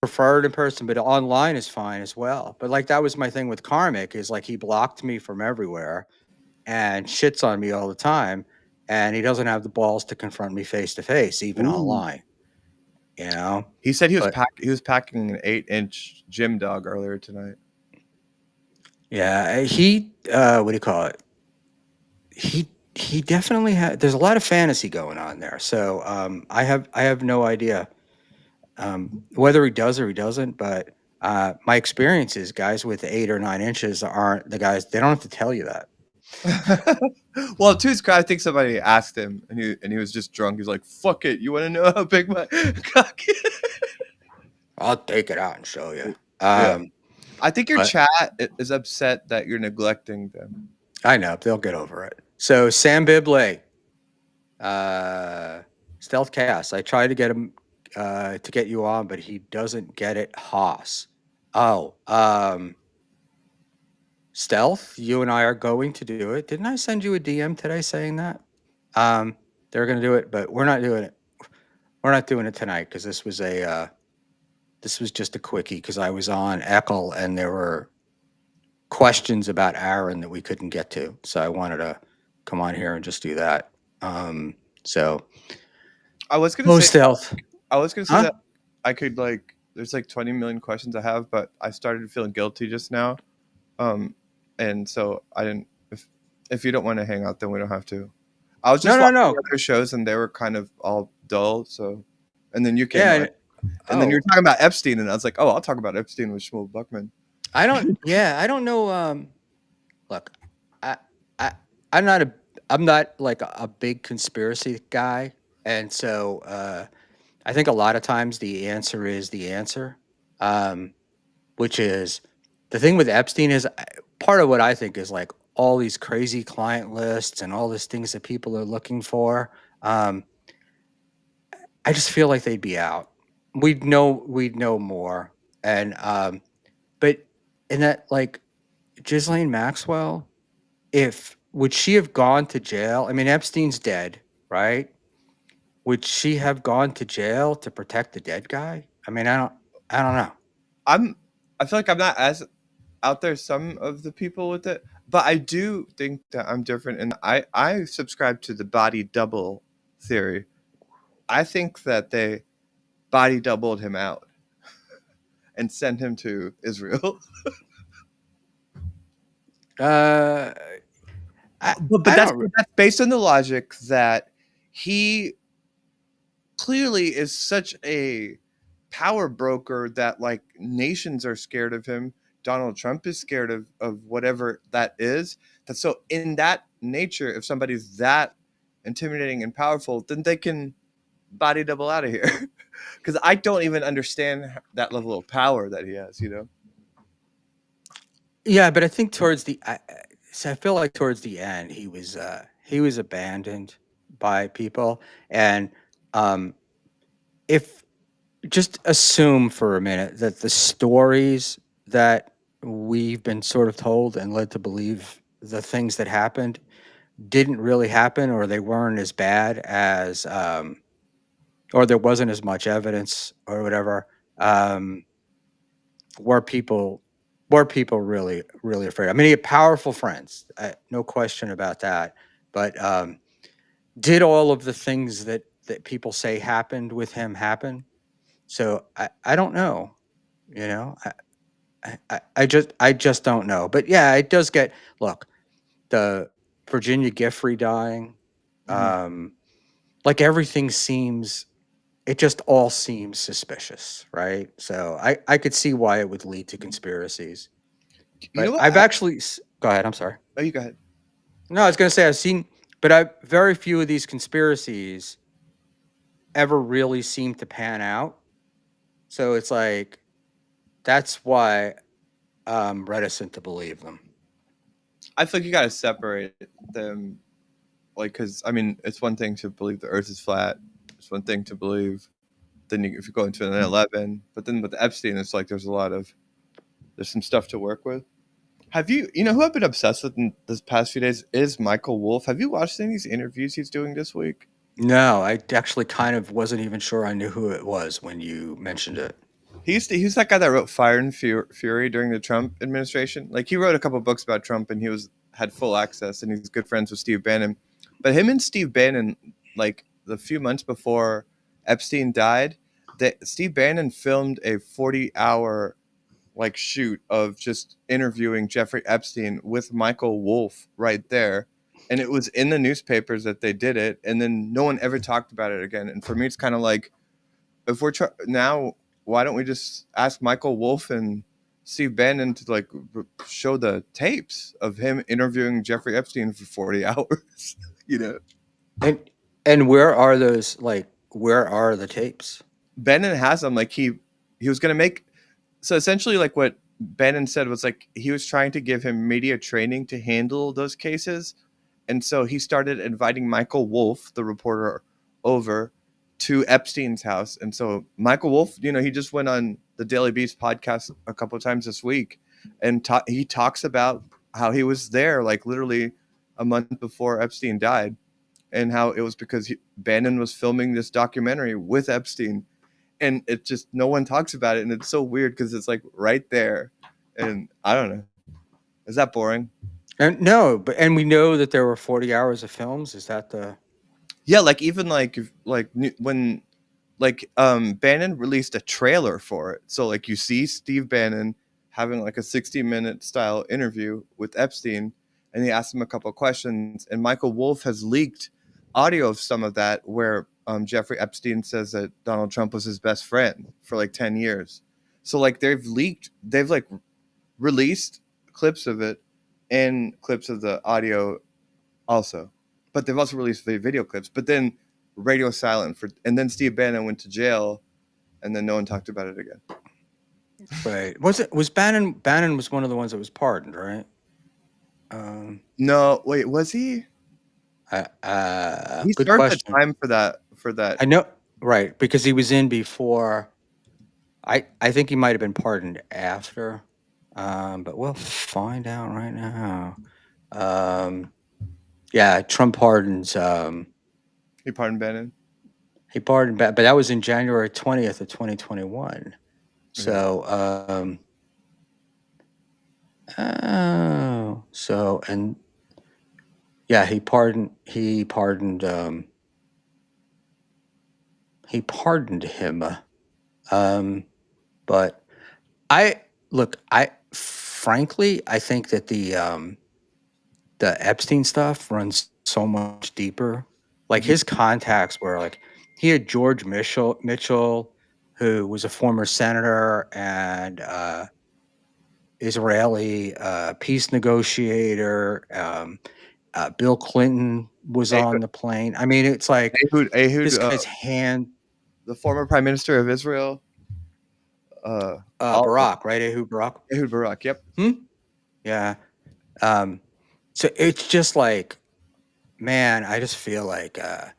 prefer it in person, but online is fine as well. But like that was my thing with Karmic is like he blocked me from everywhere and shits on me all the time, and he doesn't have the balls to confront me face to face, even Ooh. online. You know, He said but he was packing an 8-inch gym dog earlier tonight. yeah, he what do you call it? He definitely had. There's a lot of fantasy going on there, so I have no idea whether he does or he doesn't. But my experience is guys with 8 or 9 inches aren't the guys. They don't have to tell you that. Well, to his credit, I think somebody asked him, and he was just drunk. He's like, "Fuck it, you want to know how big my cock is?" I'll take it out and show you. Yeah, Um, I think your but chat is upset that you're neglecting them. I know they'll get over it. So Sam Bibley, uh, Stealth Cast. I tried to get him to get you on, but he doesn't get it. Haas. Oh, Stealth. You and I are going to do it. Didn't I send you a DM today saying that? Um, they're going to do it, but we're not doing it. We're not doing it tonight because this was just a quickie because I was on Eccles and there were questions about Aaron that we couldn't get to. So I wanted to come on here and just do that. So I was gonna no say, stealth, I was gonna say huh? that I could like. There's like 20 million questions I have, but I started feeling guilty just now. Um, and so I didn't. If you don't want to hang out, then we don't have to. I was No, just no, watching no. other shows, and they were kind of all dull. So, and then you came on, Yeah. and then you were Oh, talking about Epstein, and I was like, oh, I'll talk about Epstein with Shmuel Buckman. I don't. Yeah, I don't know. Look, I, I, I'm not a. I'm not like a big conspiracy guy, and so I think a lot of times the answer is the answer, um, which is the thing with Epstein is part of what I think is like all these crazy client lists and all these things that people are looking for. Um, I just feel like they'd be out. We'd know more, and but in that like Ghislaine Maxwell, if would she have gone to jail? I mean, Epstein's dead, right? Would she have gone to jail to protect the dead guy? I mean, I don't know. I'm. I feel like I'm not as out there as some of the people with it, but I do think that I'm different, and I subscribe to the body double theory. I think that they body doubled him out and sent him to Israel. Uh, But I that's don't. based on the logic that he clearly is such a power broker that like nations are scared of him. Donald Trump is scared of whatever that is. That so in that nature, if somebody's that intimidating and powerful, then they can body double out of here. Because I don't even understand that level of power that he has. You know. Yeah, but I think towards the, so I feel like towards the end he was abandoned by people, and um, if just assume for a minute that the stories that we've been sort of told and led to believe the things that happened didn't really happen, or they weren't as bad as, or there wasn't as much evidence or whatever. Um, were people were people really afraid? I mean, he had powerful friends, no question about that. But did all of the things that people say happened with him happen? So I don't know. You know, I just don't know. But yeah, it does get look the Virginia Giffrey dying. Mhm. Um, like everything seems it just all seems suspicious, right? So I could see why it would lead to conspiracies. You know But what? I've actually go ahead. I'm sorry. Oh, you go ahead. No, I was going to say I've seen, but I very few of these conspiracies ever really seem to pan out. So it's like that's why I'm reticent to believe them. I feel like you got to separate them, like, because I mean, it's one thing to believe the Earth is flat. It's one thing to believe. Then if you go into an 11, but then with Epstein, it's like there's some stuff to work with. Have you know who I've been obsessed with in this past few days is Michael Wolff. Have you watched any of these interviews he's doing this week? No, I actually kind of wasn't even sure I knew who it was when you mentioned it. He's that guy that wrote Fire and Fury during the Trump administration. Like he wrote a couple books about Trump, and he was had full access, and he's good friends with Steve Bannon. But him and Steve Bannon, like the few months before Epstein died, that Steve Bannon filmed a 40-hour like shoot of just interviewing Jeffrey Epstein with Michael Wolff right there. And it was in the newspapers that they did it, and then no one ever talked about it again. And for me, it's kind of like if now, why don't we just ask Michael Wolff and Steve Bannon to like show the tapes of him interviewing Jeffrey Epstein for 40 hours? You know, And and where are those, like, where are the tapes? Bannon has them. Like he was gonna make so essentially like what Bannon said was like he was trying to give him media training to handle those cases, and so he started inviting Michael Wolff, the reporter, over to Epstein's house. And so Michael Wolff, he just went on the Daily Beast podcast a couple of times this week, and he talks about how he was there like literally a month before Epstein died, and how it was because Bannon was filming this documentary with Epstein, and it just no one talks about it, and it's so weird because it's like right there, and I don't know, is that boring? And no, but and we know that there were 40 hours of films. Is that the Yeah, like even when Bannon released a trailer for it. So like you see Steve Bannon having like a 60-minute style interview with Epstein, and he asked him a couple of questions, and Michael Wolff has leaked audio of some of that where Jeffrey Epstein says that Donald Trump was his best friend for like 10 years. So like they've like released clips of it and clips of the audio also. But they've also released the video clips. But then radio silent and then Steve Bannon went to jail, and then no one talked about it again. right? Was Bannon was one of the ones that was pardoned, right? Um, No, wait, was he? He Good served the question. time for that. I know, right, because he was in before. I think he might have been pardoned after, but we'll find out right now. Um, yeah, Trump pardons. He pardoned Bannon. He pardoned, but that was in January 20th of 2021. Okay. So, oh, so and yeah, he pardoned him. Um, but I look, I frankly, I think that the Epstein stuff runs so much deeper. Like Mhm. his contacts were like he had George Mitchell, who was a former senator and Israeli peace negotiator. Bill Clinton was on Ehud, the plane. I mean, it's like Ehud, this guy's hand. the former prime minister of Israel. All of them. Barack, right? Ehud Barak. Ehud Barak. Yep. Hmm? Yeah. Um, so it's just like, man, I just feel like uh,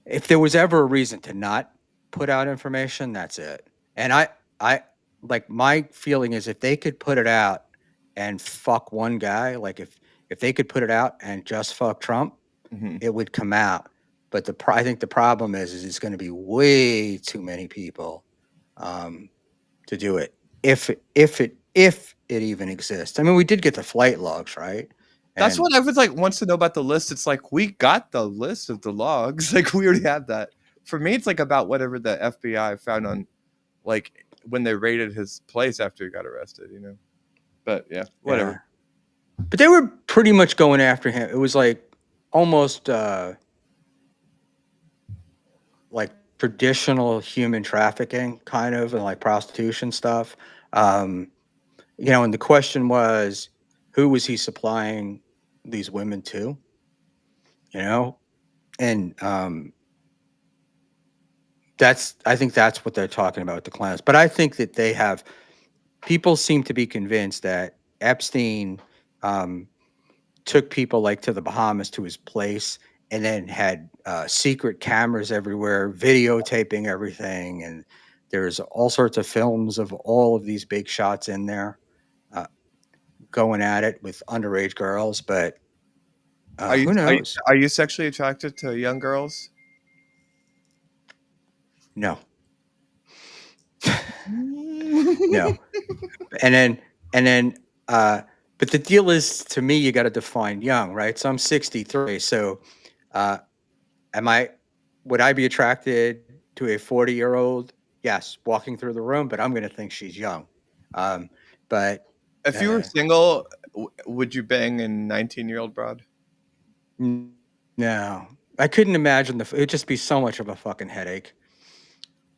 if there was ever a reason to not put out information, that's it. And I like my feeling is if they could put it out and fuck one guy, like if they could put it out and just fuck Trump, Hmm. it would come out. But I think the problem is it's going to be way too many people um, to do it if it even exists. I mean, we did get the flight logs, right? That's And what everyone's like wants to know about the list. It's like we got the list of the logs. Like we already have that. For me, it's like about whatever the FBI found on like when they raided his place after he got arrested. But yeah, whatever. yeah, but they were pretty much going after him. It was like almost like traditional human trafficking, kind of, and like prostitution stuff. Um, and the question was, who was he supplying these women to? You know, and I think that's what they're talking about with the clowns. But I think that they have people seem to be convinced that Epstein um, took people like to the Bahamas to his place and then had secret cameras everywhere, videotaping everything. And there's all sorts of films of all of these big shots in there uh, going at it with underage girls. But Are you who are you, knows? are you sexually attracted to young girls? No. No, and then and then uh but the deal is, to me, you got to define young, right? So I'm 63. So uh am I would I be attracted to a 40-year-old? Yes, walking through the room, but I'm going to think she's young. um but If you were uh single, would you bang a 19-year-old broad? no, I couldn't imagine it'd just be so much of a fucking headache.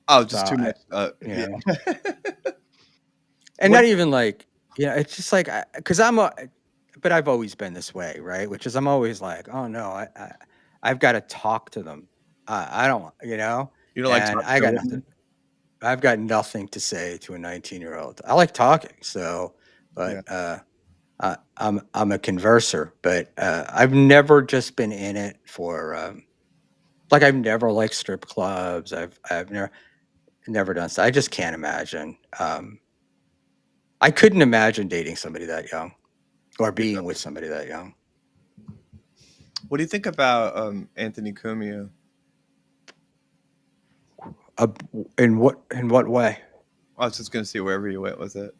Oh, So just too much. you Yeah. know and not What even like, it's just like, because but I've always been this way, right? Which is, I'm always like, oh no, I've got to talk to them. I don't, you don't like and talking to women? I've got nothing to say to a 19-year-old. I like talking, so, Yeah. but I'm a converser, but I've never just been in it for, like, I've never liked strip clubs. I've never done so. I just can't imagine. I couldn't imagine dating somebody that young, or being with somebody that young. What do you think about Anthony Cumia? Uh, in what way? I was just gonna see wherever you went with it.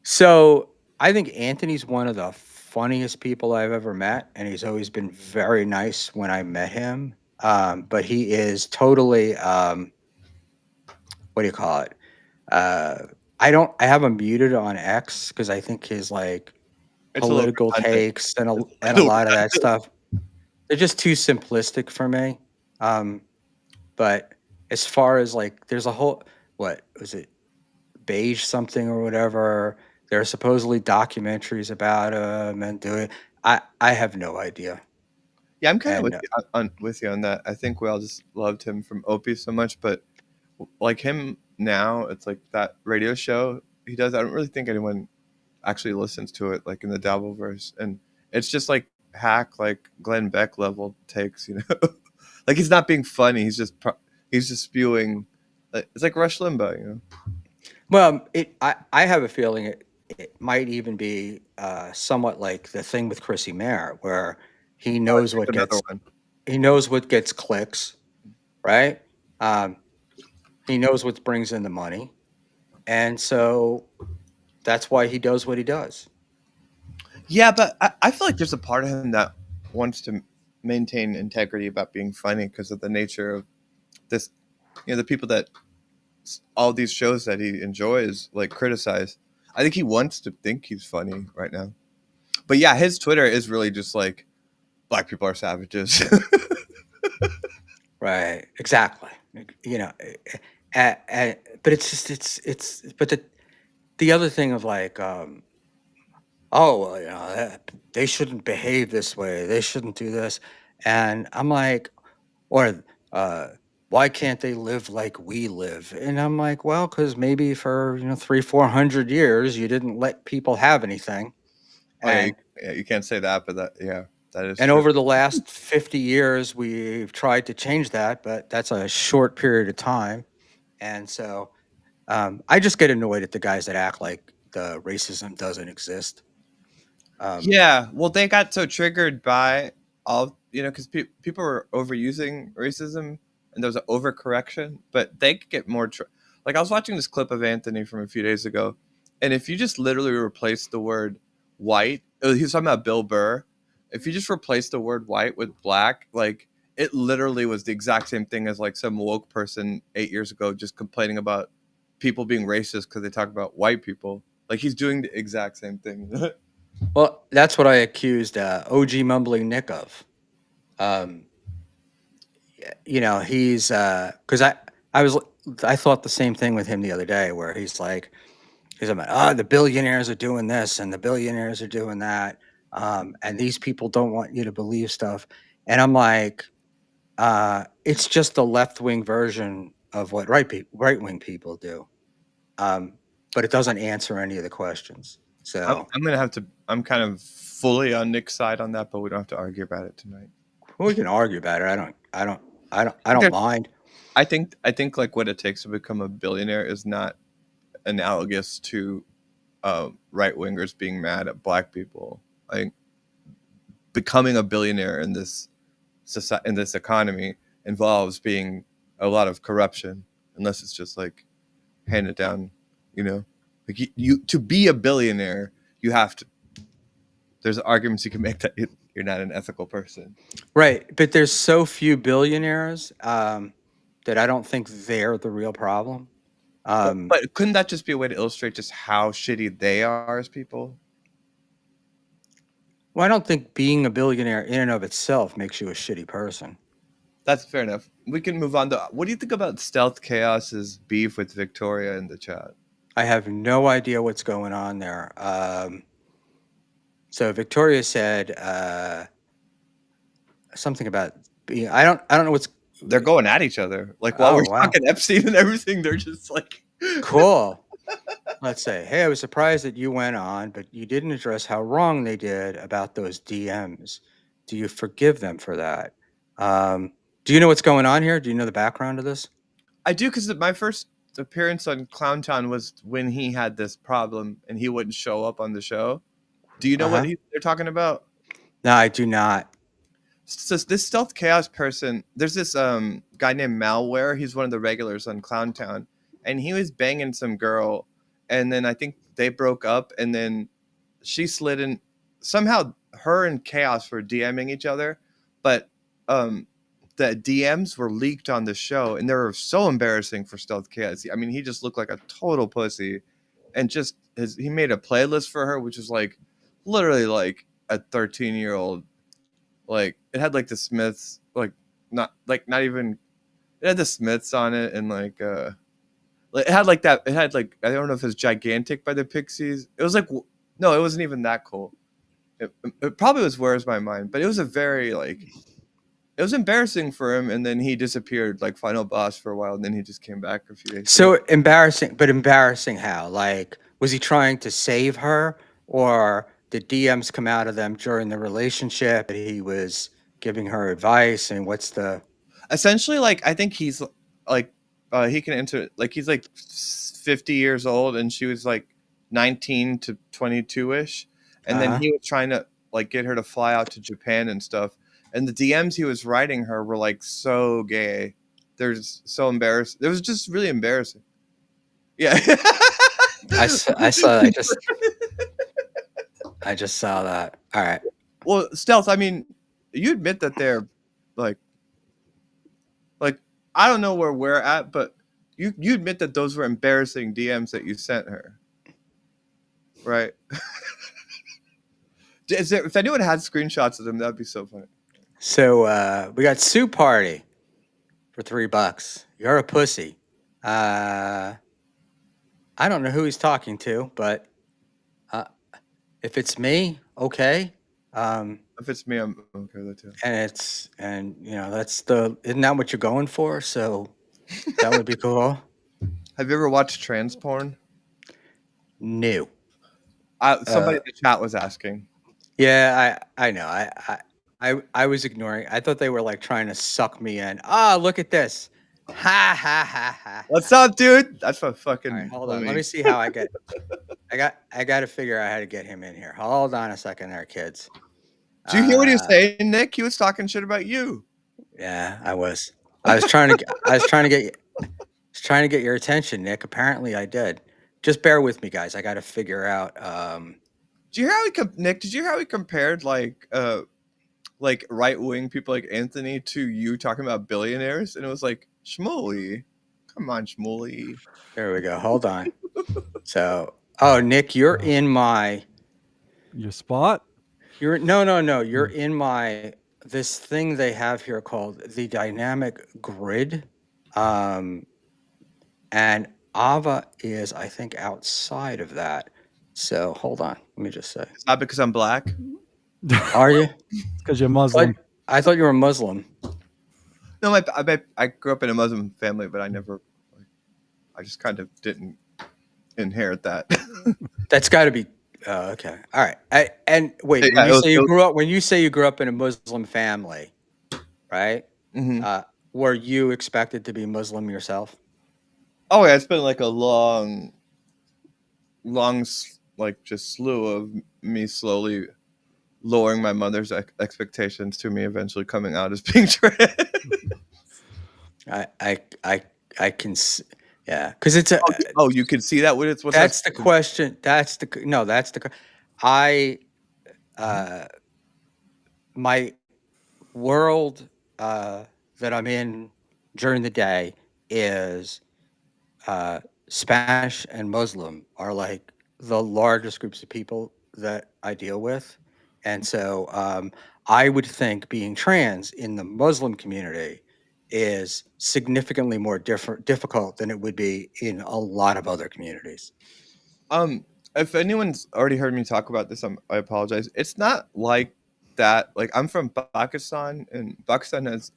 So I think Anthony's one of the funniest people I've ever met, and he's always been very nice when I met him. But he is totally, what do you call it? Uh, I have him muted on X because I think his, like, It's a little political redundant. takes It's and a a little lot of that redundant. stuff, they're just too simplistic for me. Um, but as far as, like, there's a whole, what was it, beige something or whatever. There are supposedly documentaries about him and doing. I have no idea. Yeah, I'm kind of with And you with you on that. I think we all just loved him from Opie so much, but like him now, it's like that radio show he does. I don't really think anyone actually listens to it, like in the Dabbleverse, and it's just like hack, like Glenn Beck level takes, like he's not being funny. He's just spewing. It's like Rush Limbaugh, well, I have a feeling it might even be somewhat like the thing with Chrissy Mayer, where he Oh, knows here's what another gets one. he knows what gets clicks, right? Um, he knows what brings in the money, and so that's why he does what he does. Yeah, but I feel like there's a part of him that wants to maintain integrity about being funny because of the nature of this. The people that all these shows that he enjoys like criticize. I think he wants to think he's funny right now. But yeah, his Twitter is really just like black people are savages. Right. Exactly. But it's just but the other thing of, like, oh, well, they shouldn't behave this way. They shouldn't do this. And I'm like, or, uh, why can't they live like we live? And I'm like, well, because maybe for, 300, 400 years, you didn't let people have anything. Oh yeah, And, yeah, you can't say that, but that is and true. over the last 50 years, we've tried to change that, but that's a short period of time. And so, I just get annoyed at the guys that act like the racism doesn't exist. Um, Yeah, well, they got so triggered by all because people were overusing racism and there was an overcorrection, but they could get more. Like I was watching this clip of Anthony from a few days ago, and if you just literally replace the word white, he was talking about Bill Burr. If you just replace the word white with black, like it literally was the exact same thing as like some woke person 8 years ago just complaining about people being racist because they talk about white people. Like he's doing the exact same thing. well, that's what I accused OG Mumbling Nick of. Um, he's because I was I thought the same thing with him the other day, where he's like, the billionaires are doing this and the billionaires are doing that, and these people don't want you to believe stuff, and I'm like, it's just the left wing version of what right wing people do, but it doesn't answer any of the questions. So I'm gonna have to. I'm kind of fully on Nick's side on that, but we don't have to argue about it tonight. we can argue about it. I Okay. don't mind. I think like what it takes to become a billionaire is not analogous to right wingers being mad at black people. I think becoming a billionaire in this in this economy involves being a lot of corruption, unless it's just like hand it down. You know, like you to be a billionaire, you have to. There's arguments you can make that you're not an ethical person. Right, but there's so few billionaires that I don't think they're the real problem. But Um, but couldn't that just be a way to illustrate just how shitty they are as people? well, I don't think being a billionaire in and of itself makes you a shitty person. That's fair enough. We can move on to what do you think about Stealth Chaos's beef with Victoria in the chat? I have no idea what's going on there. So Victoria said something about being. I don't know what's. They're going at each other. Like while we're Oh wow, talking Epstein and everything, they're just like cool. Let's say, hey, I was surprised that you went on, but you didn't address how wrong they did about those DMs. Do you forgive them for that? Um, do you know what's going on here? Do you know the background of this? I do because my first appearance on Clowntown was when he had this problem and he wouldn't show up on the show. Do you know Uh what huh. they're talking about? No, I do not. So this Stealth Chaos person, there's this guy named Malware. He's one of the regulars on Clowntown, and he was banging some girl, and then I think they broke up, and then she slid in. Somehow, her and Chaos were DMing each other, but um, the DMs were leaked on the show, and they were so embarrassing for Stealth Chaos. I mean, he just looked like a total pussy, and just he made a playlist for her, which is like literally like a 13-year-old. Like it had like the Smiths, not even it had the Smiths on it, and it had like that. It had like I don't know if it was Gigantic by the Pixies. It was like no, it wasn't even that cool. It probably was Where's My Mind, but it was a very like it was embarrassing for him, and then he disappeared like Final Boss for a while, and then he just came back a few days later. So embarrassing, but embarrassing how? Like, was he trying to save her, or did DMs come out of them during the relationship? He was giving her advice, and what's the? Essentially, like I think he's like he can enter like he's like 50 years old, and she was like 19 to 22 ish, and then Uh he was trying to like get her to fly out to Japan and stuff, and the DMs he was writing her were like so gay. There's so embarrassing. It was just really embarrassing. Yeah. I saw. I just saw that. All right. Well, Stealth, I mean, you admit that they're like like I don't know where we're at, but you admit that those were embarrassing DMs that you sent her, right? If anyone had screenshots of them, that'd be so funny. So we got Soup Party for $3. You're a pussy. Uh, I don't know who he's talking to, but uh, if it's me, okay. Um, If it's me, I'm okay with that too. and you know that's the isn't that what you're going for? So that would be cool. Have you ever watched trans porn? New. Somebody Uh, in the chat was asking. yeah, I know. I was ignoring. I thought they were like trying to suck me in. Ah, look at this. Ha ha ha ha What's ha. up, dude? That's what All right, fucking hold on. Let funny. me see how I get. I got to figure out how to get him in here. Hold on a second, there, kids. Did you hear what he was Uh, saying, Nick? He was talking shit about you. yeah, I was. I was trying to. I was trying to get. Was trying to get your attention, Nick. Apparently, I did. Just bear with me, guys. I got to figure out. Did you hear how Nick? Did you hear how he compared like right wing people like Anthony to you talking about billionaires? And it was like Schmuel, come on, Schmuel. There we go. Hold on. So, oh, Nick, you're in my. Your spot? You're no. You're in my this thing they have here called the dynamic grid, um, and Ava is I think outside of that. So hold on. Let me just say. It's not because I'm black. Are you? Because you're Muslim. I thought you were a Muslim. No, I grew up in a Muslim family, but I never. I just kind of didn't inherit that. That's got to be okay. All right. And wait, Yeah, when you say you grew up in a Muslim family, right? mhm. Uh, were you expected to be Muslim yourself? Oh yeah, it's been like a long, like just slew of me slowly lowering my mother's expectations to me eventually coming out as being trans. I I I I can. Yeah, because it's a Oh, you can see that with its what's that? that's the question. That's the no. That's the I uh my world that I'm in during the day is Spanish and Muslim are like the largest groups of people that I deal with. And so I would think being trans in the Muslim community is significantly more difficult than it would be in a lot of other communities. Um, if anyone's already heard me talk about this, I apologize. It's not like that. Like I'm from Pakistan, and Pakistan has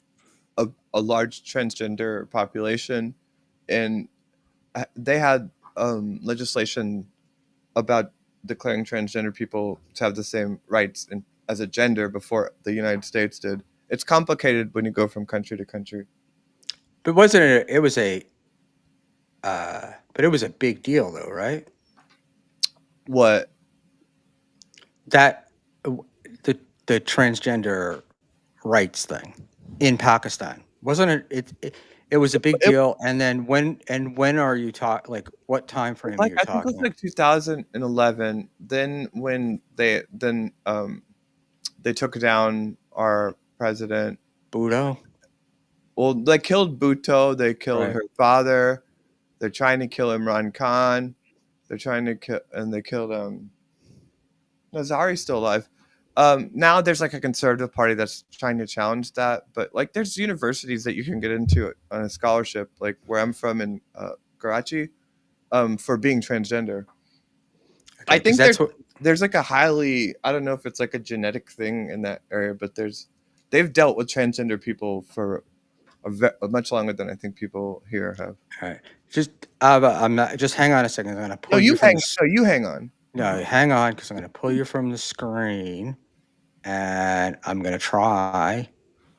a large transgender population, and they had legislation about declaring transgender people to have the same rights as a gender before the United States did. It's complicated when you go from country to country. But wasn't it? It was a but it was a big deal though, right? What? That the transgender rights thing in Pakistan wasn't it? It was a big It, deal. And then when are you talk like what time frame are like you I think it was talking? like 2011. Then when they took down our president. Budo, Well, they killed Bhutto. They killed right? her father. They're trying to kill Imran Khan. They're trying to kill, and they killed No, Zari's still alive. Now there's like a conservative party that's trying to challenge that, but like there's universities that you can get into on a scholarship, like where I'm from in Karachi, for being transgender. I Okay, because think that's what. there's like a highly, I don't know if it's like a genetic thing in that area, but they've dealt with transgender people for much longer than I think people here have. All right, just I'm not. Just hang on a second. I'm gonna No, pull you from the. you hang on. No, hang on, because I'm gonna pull you from the screen, and I'm gonna try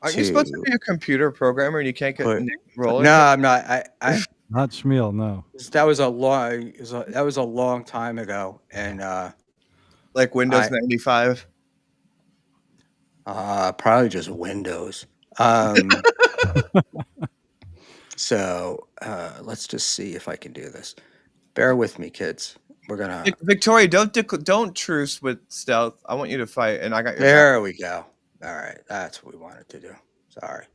Aren't you supposed to to be a computer programmer and you can't get put. Nick rolling No, here? I'm not. I Not Schmuel, no. that was a long. That was a long time ago, and Like Windows I 95. probably just Windows. So let's just see if I can do this. Bear with me, kids. We're gonna. Victoria, don't truce with stealth. I want you to fight, and I got your back. There we go. All right, that's what we wanted to do. Sorry.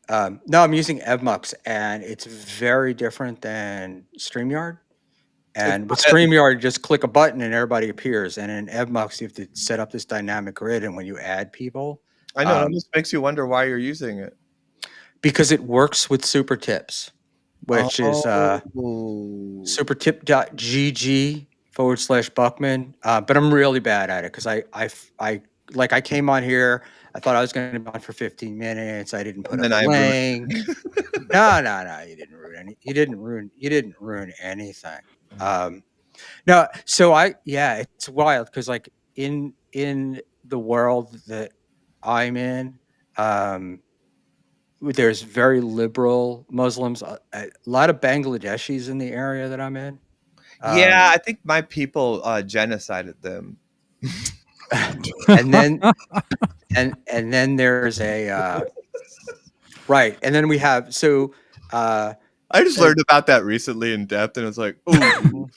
No, I'm using Evmux, and it's very different than StreamYard. It's, And with StreamYard, you just click a button and everybody appears. And in Evmux, you have to set up this dynamic grid. And when you add people, I know it um, almost makes you wonder why you're using it. because it works with super tips, which is Oh, supertip.gg/Buckman. But I'm really bad at it because I came on here. I thought I was going to be on for 15 minutes. I didn't put and up then a I ruined. link. No, no, no. You didn't ruin any. You didn't ruin anything. Um, no. So yeah, it's wild because like in the world that I'm in, um, there's very liberal Muslims, a lot of Bangladeshis in the area that I'm in. Yeah, Um, I think my people genocided them. and then and then there's a right, and then we have uh, I just uh, learned about that recently in depth, and it's like, ooh.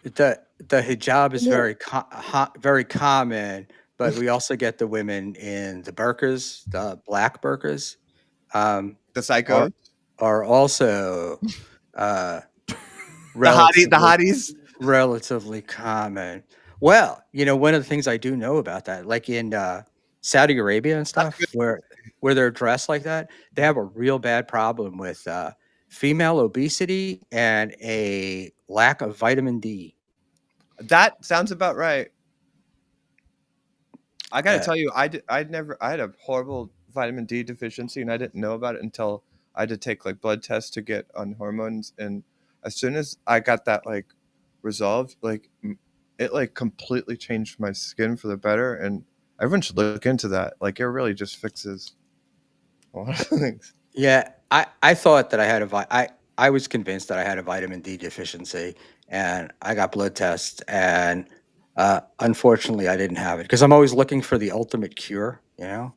the hijab is very common, but we also get the women in the burqas, the black burqas, um, The psycho, are are also uh, the relatively hotties. relatively common. Well, one of the things I do know about that, like in Saudi Arabia and That's good. stuff, where they're dressed like that, they have a real bad problem with female obesity and a lack of vitamin D. That sounds about right. I gotta Uh, tell you, I had a horrible vitamin D deficiency, and I didn't know about it until I had to take like blood tests to get on hormones. And as soon as I got that like resolved, like it like completely changed my skin for the better. And everyone should look into that. Like it really just fixes a lot of things. yeah, I thought that I had I was convinced that I had a vitamin D deficiency, and I got blood tests, and unfortunately, I didn't have it because I'm always looking for the ultimate cure. Yeah.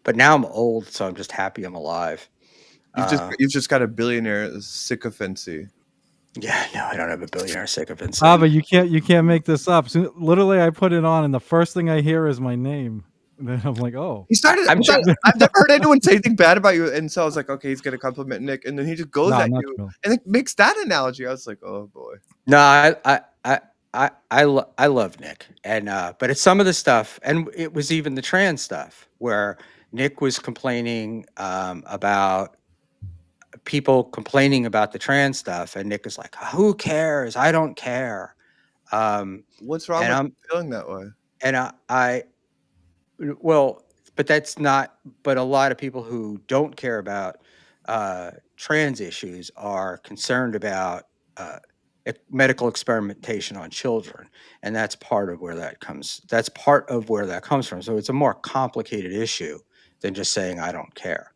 But now I'm old, so I'm just happy I'm alive. Uh, you've just got a billionaire sycophancy. yeah, no, I don't have a billionaire sycophancy. But you can't make this up. So, literally, I put it on, and the first thing I hear is my name. And then I'm like, oh. I'm just, I've never heard anyone say anything bad about you, and so I was like, okay, he's gonna compliment Nick, and then he just goes No, at not you true. and it makes that analogy. I was like, oh boy. no, I love Nick, and but it's some of the stuff, and it was even the trans stuff where Nick was complaining about people complaining about the trans stuff, and Nick is like, "Who cares? I don't care." Um, What's wrong and with I'm feeling that way? and I well, but that's not. But a lot of people who don't care about trans issues are concerned about uh, medical experimentation on children, and that's part of where that comes. That's part of where that comes from. So it's a more complicated issue than just saying I don't care.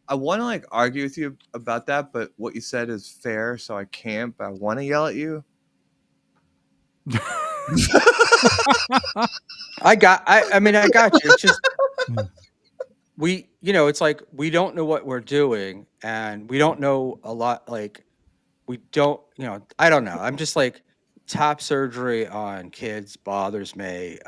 I want to like argue with you about that, but what you said is fair, so I can't. But I want to yell at you. I mean, I got you. It's just Hmm. it's like we don't know what we're doing, and we don't know a lot. Like we don't, I don't know. I'm just like top surgery on kids bothers me.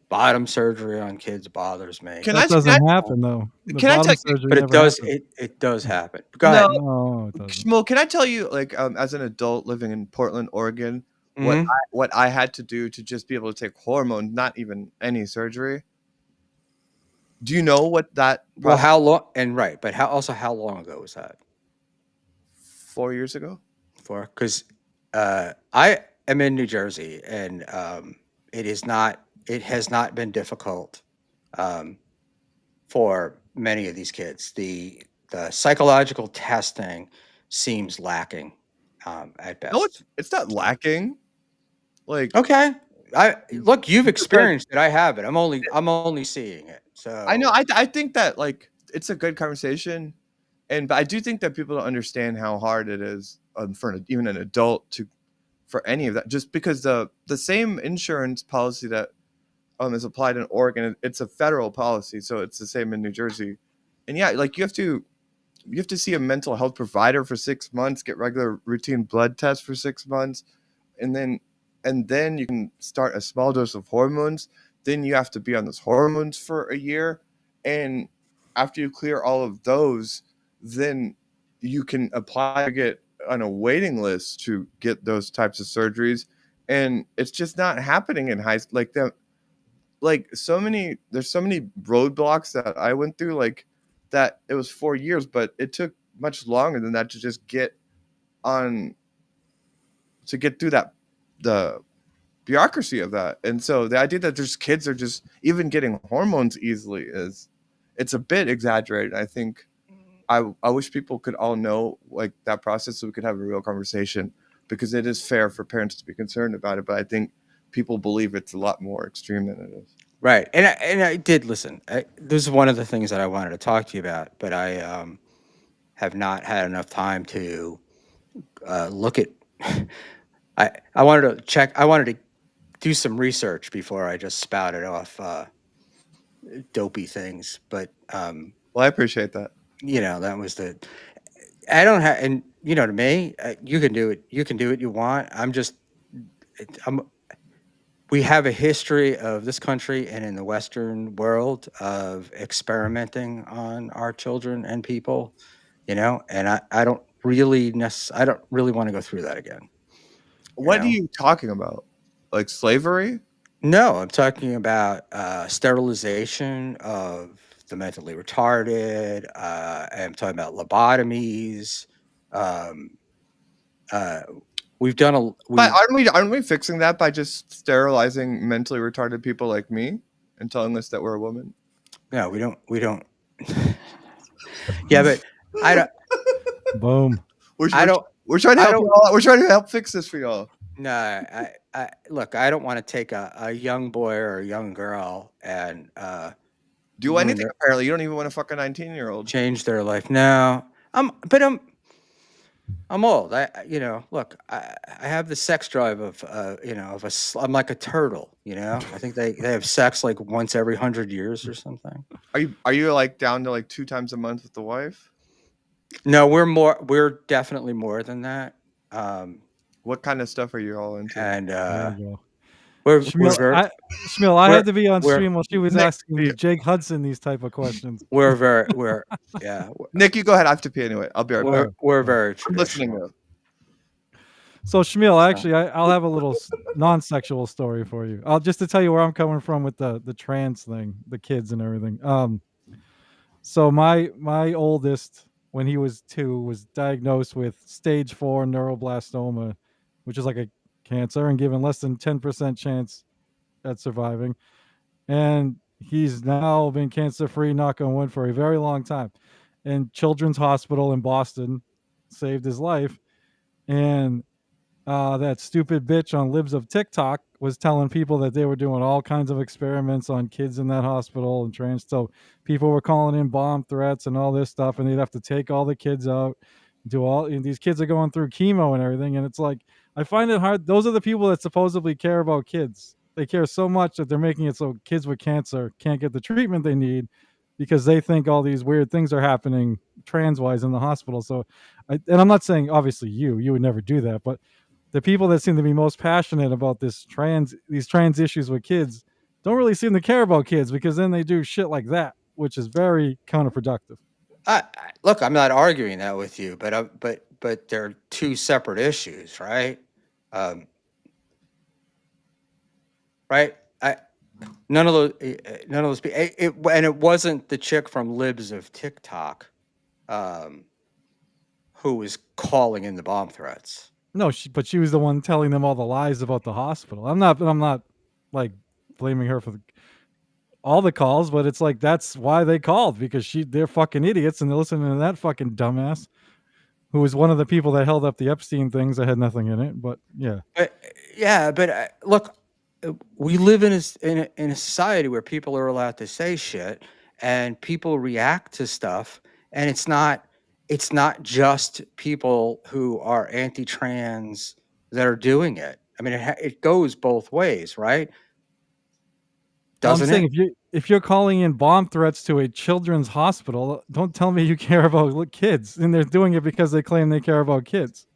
Bottom surgery on kids bothers me. Can That I can doesn't happen though. The I tell bottom you? surgery But it never does happens. it does happen. Go No, ahead. No, it doesn't. Schmuel, can I tell you, like, as an adult living in Portland, Oregon, Hmm. what I had to do to just be able to take hormones, not even any surgery? Do you know what that Well, process? how long? And right, but how long ago was that 4 years ago? for? Because I am in New Jersey, and it is not. It has not been difficult um, for many of these kids. The psychological testing seems lacking at No, best. it's not lacking. Like, Okay. I look, you've because experienced it. I haven't. I'm only seeing it. I know, So I think that like it's a good conversation, and but I do think that people don't understand how hard it is for even an adult to for any of that. Just because the same insurance policy that is applied in Oregon, it's a federal policy, so it's the same in New Jersey. And yeah, like you have to see a mental health provider for 6 months, get regular routine blood tests for 6 months, and then you can start a small dose of hormones. Then you have to be on those hormones for a year, and after you clear all of those, then you can apply to get on a waiting list to get those types of surgeries. And it's just not happening in high like that. Like so many, there's so many roadblocks that I went through. Like that, it was 4 years, but it took much longer than that to just get on to get through that the bureaucracy of that. And so the idea that there's kids are just even getting hormones easily is it's a bit exaggerated. I think I wish people could all know like that process so we could have a real conversation because it is fair for parents to be concerned about it. But I think people believe it's a lot more extreme than it is. right, and I did listen. This is one of the things that I wanted to talk to you about, but I have not had enough time to look at. I wanted to check. I wanted to do some research before I just spouted off dopey things. But Well, I appreciate that. that was the. I don't have, and to me, you can do it. You can do what you want. I'm just. I'm. We have a history of this country and in the Western world of experimenting on our children and people, and I don't really want to go through that again. You What are know, you talking about? Like slavery? no, I'm talking about sterilization of the mentally retarded. I'm talking about lobotomies. Um, uh, we've done a But we've aren't we fixing that by just sterilizing mentally retarded people like me and telling us that we're a woman? no, we don't. Yeah, but I don't. Boom. We're, I we're, don't. we're trying to I help don't. y'all. We're trying to help fix this for y'all. No, look. I don't want to take a young boy or a young girl and Do ruin anything their apparently. You don't even want to fuck a 19-year-old. change their life. No, but I'm old. Look, I have the sex drive of, I'm like a turtle. I think they have sex like once every 100 years or something. Are you like down to like 2 times a month with the wife? No, we're more. We're definitely more than that. Um, What kind of stuff are you all into? and There you go. we're Shmuel, very I we're had to be on we're stream while she was Nick, asking Jake Hudson these type of questions. we're very we're yeah Nick, you go ahead. I have to pee anyway. I'll be right All back. right. we're All right. very I'm listening traditional. though. So Shmuel, Uh, actually, I'll have a little non-sexual story for you. I'll just to tell you where I'm coming from with the trans thing, the kids and everything. So my oldest, when he was 2, was diagnosed with stage 4 neuroblastoma, which is like a cancer, and given less than 10% chance at surviving. And he's now been cancer free, knock on wood, for a very long time. And Children's Hospital in Boston saved his life. And that stupid bitch on Libs of TikTok was telling people that they were doing all kinds of experiments on kids in that hospital and trans. So people were calling in bomb threats and all this stuff, and they'd have to take all the kids out. Do all and these kids are going through chemo and everything, and it's like I find it hard. Those are the people that supposedly care about kids. They care so much that they're making it so kids with cancer can't get the treatment they need because they think all these weird things are happening trans wise in the hospital. So, and I'm not saying obviously you would never do that, but the people that seem to be most passionate about these trans issues with kids don't really seem to care about kids because then they do shit like that, which is very counterproductive. look, I'm not arguing that with you, but they're two separate issues, right? Um, right? I none of those people. And it wasn't the chick from Libs of TikTok um, who was calling in the bomb threats. No, but she was the one telling them all the lies about the hospital. I'm not like blaming her for all the calls, but it's like that's why they called because they're fucking idiots and they're listening to that fucking dumbass who was one of the people that held up the Epstein things that had nothing in it. But yeah, But yeah, but look, we live in a society where people are allowed to say shit, and people react to stuff, and it's not just people who are anti-trans that are doing it. I mean, it goes both ways, right? well, I'm Doesn't saying it? if you're calling in bomb threats to a children's hospital, don't tell me you care about kids, and they're doing it because they claim they care about kids.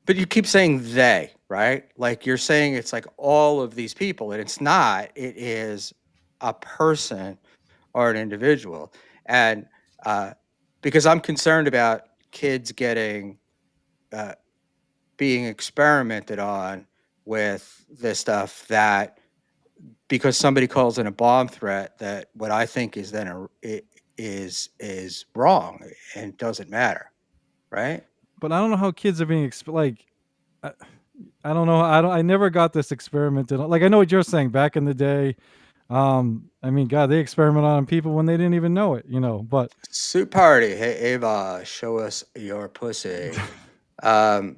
But you keep saying they, right? Like you're saying it's like all of these people, and it's not. It is a person or an individual, and uh, because I'm concerned about kids getting uh, being experimented on with this stuff that because somebody calls in a bomb threat that what I think is then is wrong and doesn't matter, right? But I don't know how kids are being like. I, I don't know. I never got this experimented on. Like I know what you're saying. Back in the day, I mean, God, they experiment on people when they didn't even know it. But Suit party. Hey Ava, show us your pussy. Um,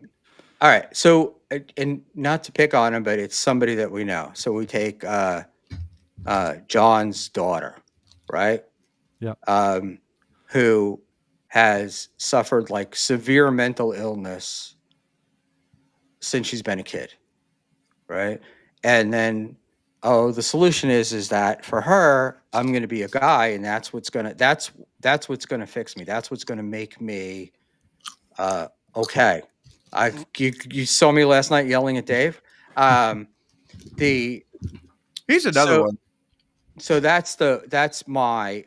all right. So, and not to pick on him, but it's somebody that we know. So we take John's daughter, right? yeah. Um, who has suffered like severe mental illness since she's been a kid, right? And then, oh, the solution is that for her, I'm going to be a guy, and that's what's gonna fix me. That's what's going to make me uh, okay. You saw me last night yelling at Dave. Um, the Here's another so one. that's my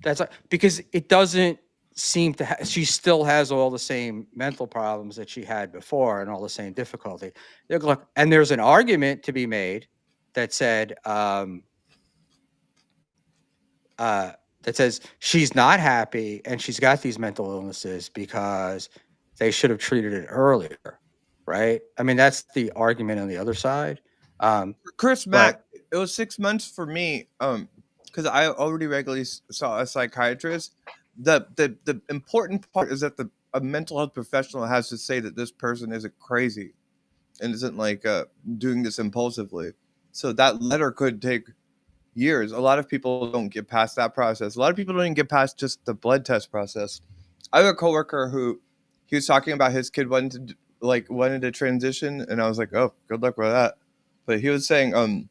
that's because it doesn't seem to she still has all the same mental problems that she had before and all the same difficulty. Look, and there's an argument to be made that said uh, that says she's not happy and she's got these mental illnesses because they should have treated it earlier, right? I mean, that's the argument on the other side. Chris But Mack, it was 6 months for me. Because I already regularly saw a psychiatrist. The important part is that a mental health professional has to say that this person isn't crazy and isn't like doing this impulsively. So that letter could take years. A lot of people don't get past that process. A lot of people don't even get past just the blood test process. I have a coworker who he was talking about his kid wanted to transition, and I was like, oh, good luck with that. But he was saying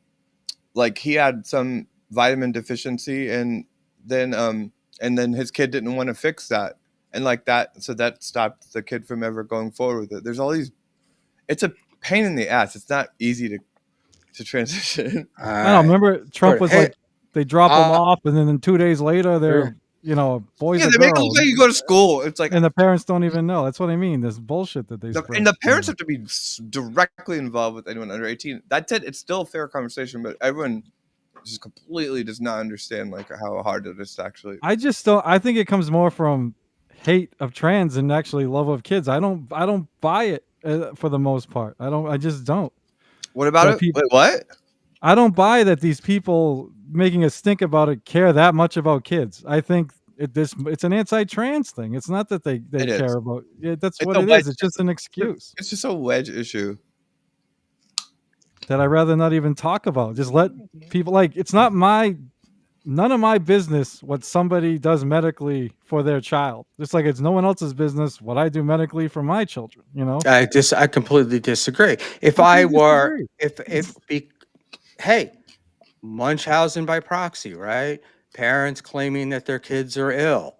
like he had some vitamin deficiency, then and then his kid didn't want to fix that, and like that, so that stopped the kid from ever going forward with it. There's all these. It's a pain in the ass. It's not easy to transition. All I don't right. remember Trump Sure. was Hey, like they drop them uh, off, and then 2 days later they're sure. boys Yeah, or they make it look girls, like you go to school. It's like, and the parents don't even know. That's what I mean. This bullshit that they spread. and the parents have to be directly involved with anyone under 18. That said, it's still a fair conversation, but everyone just completely does not understand like how hard it is to actually. I just don't. I think it comes more from hate of trans than actually love of kids. I don't. I don't buy it for the most part. I don't. I just don't. What about That it? people. Wait, what? I don't buy that these people making us think about it care that much about kids. I think it's an anti-trans thing. It's not that they It is. care about it. That's It's what a it wedge. is. It's just an excuse It's just a wedge issue. that I'd rather not even talk about. Just let people like it's not my none of my business what somebody does medically for their child. Just like it's no one else's business what I do medically for my children, you know? I completely disagree. If How can I you were, disagree? if be, hey, Munchausen by proxy, right? Parents claiming that their kids are ill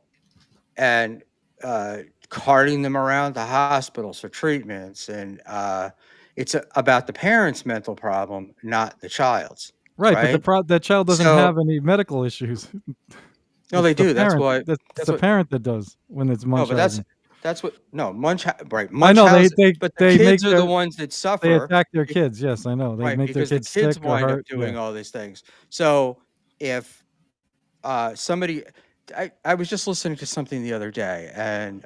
and uh, carting them around to hospitals for treatments, and about the parents' mental problem, not the child's, Right, but right? that child doesn't So have any medical issues. no, they do. That's That's the what. parent that does when it's No, but Munchausen. that's what. No, right? I know Munchausen, but the they make kids are the ones that they suffer. attack their kids. Yes, I know. They Right, make their because the kids sick kids or wind up hurt. Yeah. doing all these things. So if somebody, I was just listening to something the other day, and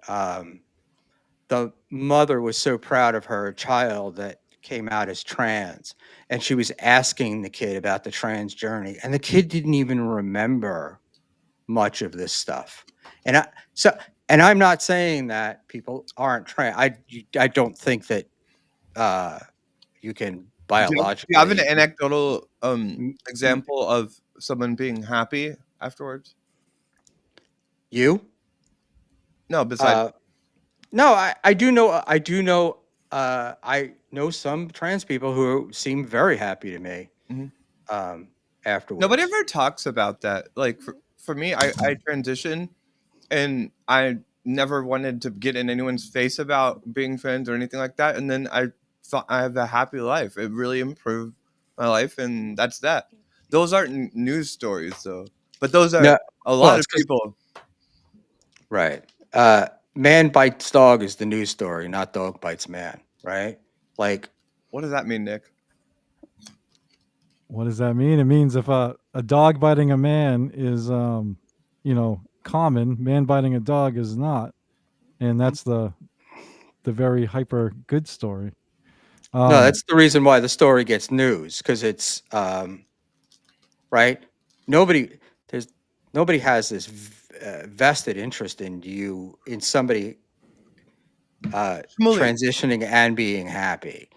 the mother was so proud of her child that came out as trans, and she was asking the kid about the trans journey, and the kid didn't even remember much of this stuff. And so, and I'm not saying that people aren't trans. I don't think that uh, you can Do you have an biologically. anecdotal M- m- example of someone being happy afterwards? You? No, besides. Uh, no, I do know I know some trans people who seem very happy to me Mhm. um, Nobody afterwards. ever talks about that. Like for me, I transitioned and I never wanted to get in anyone's face about being friends or anything like that. And then I thought I have a happy life. It really improved my life, and that's that. Those aren't news stories, though. But those are No, a well, lot it's of because people. right. Man bites dog is the news story, not dog bites man. Right? Like, What does that mean, Nick? What does that mean? It means if a dog biting a man is common, man biting a dog is not. And Mhm. that's the very hyper good story. no, Um that's the reason why the story gets news, because it's right. Nobody there's nobody has this vested interest in you in somebody Shmuley. transitioning and being happy,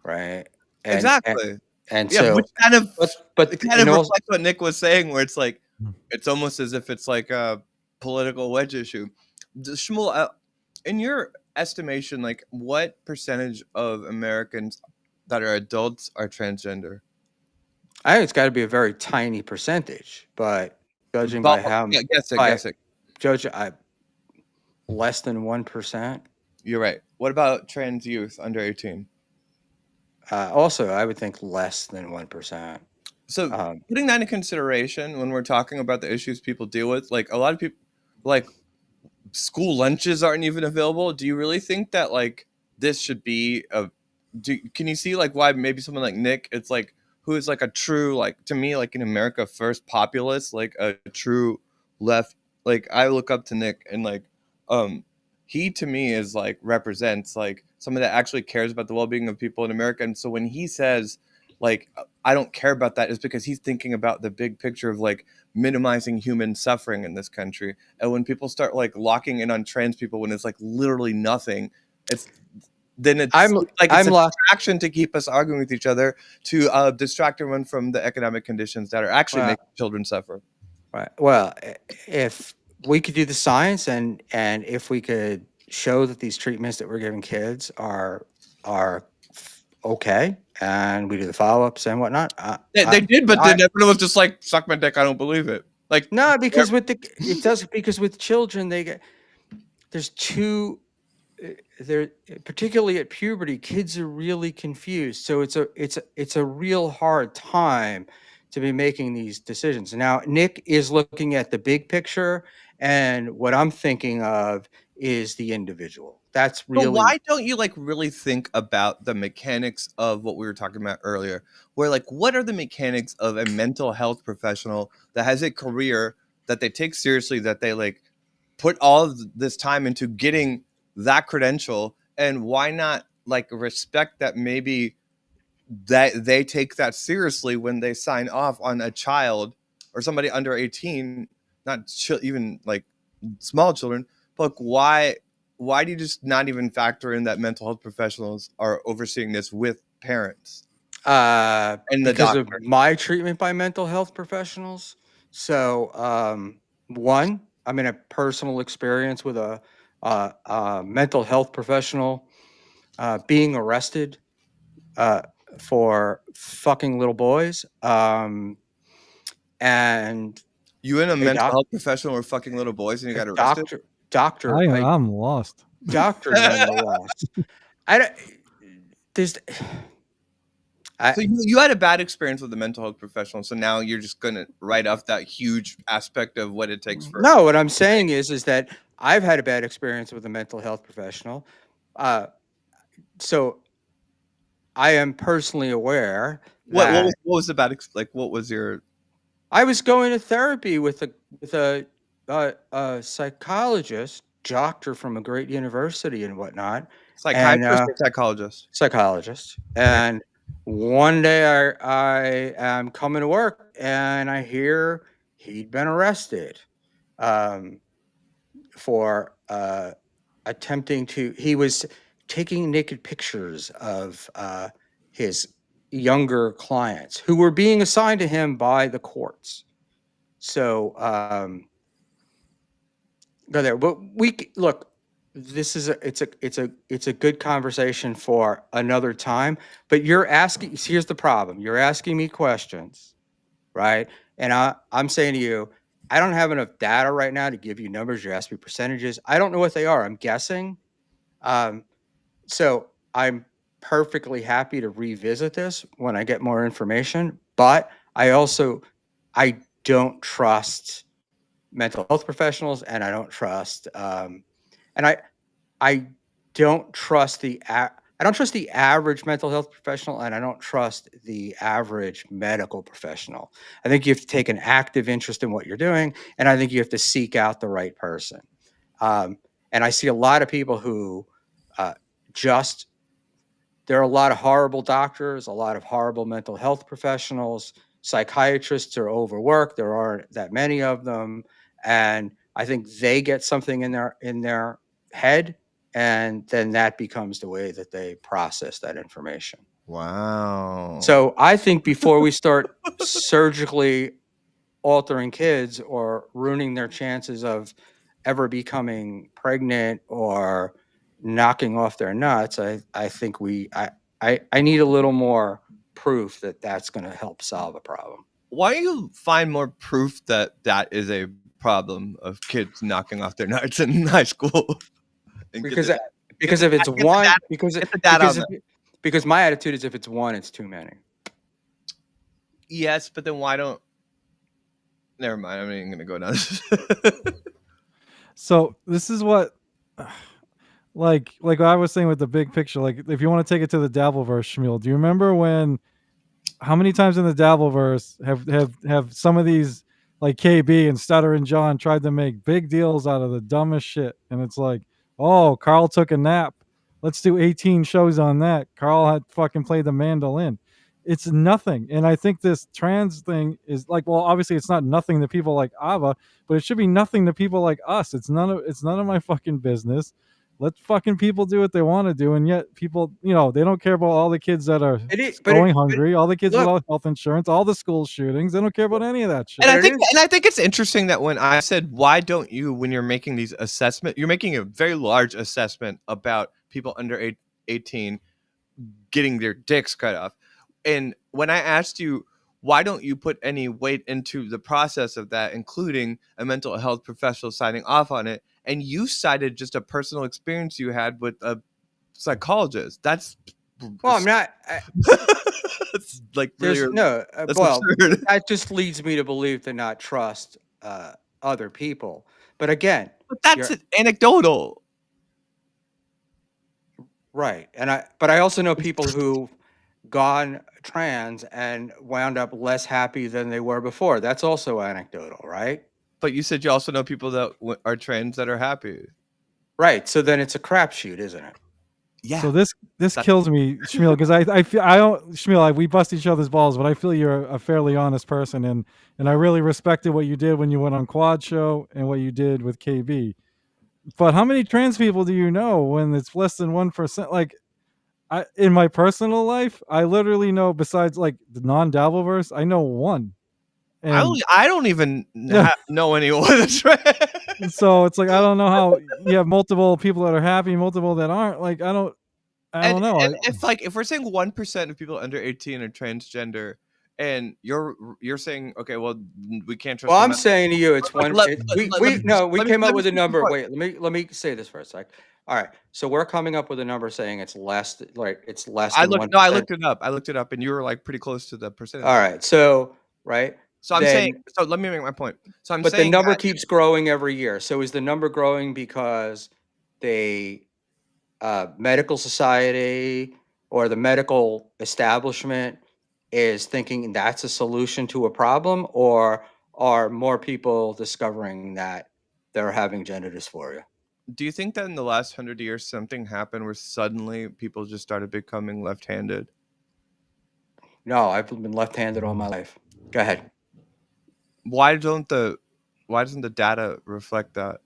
right? And and, Exactly. and Yeah, which so, kind of but it kind and of also reflects what Nick was saying, where it's like it's almost as if it's like a political wedge issue. Shmuel, in your estimation, like what percentage of Americans that are adults are transgender? I think it's got to be a very tiny percentage, but judging by how Yeah, guess it, by guess it. judge I less than 1%. You're right. What about trans youth under 18? Also, I would think less than 1%. So Um, putting that in consideration when we're talking about the issues people deal with, like a lot of people, like school lunches aren't even available. Do you really think that like this should be a can you see like why maybe someone like Nick, it's like who is like a true, like to me, like in America first populist, like a true left, like I look up to Nick and like um he to me is like represents like someone that actually cares about the well-being of people in America. And so when he says like I don't care about that, is because he's thinking about the big picture of like minimizing human suffering in this country. And when people start like locking in on trans people when it's like literally nothing, it's then it's I'm like it's I'm a locked. distraction to keep us arguing with each other, to distract everyone from the economic conditions that are actually Well, making children suffer. right. Well, if we could do the science, and if we could show that these treatments that we're giving kids are okay, and we do the follow ups and whatnot, They did, but I then everyone was just like, "Suck my dick, I don't believe it." Like, no, because with the it does because with children there's two there, particularly at puberty, kids are really confused. So it's a real hard time to be making these decisions. Now Nick is looking at the big picture, and what I'm thinking of is the individual. That's But really why don't you like really think about the mechanics of what we were talking about earlier? Where like what are the mechanics of a mental health professional that has a career that they take seriously, that they like put all of this time into getting that credential, and why not like respect that maybe that they take that seriously when they sign off on a child or somebody under 18, not even like small children, but like, why do you just not even factor in that mental health professionals are overseeing this with parents and the because of doctor? my treatment by mental health professionals. So, one, I'm in a personal experience with a mental health professional being arrested uh, for fucking little boys. And You and a a mental doc, health professional were fucking little boys and you a got arrested? doctor, doctor, a I'm lost. doctor, nonetheless. I don't. There's, I So you had a bad experience with the mental health professional, so now you're just gonna write off that huge aspect of what it takes for. no. What I'm saying is that I've had a bad experience with a mental health professional. Uh, so I am personally aware that What was the bad like? What was your I was going to therapy with a psychologist, doctor from a great university and whatnot, and psychiatrist or psychologist? psychologist. Okay. And one day I am coming to work and I hear he'd been arrested um, for attempting to. He was taking naked pictures of his younger clients who were being assigned to him by the courts. So go there. But look. This is it's a good conversation for another time. But you're asking. Here's the problem. You're asking me questions, right? And I'm saying to you, I don't have enough data right now to give you numbers. You're asking me percentages. I don't know what they are. I'm guessing. Um, so I'm perfectly happy to revisit this when I get more information. But I don't trust mental health professionals, and I don't trust and I don't trust I don't trust the average mental health professional, and I don't trust the average medical professional. I think you have to take an active interest in what you're doing, and I think you have to seek out the right person. Um, and I see a lot of people who uh, just there are a lot of horrible doctors, a lot of horrible mental health professionals. Psychiatrists are overworked. There aren't that many of them, and I think they get something in their head, and then that becomes the way that they process that information. Wow. So I think before we start surgically altering kids or ruining their chances of ever becoming pregnant or knocking off their nuts, I think I need a little more proof that that's going to help solve a problem. Why do you find more proof that that is a problem of kids knocking off their nuts in high school? And Because get because the if it's get the one data because get the data because on if, that. because my attitude is if it's one, it's too many. Yes, but then why don't? Never mind. I'm not even gonna go down. So this is what, like I was saying with the big picture. Like if you want to take it to the Dabbleverse, Schmuel, do you remember when? How many times in the Dabbleverse have some of these like KB and Stutter and John tried to make big deals out of the dumbest shit? And it's like, oh, Carl took a nap. Let's do 18 shows on that. Carl had fucking played the mandolin. It's nothing. And I think this trans thing is like, well, obviously it's not nothing to people like Ava, but it should be nothing to people like us. It's none of my fucking business. Let fucking people do what they want to do, and yet people, they don't care about all the kids that are It is, going hungry, all the kids look, without health insurance, all the school shootings. They don't care about any of that And shit. but it is. I think it's interesting that when I said why don't you, when you're making these assessment, you're making a very large assessment about people under 18 getting their dicks cut off. And when I asked you why don't you put any weight into the process of that, including a mental health professional signing off on it? And you cited just a personal experience you had with a psychologist. That's Well, I'm not. that's like really, There's no. that's Well, absurd. that just leads me to believe to not trust other people. But again, But that's you're anecdotal. right, and but I also know people who've gone trans and wound up less happy than they were before. That's also anecdotal, right? But you said you also know people that are trans that are happy. Right. So then it's a crapshoot, isn't it? Yeah. So this That, kills me, Schmuel, because I feel I don't Schmuel. We bust each other's balls, but I feel you're a fairly honest person, and I really respected what you did when you went on Quad Show and what you did with KB. But how many trans people do you know when it's less than 1%? Like, in my personal life, I literally know, besides like the non-Dabbleverse, I know one, and I don't even yeah. know anyone that's trans. So it's like I don't know how you have multiple people that are happy, multiple that aren't. Like I and don't know. and if we're saying 1% of people under 18 are transgender, and you're saying, okay, well, we can't trust Well, the I'm medical. saying to you, it's Like, one. let We me no, we came up let me with a finish the number. point. Wait, let me say this first. Like, all right, so we're coming up with a number saying it's less, like it's less than one I percent. looked it up. I looked it up, and you were like pretty close to the All percentage. right, so right So I'm saying, then, so let me make my point. So I'm but the saying number that keeps growing every year. So is the number growing because they medical society or the medical establishment is thinking that's a solution to a problem, or are more people discovering that they're having gender dysphoria? do you think that in the last 100 years something happened where suddenly people just started becoming left-handed? No, I've been left-handed all my life. Go ahead. Why don't the why doesn't the data reflect that?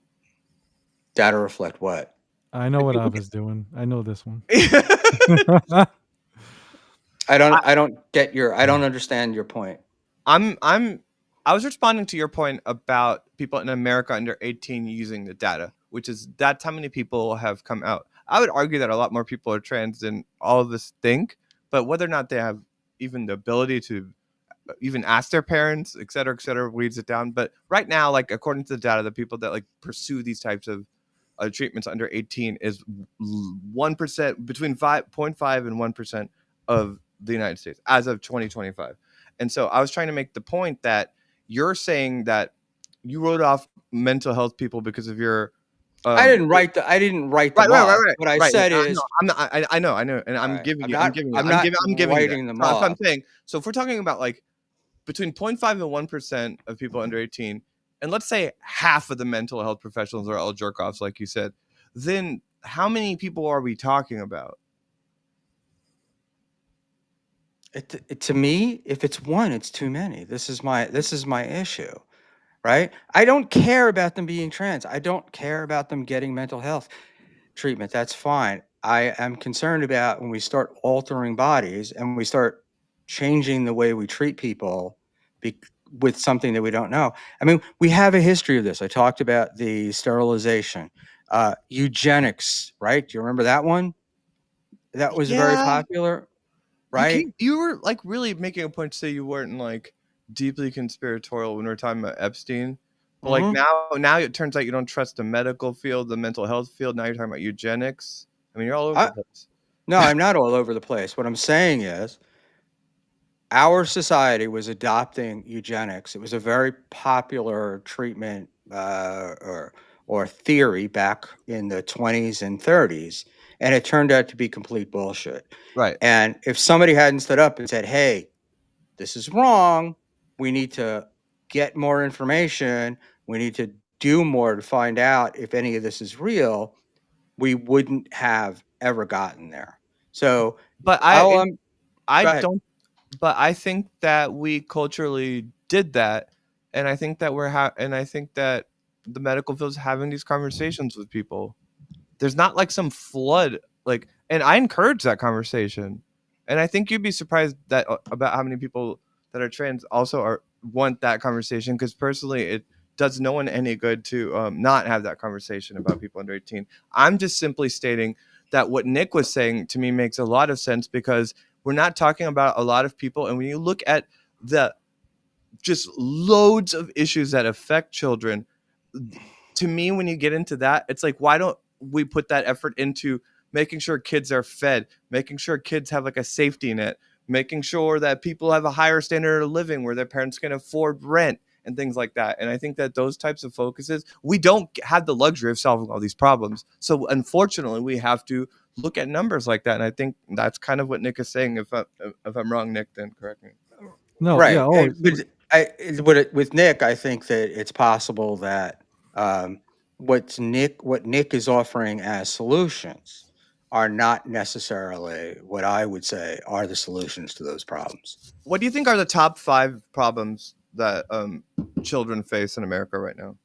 Data reflect what? I know If what you look Abba's doing. I know this one. at I don't. I, I don't get your. I don't understand your point. I'm I was responding to your point about people in America under 18 using the data, which is that's how many people have come out. I would argue that a lot more people are trans than all of us think, but whether or not they have even the ability to even ask their parents, et cetera, weeds it down. But right now, like according to the data, the people that like pursue these types of treatments under 18 is 1%, between 5.5 and 1% of the United States as of 2025. And so I was trying to make the point that you're saying that you wrote off mental health people because of your I um didn't write the. I didn't write right, them right, right, off. right, What I right. said I know, is, I know, and all I'm right. giving I'm you, not. I'm I'm not giving, you that. writing them So I'm off. saying, so if we're talking about like between 0.5 and 1% of people under 18, and let's say half of the mental health professionals are all jerk offs, like you said, then how many people are we talking about? To me, if it's one, it's too many. This is my issue, right? I don't care about them being trans. I don't care about them getting mental health treatment. That's fine. I am concerned about when we start altering bodies and we start changing the way we treat people be, with something that we don't know. I mean, we have a history of this. I talked about the sterilization, eugenics, right? Do you remember that one? That was very Yeah, popular, right? you were like really making a point to say you weren't like deeply conspiratorial when we were talking about Epstein. But like Hmm. now it turns out you don't trust the medical field, the mental health field. Now you're talking about eugenics. I mean, you're all over the I, place. no, I'm not all over the place. What I'm saying is, our society was adopting eugenics. It was a very popular treatment or theory back in the 20s and 30s, and it turned out to be complete bullshit. Right. And if somebody hadn't stood up and said, "Hey, this is wrong. We need to get more information. We need to do more to find out if any of this is real," we wouldn't have ever gotten there. So, But all I'm I go ahead. don't. But I think that we culturally did that, and I think that and I think that the medical field's having these conversations with people. There's not like some flood, like, and I encourage that conversation, and I think you'd be surprised that about how many people that are trans also are want that conversation, because personally it does no one any good to not have that conversation about people under 18. I'm just simply stating that what Nick was saying to me makes a lot of sense, because we're not talking about a lot of people, and when you look at the just loads of issues that affect children. To me, when you get into that, it's like, why don't we put that effort into making sure kids are fed, making sure kids have like a safety net, making sure that people have a higher standard of living where their parents can afford rent and things like that. And I think that those types of focuses, we don't have the luxury of solving all these problems. So unfortunately, we have to look at numbers like that. And I think that's kind of what Nick is saying. If I'm wrong, Nick, then correct me. No, yeah, Right. always. With Nick, I think that it's possible that um, what Nick is offering as solutions are not necessarily what I would say are the solutions to those problems. What do you think are the top 5 problems that children face in America right now?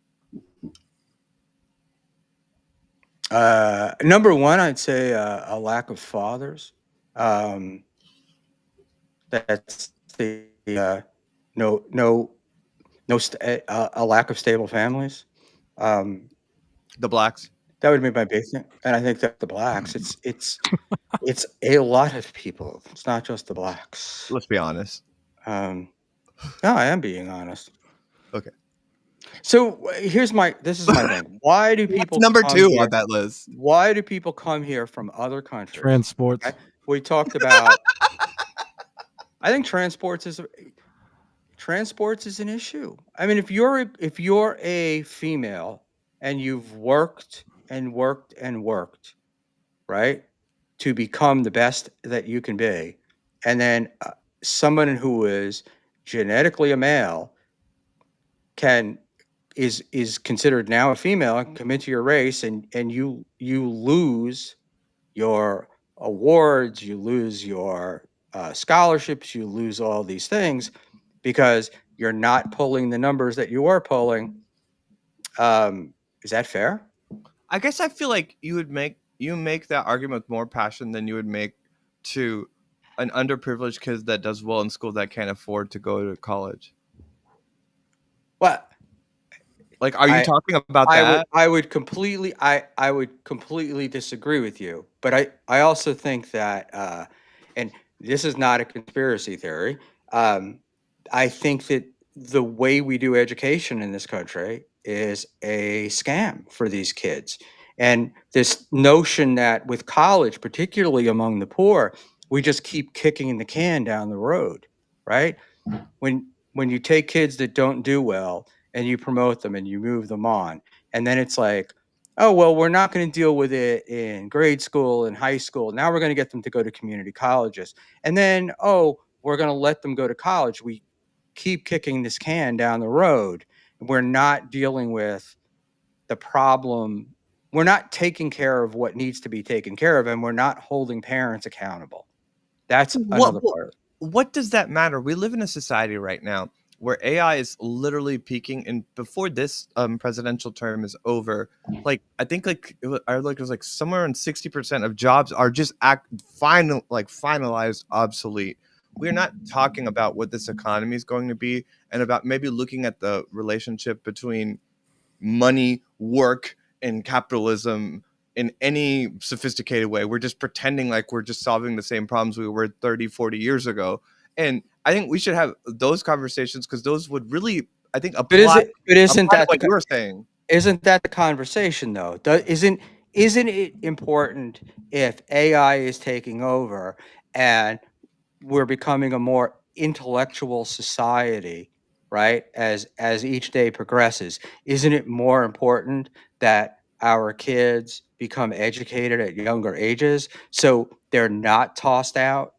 Number one, I'd say a lack of fathers. Um, that's the no no a lack of stable families. Um, The blacks. that would be my big thing, and I think that the blacks. It's a lot of people. It's not just the blacks. Let's be honest. Um, no, I am being honest. Okay. So this is my thing. Why do What's people number come 2 on here? that list? Why do people come here from other countries? Transports. Okay, we talked about. I think transports is an issue. I mean, if you're a female and you've worked and worked and worked, right, to become the best that you can be, and then someone who is genetically a male can is considered now a female and come into your race, and you lose your awards, you lose your scholarships, you lose all these things because you're not pulling the numbers that you were pulling. Is that fair? I guess I feel like you make that argument with more passion than you would make to an underprivileged kid that does well in school that can't afford to go to college. Well, Like, are you I talking about that? I would completely disagree with you, but I also think that and this is not a conspiracy theory. Um, I think that the way we do education in this country is a scam for these kids. And this notion that with college, particularly among the poor, we just keep kicking the can down the road, right? When you take kids that don't do well and you promote them and you move them on, and then it's like, oh well, we're not going to deal with it in grade school and high school. Now we're going to get them to go to community colleges, and then oh, we're going to let them go to college. We keep kicking this can down the road. We're not dealing with the problem. We're not taking care of what needs to be taken care of, and we're not holding parents accountable. That's What, another what part. what does that matter? We live in a society right now where AI is literally peaking, and before this presidential term is over, like I think like it was like somewhere in 60% of jobs are just finalized obsolete. We're not talking about what this economy is going to be, and about maybe looking at the relationship between money, work, and capitalism in any sophisticated way. We're just pretending like we're just solving the same problems we were 30, 40 years ago. And I think we should have those conversations because those would really, I think, But is it? But isn't apply to that what you were saying. isn't that the conversation though? Isn't it important if AI is taking over and we're becoming a more intellectual society, right? As each day progresses, isn't it more important that our kids become educated at younger ages so they're not tossed out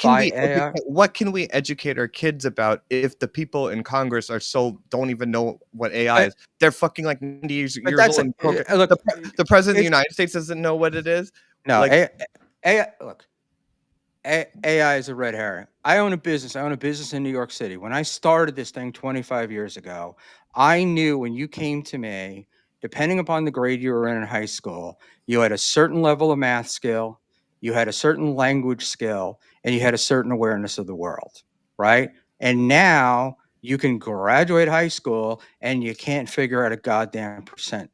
by AI? What can we educate our kids about if the people in Congress are so don't even know what AI But is? They're fucking like 90 but years that's old and look, the president of the it's United States doesn't know what it is. no Like, AI. Look, AI is a red herring. I own a business. I own a business in New York City. When I started this thing 25 years ago, I knew when you came to me, depending upon the grade you were in high school, you had a certain level of math skill, you had a certain language skill, and you had a certain awareness of the world, right? And now you can graduate high school and you can't figure out a goddamn percent,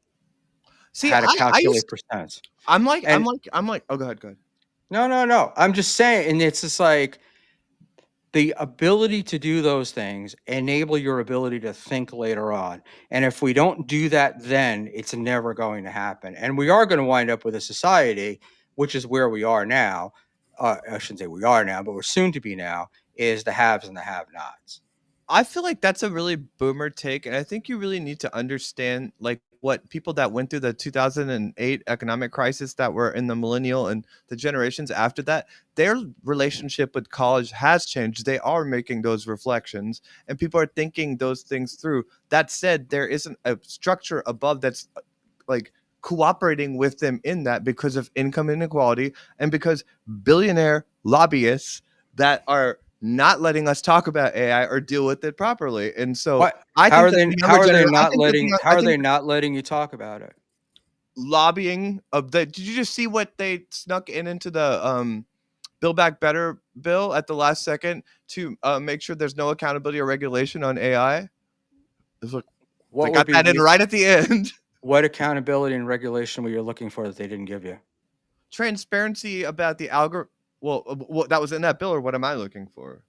see, how to I calculate used percents. I'm And like I'm like oh, go ahead, go ahead. no, no, no. I'm just saying, and it's just like the ability to do those things enable your ability to think later on. And if we don't do that, then it's never going to happen. And we are going to wind up with a society, which is where we are now. I shouldn't say we are now, but we're soon to be now, is the haves and the have nots. I feel like that's a really boomer take, and I think you really need to understand like what people that went through the 2008 economic crisis, that were in the millennial and the generations after that, their relationship with college has changed. They are making those reflections, and people are thinking those things through. That said, there isn't a structure above that's like cooperating with them in that, because of income inequality and because billionaire lobbyists that are not letting us talk about AI or deal with it properly. And so What? I How think are that they? the How younger are they generation, not letting? How I are think they not letting you talk about it? lobbying of the, did you just see what they snuck in into the Build Back Better bill at the last second to make sure there's no accountability or regulation on AI? It's like, they What would got be that in the right at the end. what accountability and regulation were you looking for that they didn't give you? Transparency about the algorithm. Well, that was in that bill, or what am I looking for?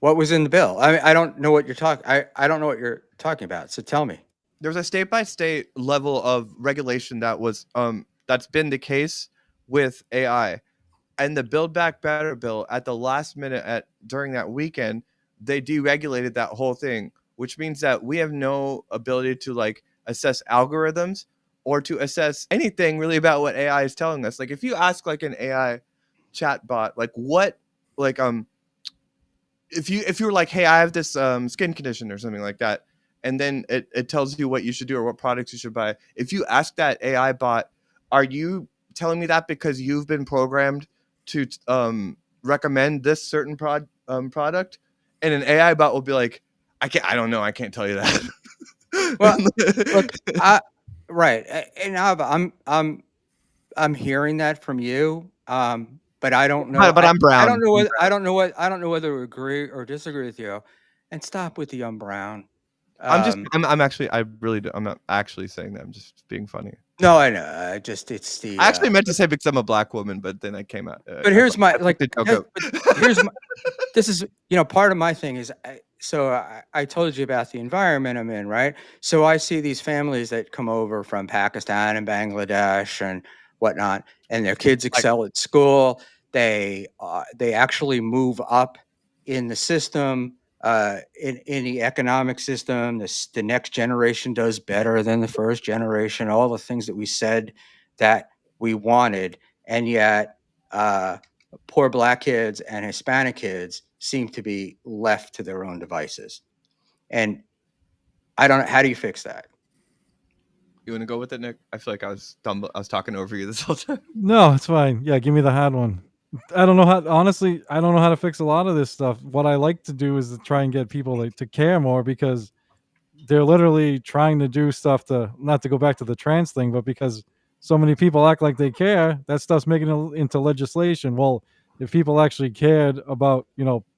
What was in the bill? I don't know what you're talking. I don't know what you're talking about. So tell me. There's a state by state level of regulation that was that's been the case with AI. And the Build Back Better bill, at the last minute, at during that weekend, they deregulated that whole thing, which means that we have no ability to like assess algorithms or to assess anything really about what AI is telling us. Like if you ask like an AI chat bot, like what, like if you were like, hey, I have this skin condition or something like that, and then it tells you what you should do or what products you should buy. If you ask that AI bot, are you telling me that because you've been programmed to recommend this certain product? And an AI bot will be like, I don't know, I can't tell you that. Well, look, I right, and I'm hearing that from you, but I don't know. But I'm I don't brown. know what I don't know what I don't know whether to agree or disagree with you. And stop with the brown. Um, I'm actually, I really do, I'm not actually saying that. I'm just being funny. no, I know. I just it's the. I actually meant to say because I'm a black woman, but then I came out. But here's my I like. picked the joke up. But here's my. This is part of my thing is I told you about the environment I'm in, right? So I see these families that come over from Pakistan and Bangladesh and whatnot, and their kids Like, excel at school. They actually move up in the system, in the economic system. The next generation does better than the first generation. All the things that we said that we wanted, and yet. Poor black kids and Hispanic kids seem to be left to their own devices. And I don't know, how do you fix that? you want to go with it, Nick? I feel like I was dumb. I was talking over you this whole time. No, it's fine. Yeah, give me the hard one. I don't know how. Honestly, I don't know how to fix a lot of this stuff. What I like to do is to try and get people to care more, because they're literally trying to do stuff to, not to go back to the trans thing, but because so many people act like they care, that stuff's making it into legislation. Well, if people actually cared about,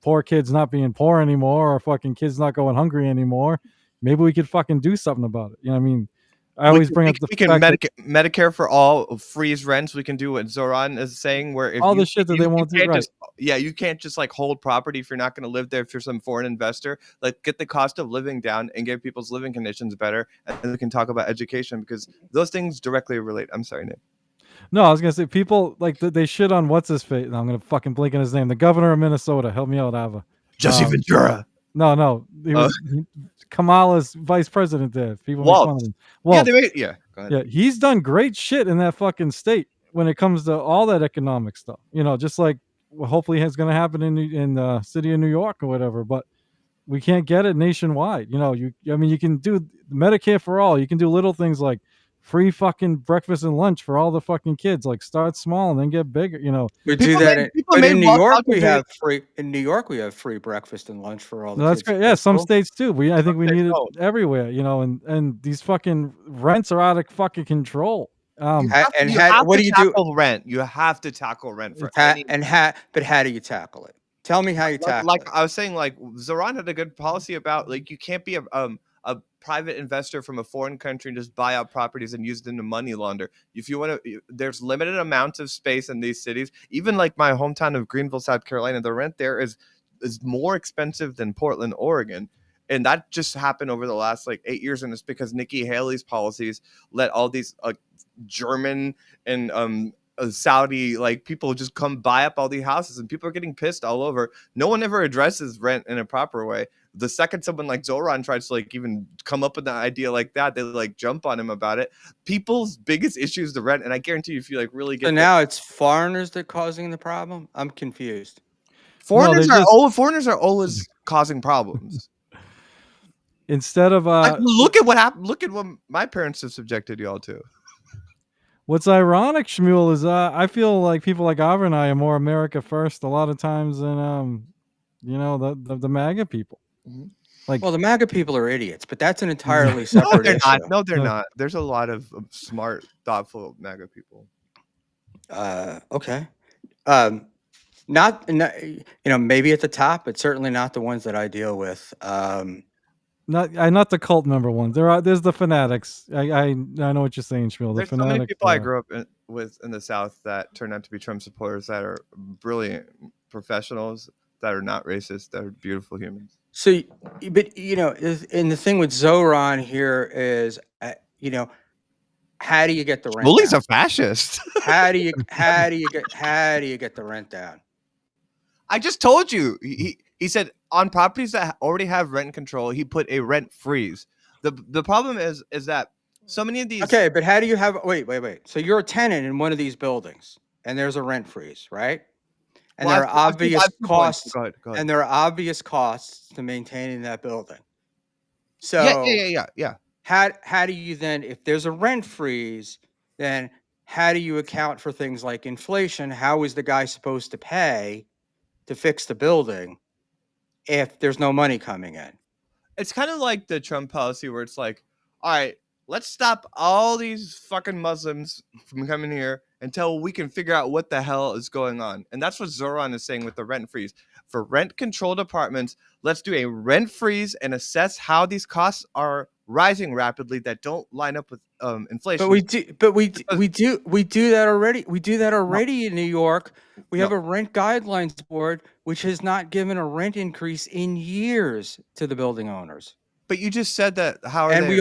poor kids not being poor anymore, or fucking kids not going hungry anymore, maybe we could fucking do something about it. You know what I mean? I always bring up the We can fact that Medicare for all, freeze rents. We can do what Zoran is saying, where if all the shit that they you won't do, can't right? just, yeah, you can't just like hold property if you're not going to live there. If you're some foreign investor, like get the cost of living down and get people's living conditions better, and then we can talk about education, because those things directly relate. I'm sorry, Nick. No, I was gonna say people like they shit on what's his face. No, I'm gonna fucking blink on his name. The governor of Minnesota. Help me out, Ava. Jesse Ventura. No, he was Kamala's vice president there. People make fun of Walt. him. Yeah, Walt. yeah. Go ahead. Yeah, he's done great shit in that fucking state when it comes to all that economic stuff. Just like hopefully is going to happen in the city of New York or whatever. But we can't get it nationwide. You can do Medicare for all. You can do little things like free fucking breakfast and lunch for all the fucking kids. Like start small and then get bigger. We do that, People but made in New Walt York talk very. we have free breakfast and lunch for all the No, that's kids great. that go Yeah, to some school. states too. I think we States need it don't. everywhere. And these fucking rents are out of fucking control. You have What to do you do? tackle rent. You have to tackle rent for any. But how do you tackle it? Tell me how you tackle Like it. I was saying, like Zoran had a good policy about like you can't be a private investor from a foreign country and just buy out properties and use them to money launder. If you want to, there's limited amounts of space in these cities. Even like my hometown of Greenville, South Carolina, the rent there is more expensive than Portland, Oregon. And that just happened over the last like 8 years, and it's because Nikki Haley's policies let all these German and Saudi like people just come buy up all the houses, and people are getting pissed all over. No one ever addresses rent in a proper way. The second someone like Zoran tries to like even come up with an idea like that, they like jump on him about it. People's biggest issue is the rent, and I guarantee you, if you like really So get now it's foreigners that causing the problem? I'm confused. foreigners they're are just foreigners are always causing problems. instead of Look at what happened. Look at what my parents have subjected y'all to. what's ironic, Schmuel, is I feel like people like Avra and I are more America first a lot of times than the MAGA people. Mhm. Like, Well, the MAGA people are idiots, but that's an entirely separate they're issue. not. No, they're not. There's a lot of smart, thoughtful MAGA people. Okay. Not, maybe at the top, but certainly not the ones that I deal with. not the cult member ones. There's the fanatics. I know what you're saying, Schmuel. The There's so many fanatics. people I grew up with in the South that turned out to be Trump supporters that are brilliant professionals, that are not racist, that are beautiful humans. So, but and the thing with Zoran here is, how do you get the rent Bully's down? a fascist. How do you get the rent down? I just told you. He said on properties that already have rent control, he put a rent freeze. The problem is that so many of these. Okay, but how do you have? Wait. So you're a tenant in one of these buildings, and there's a rent freeze, right? And Well, there are obvious I've costs. Go ahead. And there are obvious costs to maintaining that building. Yeah. So how do you then, if there's a rent freeze, then how do you account for things like inflation? How is the guy supposed to pay to fix the building if there's no money coming in? It's kind of like the Trump policy where it's like, all right, let's stop all these fucking Muslims from coming here until we can figure out what the hell is going on. And that's what Zoran is saying with the rent freeze. For rent controlled apartments, let's do a rent freeze and assess how these costs are rising rapidly that don't line up with inflation. But we do that already. We do that already in New York. We have a rent guidelines board which has not given a rent increase in years to the building owners. But you just said that. How are And they?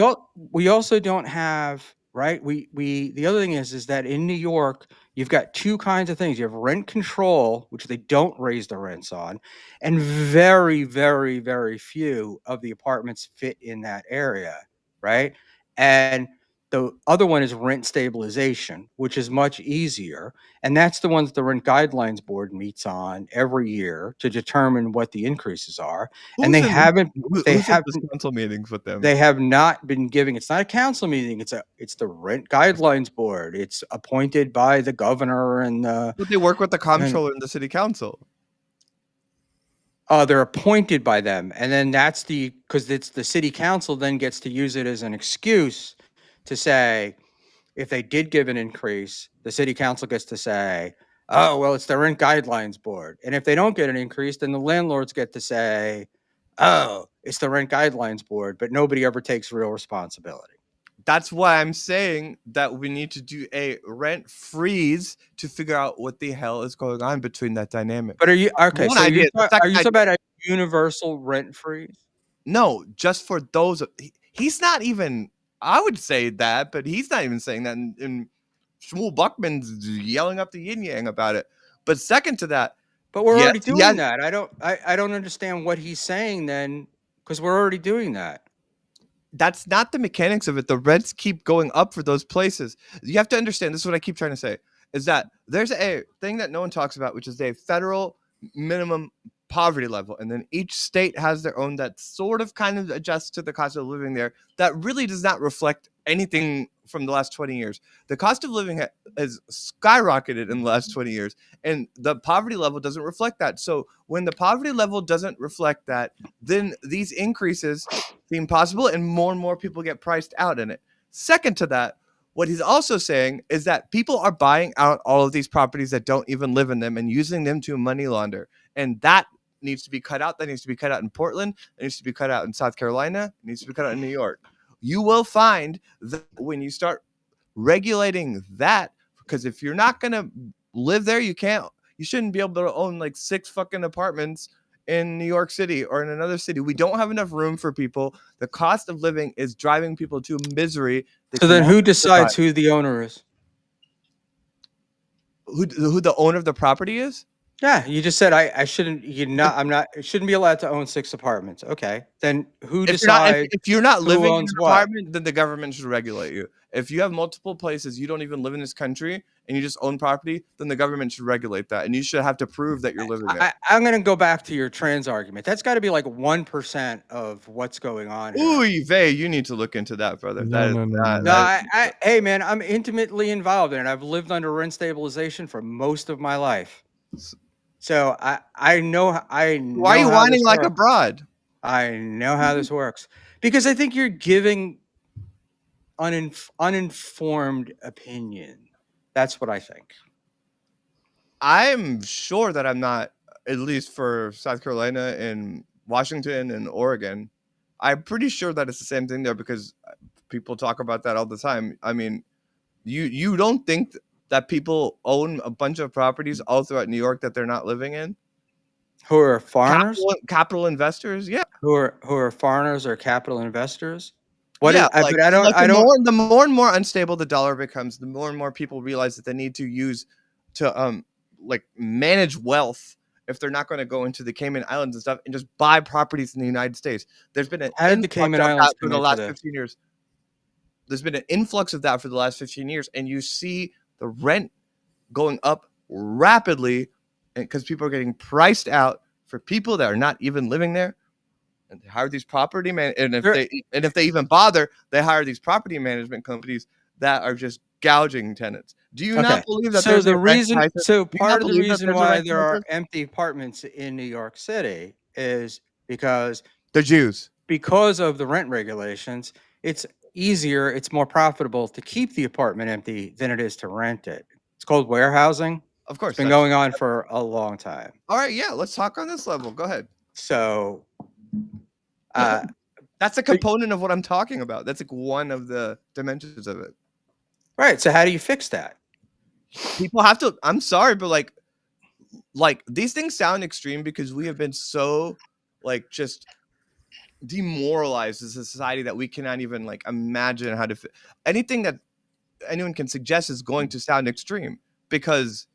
we also don't have, right? The other thing is that in New York, you've got two kinds of things. You have rent control, which they don't raise the rents on, and very, very, very few of the apartments fit in that area, right? And the other one is rent stabilization, which is much easier. And that's the one that the Rent Guidelines Board meets on every year to determine what the increases are. And they haven't Who's in those council meetings with them? They have not been giving. It's not a council meeting. It's the Rent Guidelines Board. It's appointed by the governor and But they work with the comptroller and the city council. They're appointed by them, and then because it's the city council then gets to use it as an excuse to say, if they did give an increase, the city council gets to say, oh, well, it's the Rent Guidelines Board. And if they don't get an increase, then the landlords get to say, oh, it's the Rent Guidelines Board, but nobody ever takes real responsibility. That's why I'm saying that we need to do a rent freeze to figure out what the hell is going on between that dynamic. But are you okay? So are you talking about a universal rent freeze? No, just for those. He's not even. I would say that, but he's not even saying that. And Schmuel Buckman's yelling up the yin yang about it. But second to that, but we're already doing that. I don't understand what he's saying then, because we're already doing that. That's not the mechanics of it. The rents keep going up for those places. You have to understand. This is what I keep trying to say: is that there's a thing that no one talks about, which is a federal minimum poverty level, and then each state has their own that sort of kind of adjusts to the cost of living there. That really does not reflect anything from the last 20 years. The cost of living has skyrocketed in the last 20 years, and the poverty level doesn't reflect that. So when the poverty level doesn't reflect that, then these increases seem possible, and more people get priced out in it. Second to that, what he's also saying is that people are buying out all of these properties that don't even live in them and using them to money launder. And that needs to be cut out. That needs to be cut out in Portland. That needs to be cut out in South Carolina. It needs to be cut out in New York. You will find that when you start regulating that, because if you're not gonna live there, you shouldn't be able to own like 6 fucking apartments in New York City or in another city. We don't have enough room for people. The cost of living is driving people to misery. They So then, cannot who survive. decides who the owner is? Who the owner of the property is? Yeah, you just said I shouldn't. You not. I'm not. I shouldn't be allowed to own 6 apartments. Okay, then who If you're not decides if you're not who living in an owns what? apartment, then the government should regulate you. If you have multiple places, you don't even live in this country, and you just own property, then the government should regulate that, and you should have to prove that you're living there. I'm going to go back to your trans argument. That's got to be like 1% of what's going on here. Ooh, Vey, you need to look into that, brother. No, That is no, no, not. No, no. hey man, I'm intimately involved in it. I've lived under rent stabilization for most of my life, so I know Why are you how this whining like a works. broad? I know how this works because I think you're giving uninformed opinion. That's what I think. I'm sure that I'm not, at least for South Carolina and Washington and Oregon. I'm pretty sure that it's the same thing there because people talk about that all the time. I mean, you don't think that people own a bunch of properties all throughout New York that they're not living in? Who are foreigners? Capital investors, yeah. Who are foreigners or capital investors? What Yeah, is? like But I don't. like I don't. the more and more unstable the dollar becomes, the more and more people realize that they need to use to like manage wealth if they're not going to go into the Cayman Islands and stuff and just buy properties in the United States. There's been an How did the influx Cayman of Islands that for come the into last this? 15 years. There's been an influx of that for the last 15 years, and you see the rent going up rapidly because people are getting priced out for people that are not even living there. And they hire these property man, and if they even bother, they hire these property management companies that are just gouging tenants. Do you Okay. not believe that So there's a the rent reason, crisis? so Do you not part of the believe that reason there's a why rent there are crisis? empty apartments in New York City is because The Jews. of the rent regulations. It's easier, it's more profitable to keep the apartment empty than it is to rent it. It's called warehousing. Of It's course, been that's going on for a long time. all right. Yeah, let's talk on this level. Go ahead. So, uh, That's a but- component of what I'm talking about. That's like one of the dimensions of it. right. So how do you fix that? People have to. I'm sorry, but like these things sound extreme because we have been so like just demoralized as a society that we cannot even like imagine how to anything that anyone can suggest is going to sound extreme because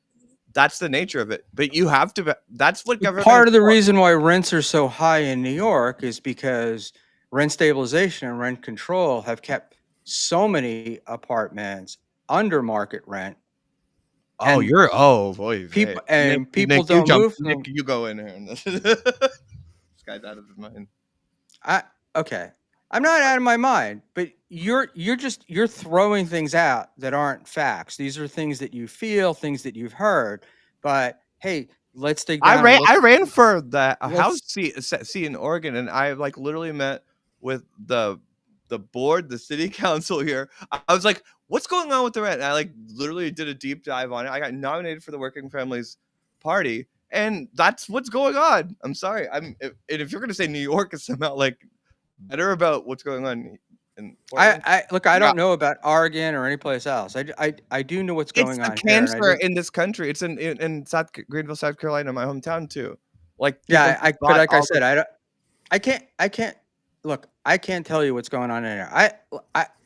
that's the nature of it. But you have to. That's what government. Part of is the for. reason why rents are so high in New York is because rent stabilization and rent control have kept so many apartments under market rent, Oh, and you're boy, Vey. people Nick, you don't jump. move Nick, from. you go in here. And this guy's out of his mind. I okay. I'm not out of my mind, but you're throwing things out that aren't facts. These are things that you feel, things that you've heard. But hey, let's dig I down and ran. look. I ran for the house Let's seat in Oregon, and I like literally met with the board, the city council here. I was like, "What's going on with the rent?" And I like literally did a deep dive on it. I got nominated for the Working Families Party, and that's what's going on. I'm sorry. And if you're gonna say New York is somehow like better about what's going on in Portland, I look. I yeah, don't know about Oregon or any place else. I do know what's it's going the on here, and I cancer do. in this country. It's in Greenville, South Carolina, my hometown too. Like people Yeah, just but bought like I all the. said, I can't look. I can't tell you what's going on in there.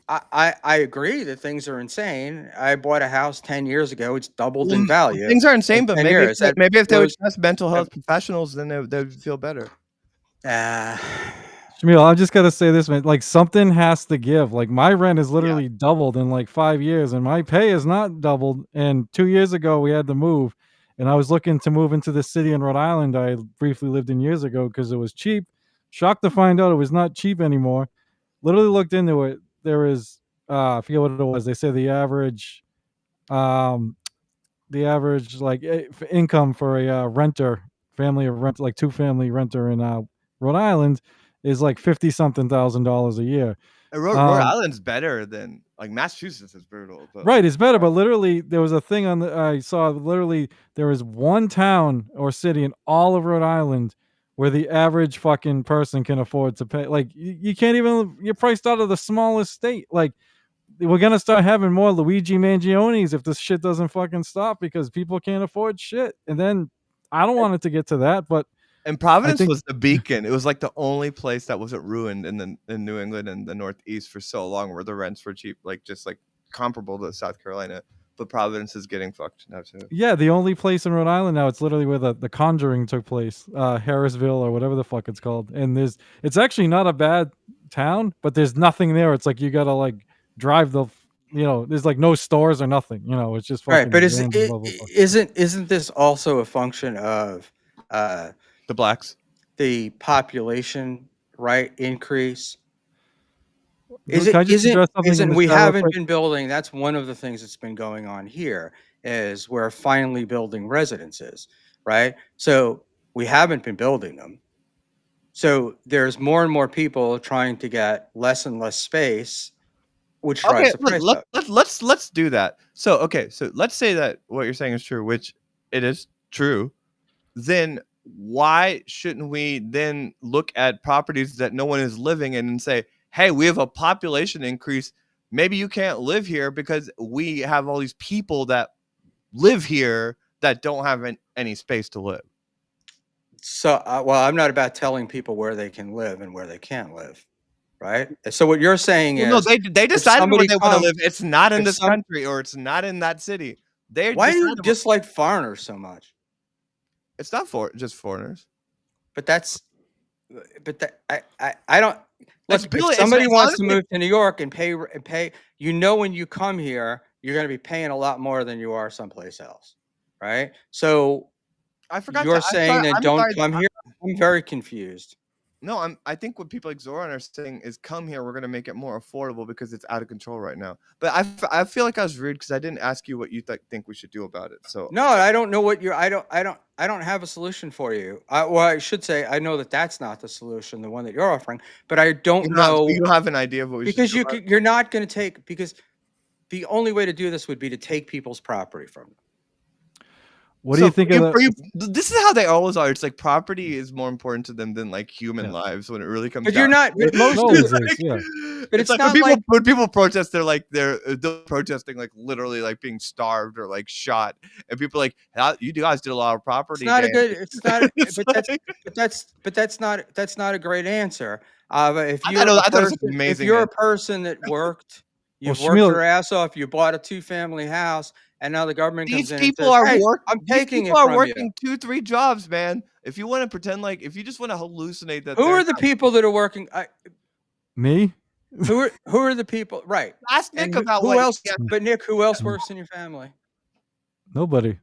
I agree that things are insane. I bought a house 10 years ago. It's doubled Well, in value things are in insane, but 10 years. That maybe if they would blows. trust mental That, health professionals, then they would feel better. uh, Shmuel, I'm just gonna say this, man. Like something has to give. Like my rent has Yeah. literally doubled in like 5 years, and my pay has not doubled. And 2 years ago, we had to move, and I was looking to move into the city in Rhode Island I briefly lived in years ago because it was cheap. Shocked to find out it was not cheap anymore. Literally looked into it. There is, I forget what it was. They say um, the average like income for a renter, family of rent, like two family renter in Rhode Island, is like 50 something thousand dollars a year. And Rhode Um, Island's better than like Massachusetts is brutal, but right, it's better, but literally there was a thing on the I saw literally there was one town or city in all of Rhode Island where the average fucking person can afford to pay. Like you can't even. You're priced out of the smallest state. Like we're gonna start having more Luigi Mangionis if this shit doesn't fucking stop because people can't afford shit. And then I don't want it to get to that, but And I Providence think was the beacon. It was like the only place that wasn't ruined in New England and the Northeast for so long, where the rents were cheap, like just like comparable to South Carolina. But Providence is getting fucked now too. yeah, the only place in Rhode Island now, it's literally where the Conjuring took place, Harrisville or whatever the fuck it's called. And it's actually not a bad town, but there's nothing there. It's like you gotta like drive there's like no stores or nothing. It's just Right, but fucking random level. isn't this also a function of uh, The blacks. the population increase? Can I just address something in Isn't the we chat real haven't quick? been building? That's one of the things that's been going on here is we're finally building residences, right? So we haven't been building them. So there's more and more people trying to get less and less space, which Okay, drives the price up. let's do that. So okay, so let's say that what you're saying is true, which it is true. Then why shouldn't we then look at properties that no one is living in and say, hey, we have a population increase. Maybe you can't live here because we have all these people that live here that don't have any space to live. So, well, I'm not about telling people where they can live and where they can't live, right? So what you're saying Well, no, is, they if decided where somebody they want to comes, live. It's not in if this some, country or it's not in that city. They why do you decided dislike foreigners so much? it's not for just foreigners. But that's, but that I don't It's look. If really somebody it's wants to honestly move to New York and pay, when you come here, you're going to be paying a lot more than you are someplace else, right? So I forgot to you're saying that I'm don't sorry. come here. I'm very confused. No, I think what people like Zoran are saying is come here. We're going to make it more affordable because it's out of control right now. But I feel like I was rude because I didn't ask you what you think we should do about it. So No, I don't know what you're. I don't have a solution for you. Well, I should say I know that that's not the solution, the one that you're offering. But I don't you know don't have an idea of what we should because do about it? you're not going to take, because the only way to do this would be to take people's property from them. What do you think of the? This is how they always are. It's like property is more important to them than like human lives when it really comes But down. you're not. But most of always the, is, yeah. but It's it's like not like when people protest, they're protesting like literally like being starved or like shot, and people are like, you guys did a lot of property. it's not a damage." good. It's not. It's But like- that's not a great answer. But if I you're thought a it was an person, if amazing you're a answer. person that worked, Well, you've worked Schmuel, your ass off, you bought a 2-family house, and now the government comes These in and people says, are "Hey, work. I'm These taking people it are from you." working 2-3 jobs, man. If you want to pretend like, if you just want to hallucinate that, Who they're are the people that are working? me? Who are the people? Right. ask And Nick about who what. else? Yeah, But Nick, who else works in your family? Nobody.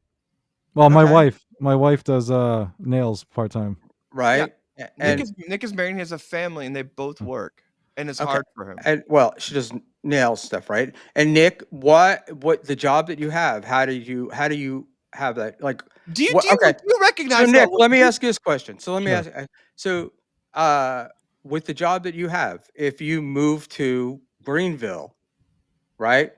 Well, my Okay. wife does nails part time. yeah. Right. And Nick is married. He has a family, and they both work, and it's okay. hard for him. And well, she does nail stuff, right? And Nick, what the job that you have? How do you have that? Like, Do you what? Okay. do you So recognize Nick, that? let me ask you this question. So let me Sure. ask. So, uh, with the job that you have, if you move to Greenville, right?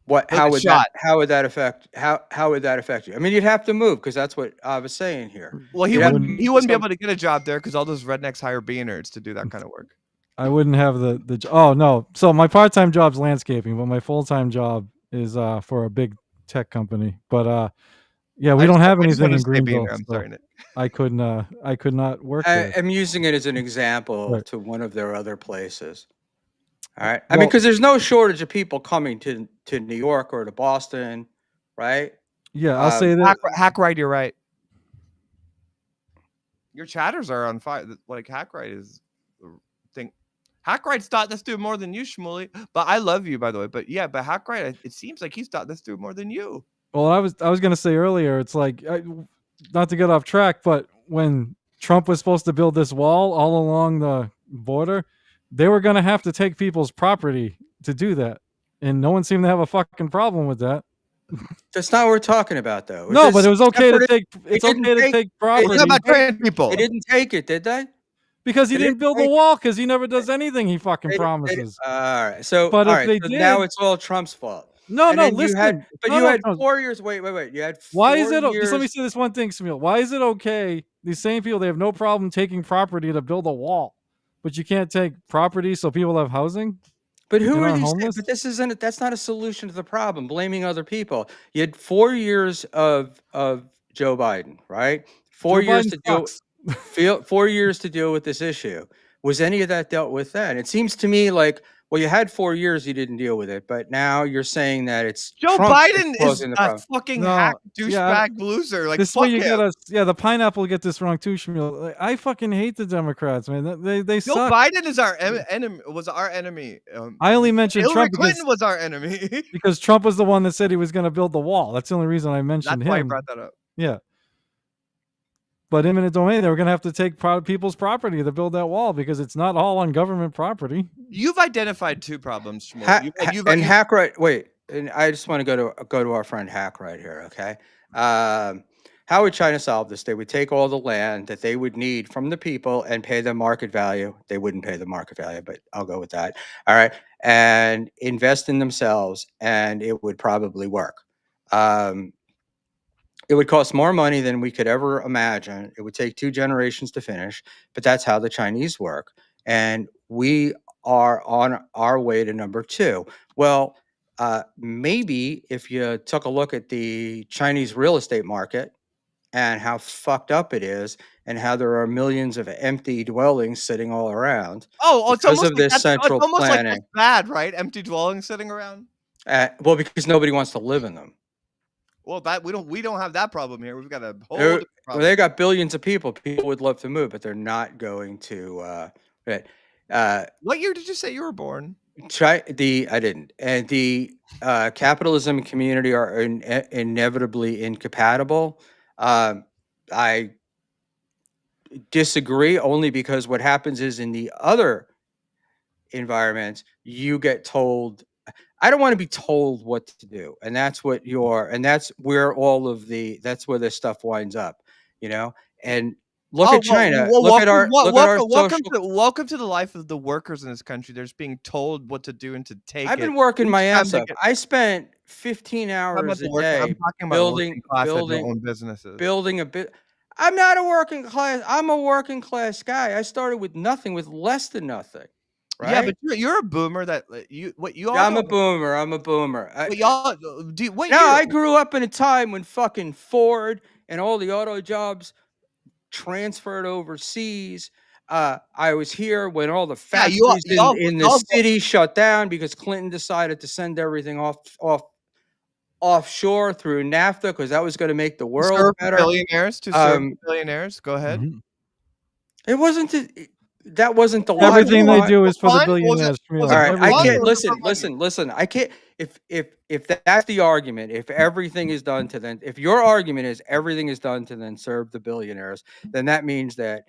What? He'll get shot. How would that affect? How would that affect you? I mean, you'd have to move because that's what I was saying here. Well, You'd have to move he to wouldn't be some- able to get a job there because all those rednecks hire beaners to do that kind of work. I wouldn't have oh no. So my part time job's landscaping, but my full time job is for a big tech company. But yeah, we don't have I just anything wanted in to say Greenville. beaner. I'm So sorry, Nick. I could not work there. I'm using it as an example Right. to one of their other places. All right. I mean, Well, because there's no shortage of people coming to New York or to Boston, right? yeah, I'll say that. Hack right, you're right. Your chatters are on fire. Like Hack right is thing. Hack right's thought this through more than you, Schmuel. But I love you, by the way. But yeah, but Hack right, it seems like he's thought this through more than you. Well, I was gonna say earlier, it's like not to get off track, but when Trump was supposed to build this wall all along the border, they were gonna have to take people's property to do that, and no one seemed to have a fucking problem with that. That's not what we're talking about, though. No, but it was okay to take. It's didn't okay to take- take What property about trans people? They didn't take it, did they? because he they didn't didn't build the take it. wall because he never does anything he fucking They- promises. All right. So, But all if right, they so did- now it's all Trump's fault. No, and no, then listen. but No, you no, had no. 4 years. Wait. You had Why is 4 it just let me years. say this one thing, Samuel. Why is it okay? These same people, they have no problem taking property to build a wall, but you can't take property so people have housing But who and are aren't these? homeless? But this isn't. That's not a solution to the problem. Blaming other people. You had 4 years of Joe Biden, right? Joe 4 years Biden to deal. sucks. 4 years to deal with this issue. Was any of that dealt with then? It seems to me like, well, you had 4 years, you didn't deal with it, but now you're saying that it's Joe Trump that's Biden is causing the a problem. fucking hack No, yeah, douchebag loser. Like this is where fuck you him. get us. Yeah, the pineapple get this wrong too, Shmuel. Like, I fucking hate the Democrats, man. They Joe suck. Biden is our enemy. Was our enemy. I only mentioned Hillary Trump Clinton was our enemy. because Trump was the one that said he was going to build the wall. That's the only reason I mentioned That's why he him. brought that up. Yeah, but eminent domain, they were going to have to take people's property to build that wall because it's not all on government property. You've identified two problems, Schmuel. And Hack right. Wait, and I just want to go to our friend Hack right here. Okay, how would China solve this? They would take all the land that they would need from the people and pay them market value. They wouldn't pay the market value, but I'll go with that. All right, and invest in themselves, and it would probably work. Um, it would cost more money than we could ever imagine. It would take 2 generations to finish, but that's how the Chinese work. And we are on our way to number two. Well, maybe if you took a look at the Chinese real estate market and how fucked up it is, and how there are millions of empty dwellings sitting all around Oh, it's because almost of like this it's central almost like that's planning. bad, right? Empty dwellings sitting around. Well, because nobody wants to live in them. Well, that we don't have that problem here. We've got a whole Well, different problem. they got billions of people. People would love to move, but they're not going to. Right. What year did you say you were born? I didn't. And the capitalism and community are inevitably incompatible. I disagree only because what happens is in the other environments, you get told. I don't want to be told what to do, and that's where that's where this stuff winds up, you know. And look Oh at China. well, Look at our social. welcome to the life of the workers in this country. They're just being told what to do and to take I've it been working each my time ass they off. get. I spent 15 I'm about hours the a working. I'm day talking about the building working class that don't building own businesses. building a bit. I'm not a working class. I'm a working class guy. I started with nothing, with less than nothing, Yeah, but right? you're a boomer that you all Yeah, I'm a don't. boomer. I'm a boomer. What y'all do? What No, year? I grew up in a time when fucking Ford and all the auto jobs transferred overseas. I was here when all the Yeah, factories in the y'all. city shut down because Clinton decided to send everything offshore through NAFTA because that was going to make the world better. To serve the Um, billionaires. Go ahead. Mhm. it wasn't that wasn't the What line. Everything The they line. do is for the fun? billionaires, Was All it Shmuel. right, for I fun can't or Everything. was it for money? listen. I can't if that's the argument. If everything is done to then, if your argument is everything is done to then serve the billionaires, then that means that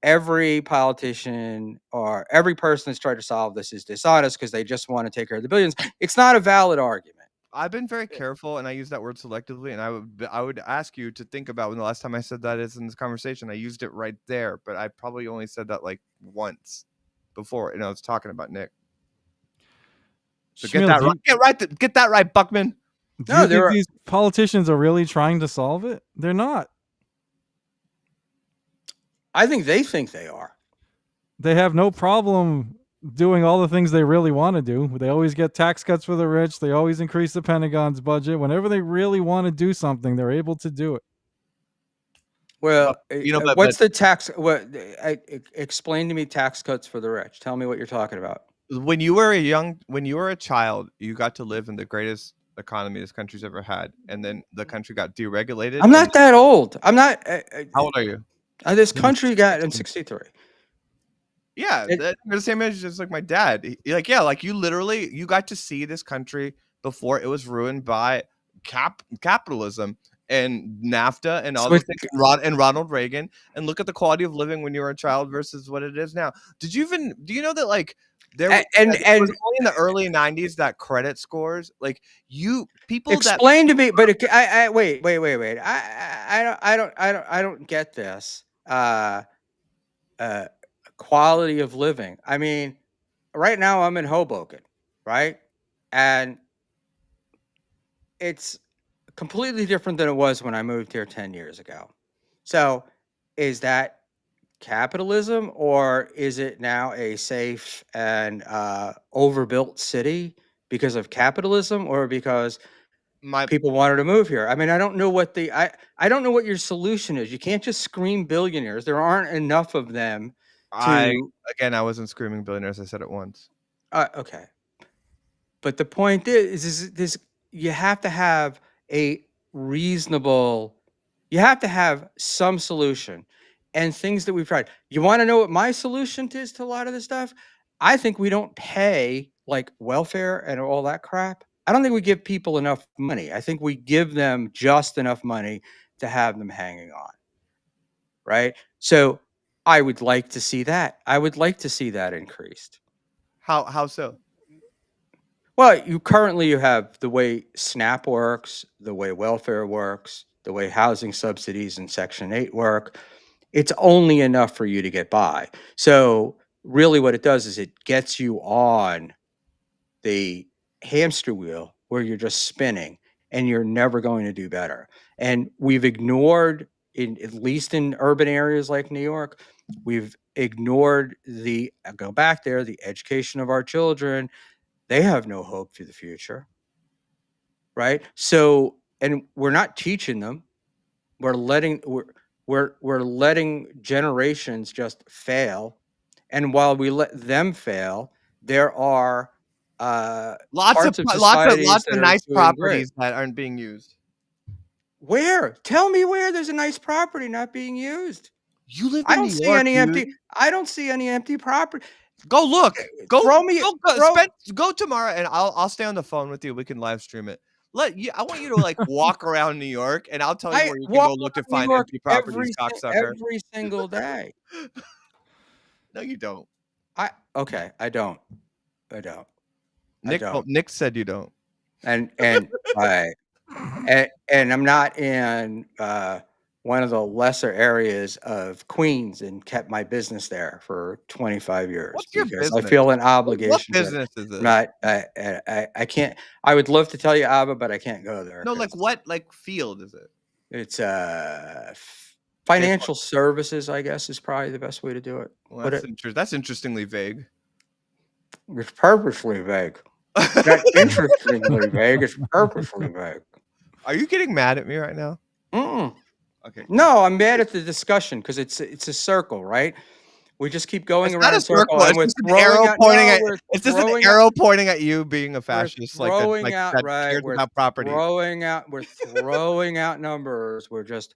every politician or every person that's tried to solve this is dishonest because they just want to take care of the billions. It's not a valid argument. I've been very careful, and I use that word selectively. And I would ask you to think about when the last time I said that is in this conversation. I used it right there, but I probably only said that like once before, and I was talking about Nick. So get Shmuel, that right. Get that right, Buckman. do No, you there think are. these politicians are really trying to solve it? They're not. I think they are. They have no problem doing all the things they really want to do. They always get tax cuts for the rich. They always increase the Pentagon's budget. Whenever they really want to do something, they're able to do it. Well, But what's the tax? Explain to me tax cuts for the rich. Tell me what you're talking about. when you were a child, you got to live in the greatest economy this country's ever had, and then the country got deregulated. I'm not that old. I'm not. How old are you? This Yeah, he's country got. I'm 16. 63. Yeah, It, they're the same age as like my dad. Like yeah, like you got to see this country before it was ruined by capitalism and NAFTA and all so those things. And Ronald Reagan, and look at the quality of living when you were a child versus what it is now. Do you know that like it was and only in the early '90s that credit scores like you people that explain to me. But I wait. I don't get this. Uh, quality of living. I mean, right now I'm in Hoboken, right? And it's completely different than it was when I moved here 10 years ago. So, is that capitalism, or is it now a safe and overbuilt city because of capitalism, or because My people wanted to move here? I mean, I don't know what I don't know what your solution is. You can't just scream billionaires. There aren't enough of them I to. again, I wasn't screaming billionaires. I said it once. Okay, but the point is this: you have to have a reasonable, you have to have some solution, and things that we've tried. You want to know what my solution is to a lot of this stuff? I think we don't pay like welfare and all that crap. I don't think we give people enough money. I think we give them just enough money to have them hanging on, right? So I would like to see that. I would like to see that increased. How so? Well, you have the way SNAP works, the way welfare works, the way housing subsidies and Section 8 work. It's only enough for you to get by. So, really, what it does is it gets you on the hamster wheel where you're just spinning and you're never going to do better. And we've ignored, in at least in urban areas like New York, we've ignored the, I go back there, the education of our children. They have no hope for the future, right? So, and we're not teaching them. We're letting we're letting generations just fail, and while we let them fail, there are parts of societies Lots that of are nice doing great. properties that aren't being used. Where? Tell me where there's a nice property not being used. You live I in don't New see York, any dude. empty. I don't see any empty property. Go look. Throw me. Throw. Go tomorrow, and I'll stay on the phone with you. We can live stream it. I want you to like walk around New York, and I'll tell you I where you can walk go look to around New find York empty properties, cocksucker. every single day. No, you don't. I Okay, I don't. I don't. I Nick don't. Nick said you don't. And I and I'm not in one of the lesser areas of Queens and kept my business there for 25 years What's your because I business? feel an What obligation to it. business is this? Not I can't. I would love to tell you, Abba, but I can't go there No, like because what like field is it? it's Okay, financial services. I guess is probably the best way to do it. well, Put it. that's interestingly vague. It's purposely vague. Not interestingly vague. It's purposely vague. Are you getting mad at me right now? Mm-mm. Okay, good. No, I'm mad at the discussion because it's a circle, right? We just keep going It's not around a in circle, circle. and It's we're just an throwing arrow out. pointing No, at. we're It's just an throwing out. arrow pointing at you being a We're fascist, throwing out. that Right. cares about property. We're throwing out numbers. We're just,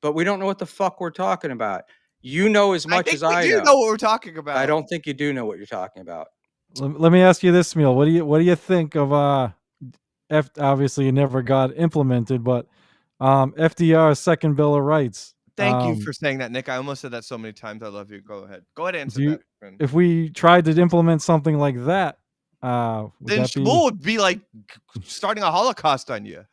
but we don't know what the fuck we're talking about. You know as I much think as we I do know. know what we're talking I about. don't think you do know what you're talking about. Let me ask you this, Smil. What do you think of obviously it never got implemented, but FDR's second Bill of Rights. Thank you for saying that, Nick. I almost said that so many times. I love you. Go ahead. Go ahead and answer Do you, that, friend. if we tried to implement something like that, would Then that be? Shmuel would be like starting a Holocaust on you.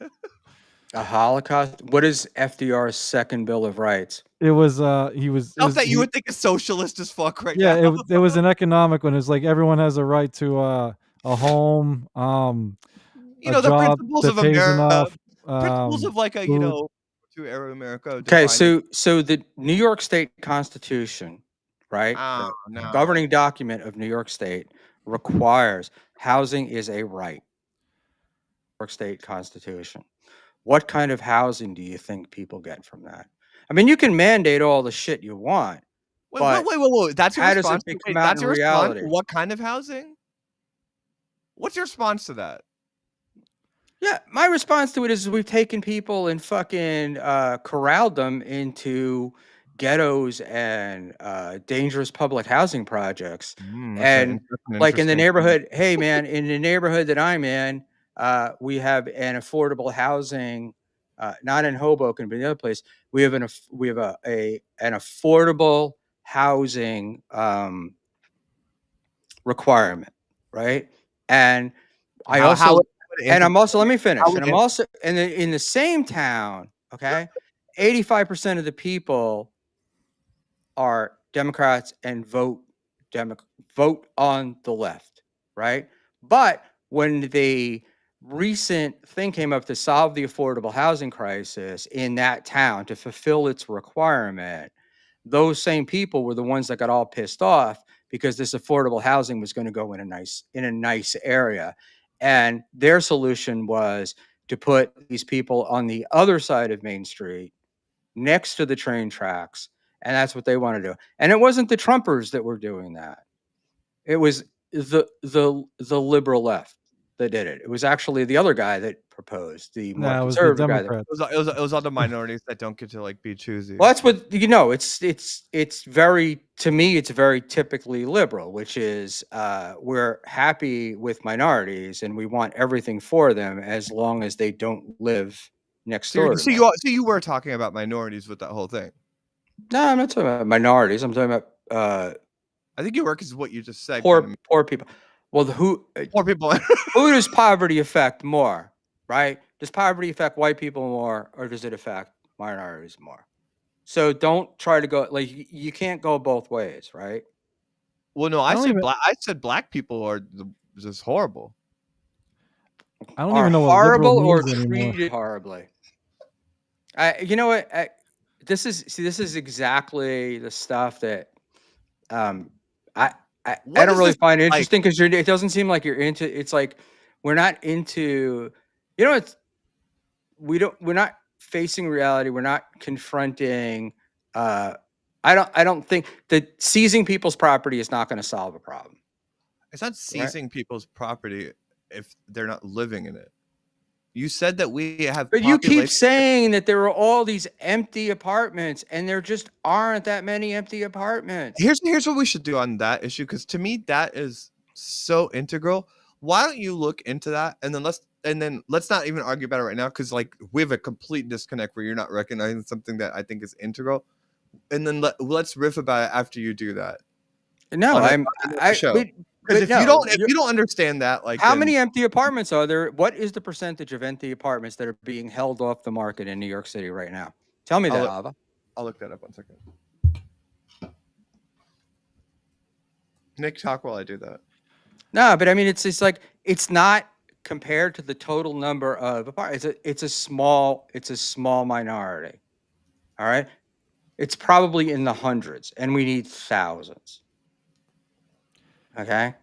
A Holocaust. What is FDR's second Bill of Rights? It was he was it Stuff was that you he would think is socialist as fuck right yeah, now. it was an economic one. It's like everyone has a right to a home, You a know, the job principles that of pays America, enough, principles of like a, food. to era America Okay, defined it. so the New York State Constitution, right? Oh The no. governing document of New York State requires housing is a right. New York State Constitution. What kind of housing do you think people get from that? I mean, you can mandate all the shit you want, but Wait. That's your how does response? it become Wait, out that's in your response? reality? What kind of housing? What's your response to that? Yeah, my response to it is we've taken people and fucking corralled them into ghettos and dangerous public housing projects. That's And an like in the interesting thing. neighborhood, hey man, in the neighborhood that I'm in, we have an affordable housing, not in Hoboken, but the other place. We have an affordable housing requirement, right? And I How also would it and I'm also let me how finish. And would I'm it also in the same town, okay? 85% of the people are Democrats and vote on the left, right? But when the recent thing came up to solve the affordable housing crisis in that town to fulfill its requirement, those same people were the ones that got all pissed off because this affordable housing was going to go in a nice area. And their solution was to put these people on the other side of Main Street next to the train tracks. And that's what they want to do. And it wasn't the Trumpers that were doing that. It was the liberal left that did it. It was actually the other guy that proposed, the more Nah, it was the conservative guy that. Democrats. It was all the minorities that don't get to like be choosy. Well, that's what it's very, to me, it's very typically liberal, which is we're happy with minorities and we want everything for them as long as they don't live next So, door to them. so you were talking about minorities with that whole thing. No, I'm not talking about minorities. I'm talking about I think you were because what you just said. poor people. Well, Poor people. who does poverty affect more, right? Does poverty affect white people more, or does it affect minorities more? So don't try to go like you can't go both ways, right? Well, no, I don't even I said black people are just horrible. I don't Are even know what liberal horrible or means anymore. treated horribly. You know what? This is exactly the stuff that um, I I What don't is really this find like? interesting because it doesn't seem like you're into. It's like we're not into. You know, it's we're not facing reality. We're not confronting. Uh, I don't think that seizing people's property is not going to solve a problem, It's not right? seizing people's property if they're not living in it. You said that we have But you keep population. saying that there are all these empty apartments, and there just aren't that many empty apartments. Here's what we should do on that issue because to me that is so integral. Why don't you look into that and then let's not even argue about it right now because like we have a complete disconnect where you're not recognizing something that I think is integral, and then let's riff about it after you do that No, on a I'm another I show. Because but no. if you don't understand that, like How then many empty apartments are there? What is the percentage of empty apartments that are being held off the market in New York City right now? Tell me I'll that, look, Ava. I'll look that up 1 second. Nick, talk while I do that. No, but I mean, it's just like it's not compared to the total number of apartments. It's a small minority. All right, it's probably in the hundreds, and we need thousands. Okay,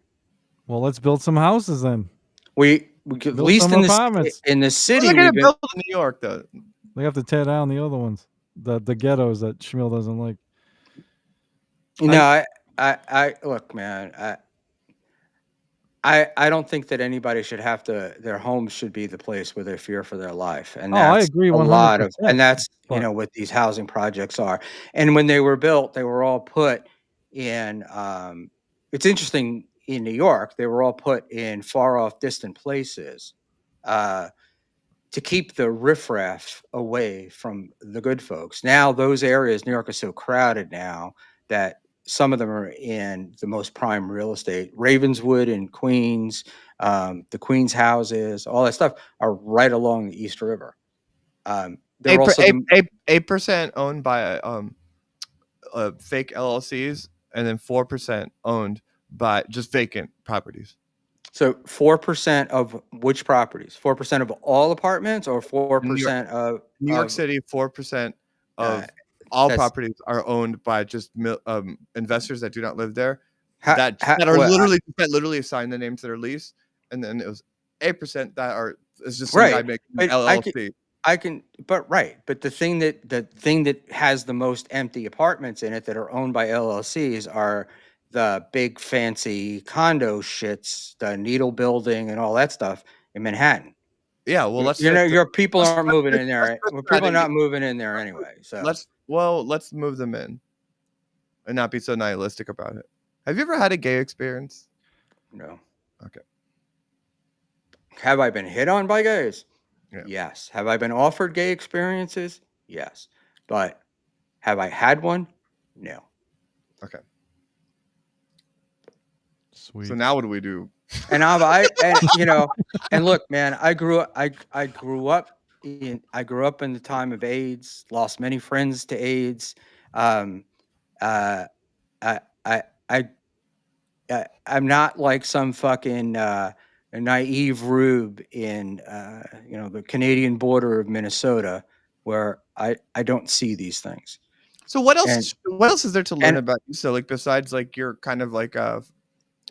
Well, let's build some houses then. we could, at Build least some apartments. in the What are city they we've gonna been. build in New York though? They have to tear down the other ones, the ghettos that Schmuel doesn't like. No, I look, man. I don't think that anybody should have to. Their home should be the place where they fear for their life, and Oh, I that's agree a lot of. 100%. And that's But what these housing projects are. And when they were built, they were all put in. It's interesting in New York. They were all put in far off, distant places. Uh, to keep the riffraff away from the good folks. Now those areas, New York is so crowded now that some of them are in the most prime real estate. Ravenswood and Queens, the Queens houses, all that stuff are right along the East River. They're also the 8% owned by fake LLCs, and then 4% owned by just vacant properties. so 4% of which properties? 4% of all apartments, or New York, 4% New York of City, 4% uh, of all that's properties are owned by just investors that do not live there. how, That are well, literally assign the name to their lease, and then it was 8% that are is just some guy right. making an But LLC. but the thing that has the most empty apartments in it that are owned by LLCs are the big fancy condo shits, the Needle Building and all that stuff in Manhattan. Yeah, well, let's You know, fit. your people aren't moving in Let's there. fit Well, that people are in. not moving in there anyway. So Let's move them in and not be so nihilistic about it. Have you ever had a gay experience? no. Okay. Have I been hit on by gays? Yeah. Yes. Have I been offered gay experiences? Yes. But have I had one? No. Okay. sweet. So now what do we do? And and look, man, I grew up in the time of AIDS, lost many friends to AIDS. Um, uh, I, I, I, I'm not like some fucking, a naive rube in the Canadian border of Minnesota, where I don't see these things. So what And else is there to learn and about you? So like besides like you're kind of like a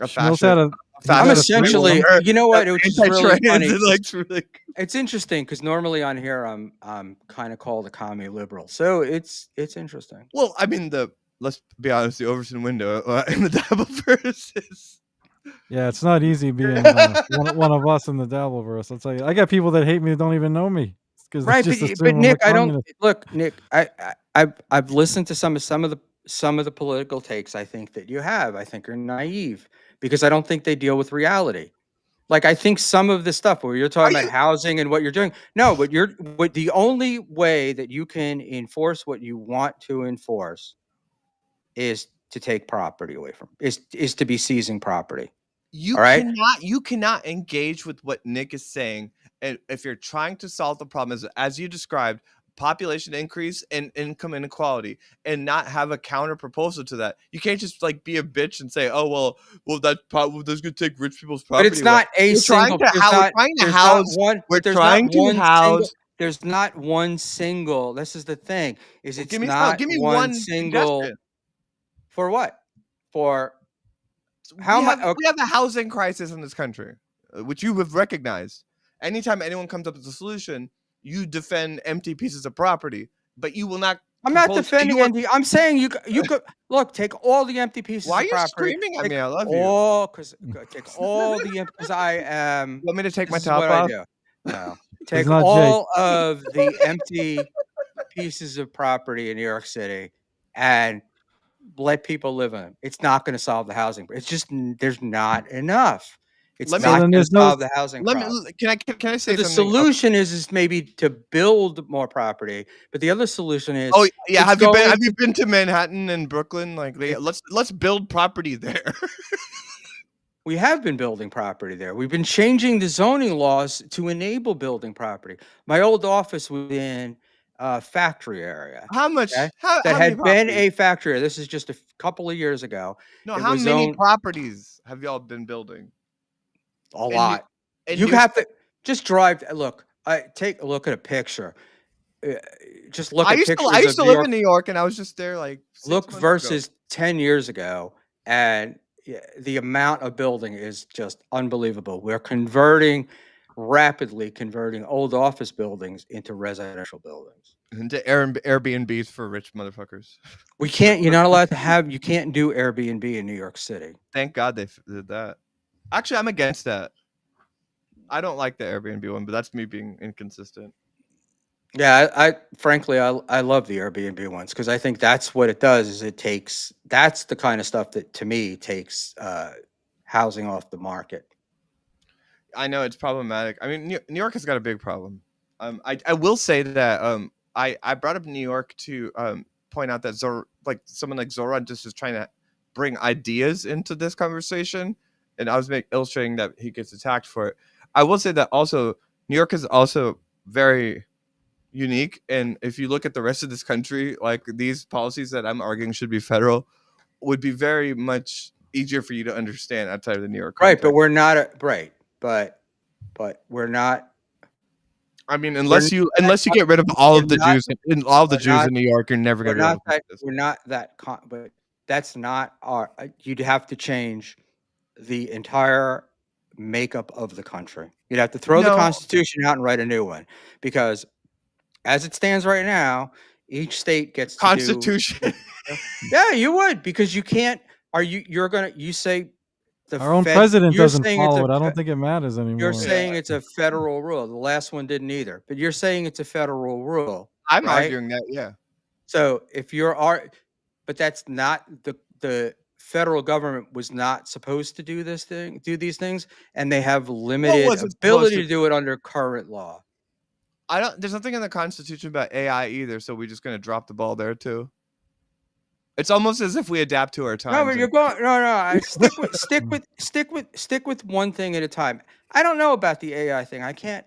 Schmuel's fascist, had a a he's I'm had a fascist three essentially, Christopher, you know what, which is really anti-trans, funny and because like really. it's interesting because normally on here I'm kind of called a commie liberal, so it's interesting. Well, I mean the let's be honest, the Overton window in the Dabbleverse is. Yeah, it's not easy being one of us in the Dabbleverse. I'll tell you. I got people that hate me that don't even know me because they Right, just but assume I'm a Nick, I don't communist. look, Nick. I've listened to some of the political takes. I think that you have. I think are naive because I don't think they deal with reality. Like I think some of the stuff where you're Are talking about you? housing and what you're doing. No, what the only way that you can enforce what you want to enforce is to take property away from is to be seizing property. You All right. cannot engage with what Nick is saying, and if you're trying to solve the problem as you described, population increase and income inequality, and not have a counter proposal to that. You can't just like be a bitch and say, oh well that's gonna take rich people's But property it's away. not a single. We're trying to house. There's not one single. This is the thing. Is Well, it's not give me one one suggestion. single for what? For how we much? have we have a housing crisis in this country, which you have recognized. Anytime anyone comes up with a solution, you defend empty pieces of property, but you will not I'm not propose. defending ND. I'm saying you could look. Take all the empty Why pieces are of you property. screaming at Take me? I love you. all take all the because I am. You want me to take my This is what top I off? do. No, It's take not Jake. all of the empty pieces of property in New York City and let people live in them. It's not going to solve the housing. It's just there's not enough. It's Let me So not then going to there's no solve the housing let me. problem. Can I So say the something? solution is maybe to build more property, but the other solution is Oh yeah, it's have going you to been to Manhattan and Brooklyn? Like it's let's build property there. we have been building property there. We've been changing the zoning laws to enable building property. My old office was in a factory area. How Okay, much? that How many had been properties? a factory. This is just a couple of years ago. No, It how was many zoned properties have y'all been building a in New lot. in You New have to just drive. Look, take a look at a picture. Uh, Just look at I pictures used of to New live in York. New York, and I was just there like 6 Look months ago. versus 10 years ago, and yeah, the amount of building is just unbelievable. We're rapidly converting old office buildings into residential buildings. Into Airbnbs for rich motherfuckers. We can't. You're not allowed to have. You can't do Airbnb in New York City. Thank God they did that. Actually, I'm against that. I don't like the Airbnb one, but that's me being inconsistent. Yeah, I frankly I love the Airbnb ones because I think that's what it does. Is it takes that's the kind of stuff that to me takes housing off the market. I know it's problematic. I mean, New York has got a big problem. I will say that I brought up New York to point out that like someone like Zoran just is trying to bring ideas into this conversation, and I was illustrating that he gets attacked for it. I will say that also New York is also very unique, and if you look at the rest of this country, like these policies that I'm arguing should be federal, would be very much easier for you to understand outside of the New York Right, but context. we're not right, but we're not I mean, we're unless you get rid of all we're of the not Jews in all the we're Jews not in New York, you're never gonna be able to fix this. we're not that but that's not our you'd have to change the entire makeup of the country. You'd have to throw the No Constitution out and write a new one because as it stands right now, each state gets to do constitution. yeah, you would because you can't you're gonna you say the Our own Fed president you're doesn't saying it's follow a it. I don't think it matters you're anymore. Yeah, saying it's a federal rule. The last one didn't either, but you're saying it's a federal rule, I'm right? arguing that. Yeah, So if but that's not the federal government was not supposed to do these things, and they have what limited was it supposed ability to to do do? it under current law. I don't. There's nothing in the Constitution about AI either, so we're just gonna drop the ball there too. It's almost as if we adapt to our No, times. but And you're going no. I stick with one thing at a time. I don't know about the AI thing. I can't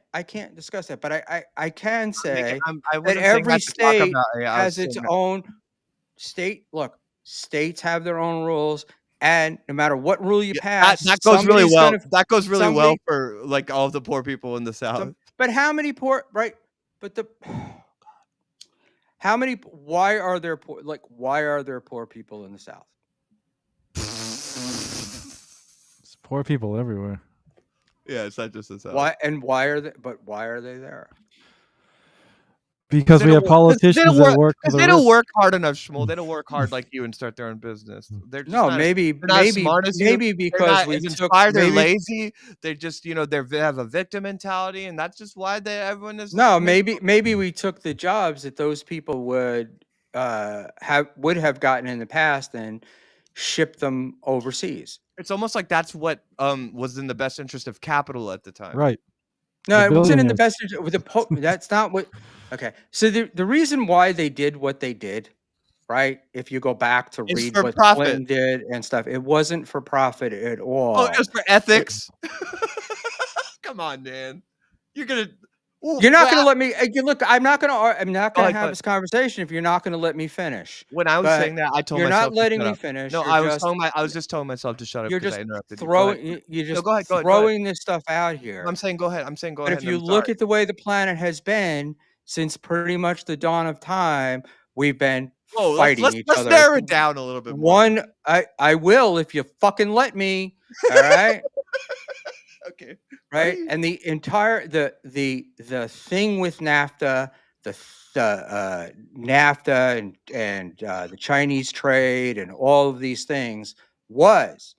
discuss that, but I can say I that wasn't saying every that to talk state about AI. I was has its saying that own state. Look, states have their own rules, And no matter what rule you Yeah, pass, that goes really somebody's well. gonna That goes really well somebody for like all the poor people in the South. but how many poor right? But the how many why are there poor why are there poor people in the South? It's poor people everywhere. Yeah, it's not just the South. Why are they there? Because we have politicians that work for Because the they don't rich. work hard enough, Shmuel. They don't work hard like you and start their own business. They're just No, not as maybe they're not as smart as you. They're because not we as took inspired. They're maybe lazy. They just they have a victim mentality, and that's just why everyone is no, miserable. maybe we took the jobs that those people would have gotten in the past and shipped them overseas. It's almost like that's what was in the best interest of capital at the time. Right. No, The it wasn't in the billionaires. best interest with that's not what okay. So the reason why they did what they did, right? If you go back to It's read for what profit. Clinton did and stuff, it wasn't for profit at Oh, it was all. for It, ethics. Come on, man. You're gonna. Ooh, you're not going well, to let me look. I'm not go going to ahead, go have ahead. this conversation if you're not going to let me finish. When I was But saying that, I told you're not myself to letting shut me up. finish. No, I was just telling myself to shut up You're because I just interrupted you. Go ahead. throwing you're No, just go ahead. Go ahead. Go ahead. throwing this stuff out here. I'm saying go ahead. I'm saying go But ahead. if And you I'm look sorry. at the way the planet has been since pretty much the dawn of time, we've been Oh, fighting each let's other. narrow it down a little bit more. I will if you fucking let me. All right. Okay. Why do Right. you? And the entire the thing with NAFTA, NAFTA and the Chinese trade and all of these things was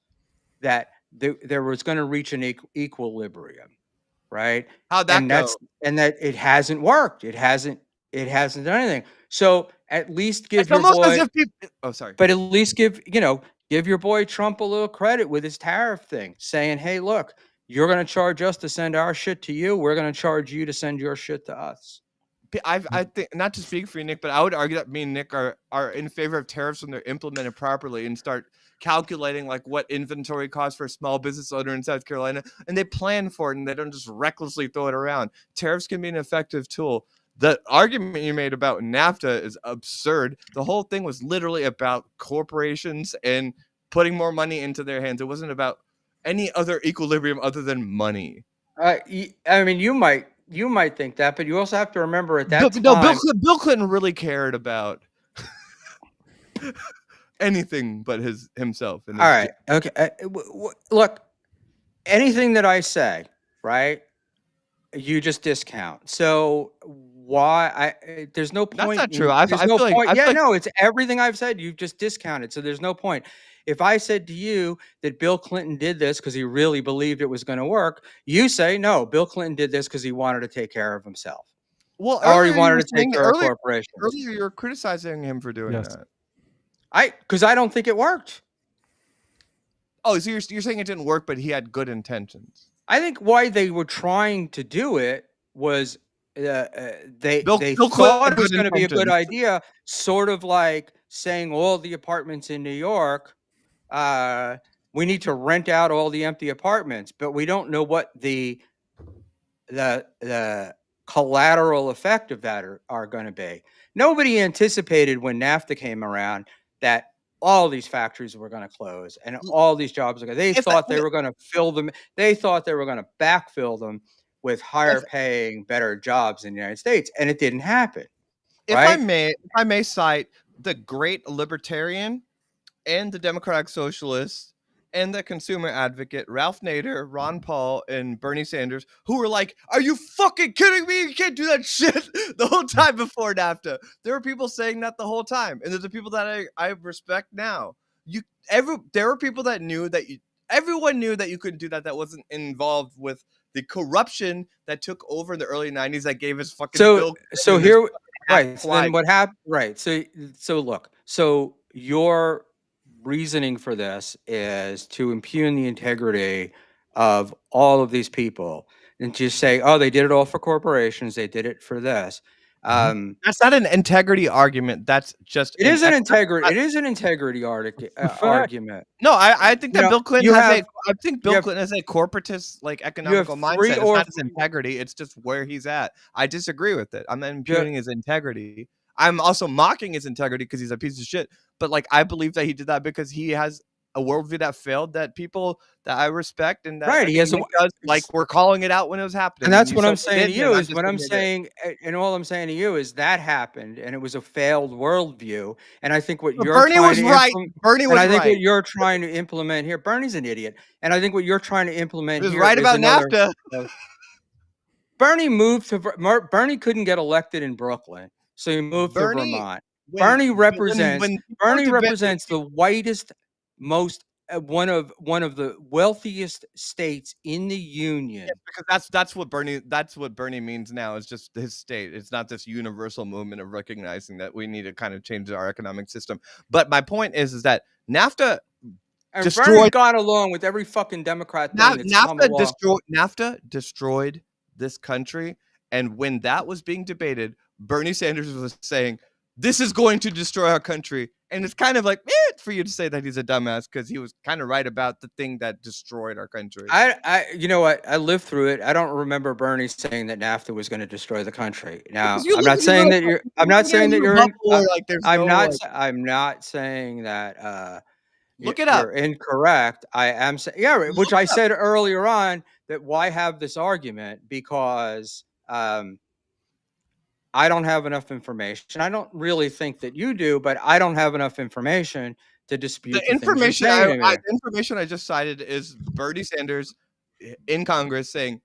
that there was going to reach an equilibrium, right? How'd that And go? that it hasn't worked. It hasn't done anything. So at least give It's your almost as boy, if people. Oh, sorry. but at least give your boy Trump a little credit with his tariff thing, saying, "Hey, look, you're going to charge us to send our shit to you. We're going to charge you to send your shit to us." I think not to speak for you, Nick, but I would argue that me and Nick are in favor of tariffs when they're implemented properly and start calculating like what inventory costs for a small business owner in South Carolina, and they plan for it and they don't just recklessly throw it around. Tariffs can be an effective tool. The argument you made about NAFTA is absurd. The whole thing was literally about corporations and putting more money into their hands. It wasn't about any other equilibrium other than money. I mean, you might think that, but you also have to remember at that No, time. Bill Clinton really cared about anything but himself and All his. right, okay. Look, anything that I say, right? You just discount. So why there's no That's point not true. in there's I no feel like point. Yeah, no, it's everything I've said. You've just discounted. So there's no point. If I said to you that Bill Clinton did this because he really believed it was going to work, you say no. Bill Clinton did this because he wanted to take care of himself, well or he earlier you wanted were to take saying care of corporations. earlier you were criticizing him for doing Yes. that. Because I don't think it worked. Oh, so you're saying it didn't work, but he had good intentions. I think why they were trying to do it was they Bill thought Clinton it had was good going to be a good intentions. idea, sort of like saying all the apartments in New York, uh, we need to rent out all the empty apartments, but we don't know what the collateral effect of that are going to be. Nobody anticipated when NAFTA came around that all these factories were going to close and all these jobs are going. They If thought they were going to fill them. They thought they were going to backfill them with if higher paying, better jobs in the United States, and it didn't happen. if I Right? may, if I may cite the great libertarian and the Democratic Socialist and the consumer advocate, Ralph Nader, Ron Paul, and Bernie Sanders, who were like, "Are you fucking kidding me? You can't do that shit," the whole time before NAFTA. There were people saying that the whole time, and there's the people that I respect now. There were people that knew that everyone knew that you couldn't do that. That wasn't involved with the corruption that took over in the early '90s that gave us fucking So Bill so Clinton and this here half right. So then flag. what happened? Right. So look. So your reasoning for this is to impugn the integrity of all of these people and just say, oh, they did it all for corporations. They did it for this. Um, That's not an integrity argument. That's just it an is an economic. integrity. It is an integrity The fact. argument. No, I think You that know, Bill Clinton you has a. have I think you Bill have Clinton has a corporatist like you have economical three mindset. It's or not his integrity. It's just where he's at. I disagree with it. I'm not you impugning his integrity. I'm also mocking his integrity because he's a piece of shit. But like, I believe that he did that because he has a worldview that failed that people that I respect and that Right. I He think has a. make us like we're calling it out when it was happening. And When that's you what said I'm they saying to did, they're you not is just what I'm saying they did. saying, and all I'm saying to you is that happened, and it was a failed worldview. And I think what But you're Bernie trying was to right. implement, Bernie and was I think what right. you're trying to implement here, Bernie's an idiot, and I think what you're trying to He implement was here right is about another. NAFTA. Bernie moved to Bernie couldn't get elected in Brooklyn, so he moved to Bernie, Vermont. when Bernie represents when people are Bernie debating, represents the whitest, most one of the wealthiest states in the union. because that's what Bernie means now is just his state. It's not this universal movement of recognizing that we need to kind of change our economic system. But my point is that NAFTA And Bernie's destroyed gone along with every fucking Democrat thing that's come along. NAFTA destroyed this country. And when that was being debated, Bernie Sanders was saying, "This is going to destroy our country." And it's kind of like for you to say that he's a dumbass because he was kind of right about the thing that destroyed our country. You know what? I lived through it. I don't remember Bernie saying that NAFTA was going to destroy the country. Because Now, you live in I'm not saying that you're in, bubble where like there's no like I'm not saying that, look it up. you're incorrect. I am saying, yeah, right, which Look I it up. said earlier on that why have this argument? Because, I don't have enough information. I don't really think that you do, but I don't have enough information to dispute the things you're saying to me. The information I just cited is Bernie Sanders in Congress saying,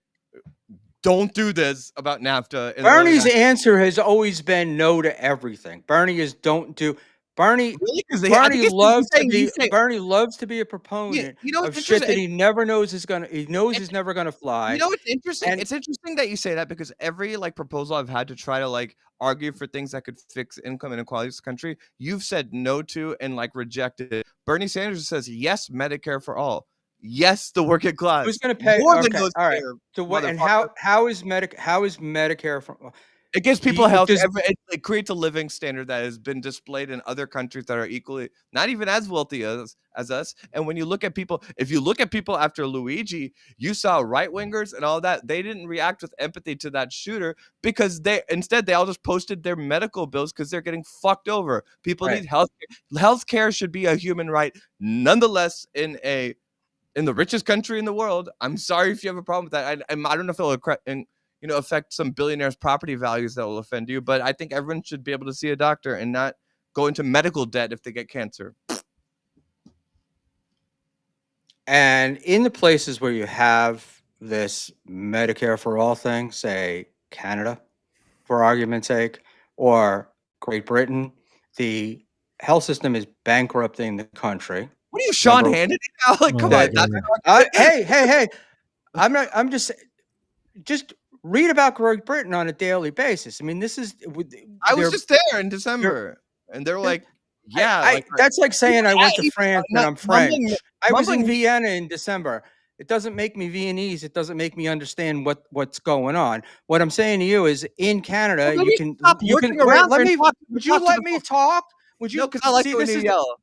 "Don't do this about NAFTA." In the early Bernie's 90s. answer has always been no to everything. Bernie is don't do. Bernie Really? Because I think he's saying Bernie loves to be a you, proponent you know of what's shit that interesting. he never knows is gonna he knows It, is never gonna You fly. know what's interesting? And It's interesting that you say that because every like proposal I've had to try to like argue for things that could fix income inequality in this country, you've said no to and like rejected it. Bernie Sanders says yes, Medicare for all. Yes, the working who's class. gonna pay? More than Okay, those all right. care So what and motherfuckers. how is Medicare from It gives do people you, health. does It creates a living standard that has been displayed in other countries that are equally not even as wealthy as us. And when you look at people, if you look at people after Luigi, you saw right wingers and all that. They didn't react with empathy to that shooter because they all just posted their medical bills because they're getting fucked over. People right? need health. Health care should be a human right, nonetheless. In the richest country in the world. I'm sorry if you have a problem with that. I don't know if it'll affect some billionaires' property values that will offend you, but I think everyone should be able to see a doctor and not go into medical debt if they get cancer. And in the places where you have this Medicare for all thing, say Canada, for argument's sake, or Great Britain, the health system is bankrupting the country. What are you, Sean Number Hannity now? Like, Oh come my on, that that's god. hey, I'm not. I'm just read about Great Britain on a daily basis. I mean, this is I was they're just there in they're December, and they're they're like, yeah, I like that's like saying I went to France and not I'm French. I was in mumbling. Vienna in December. It doesn't make me Viennese. It doesn't make me understand what's going on. What I'm saying to you is in Well, Canada, maybe you should stop you can lurking wait, around let and me would you talk to let the me talk? Would no, you because I like see it when this you is yell.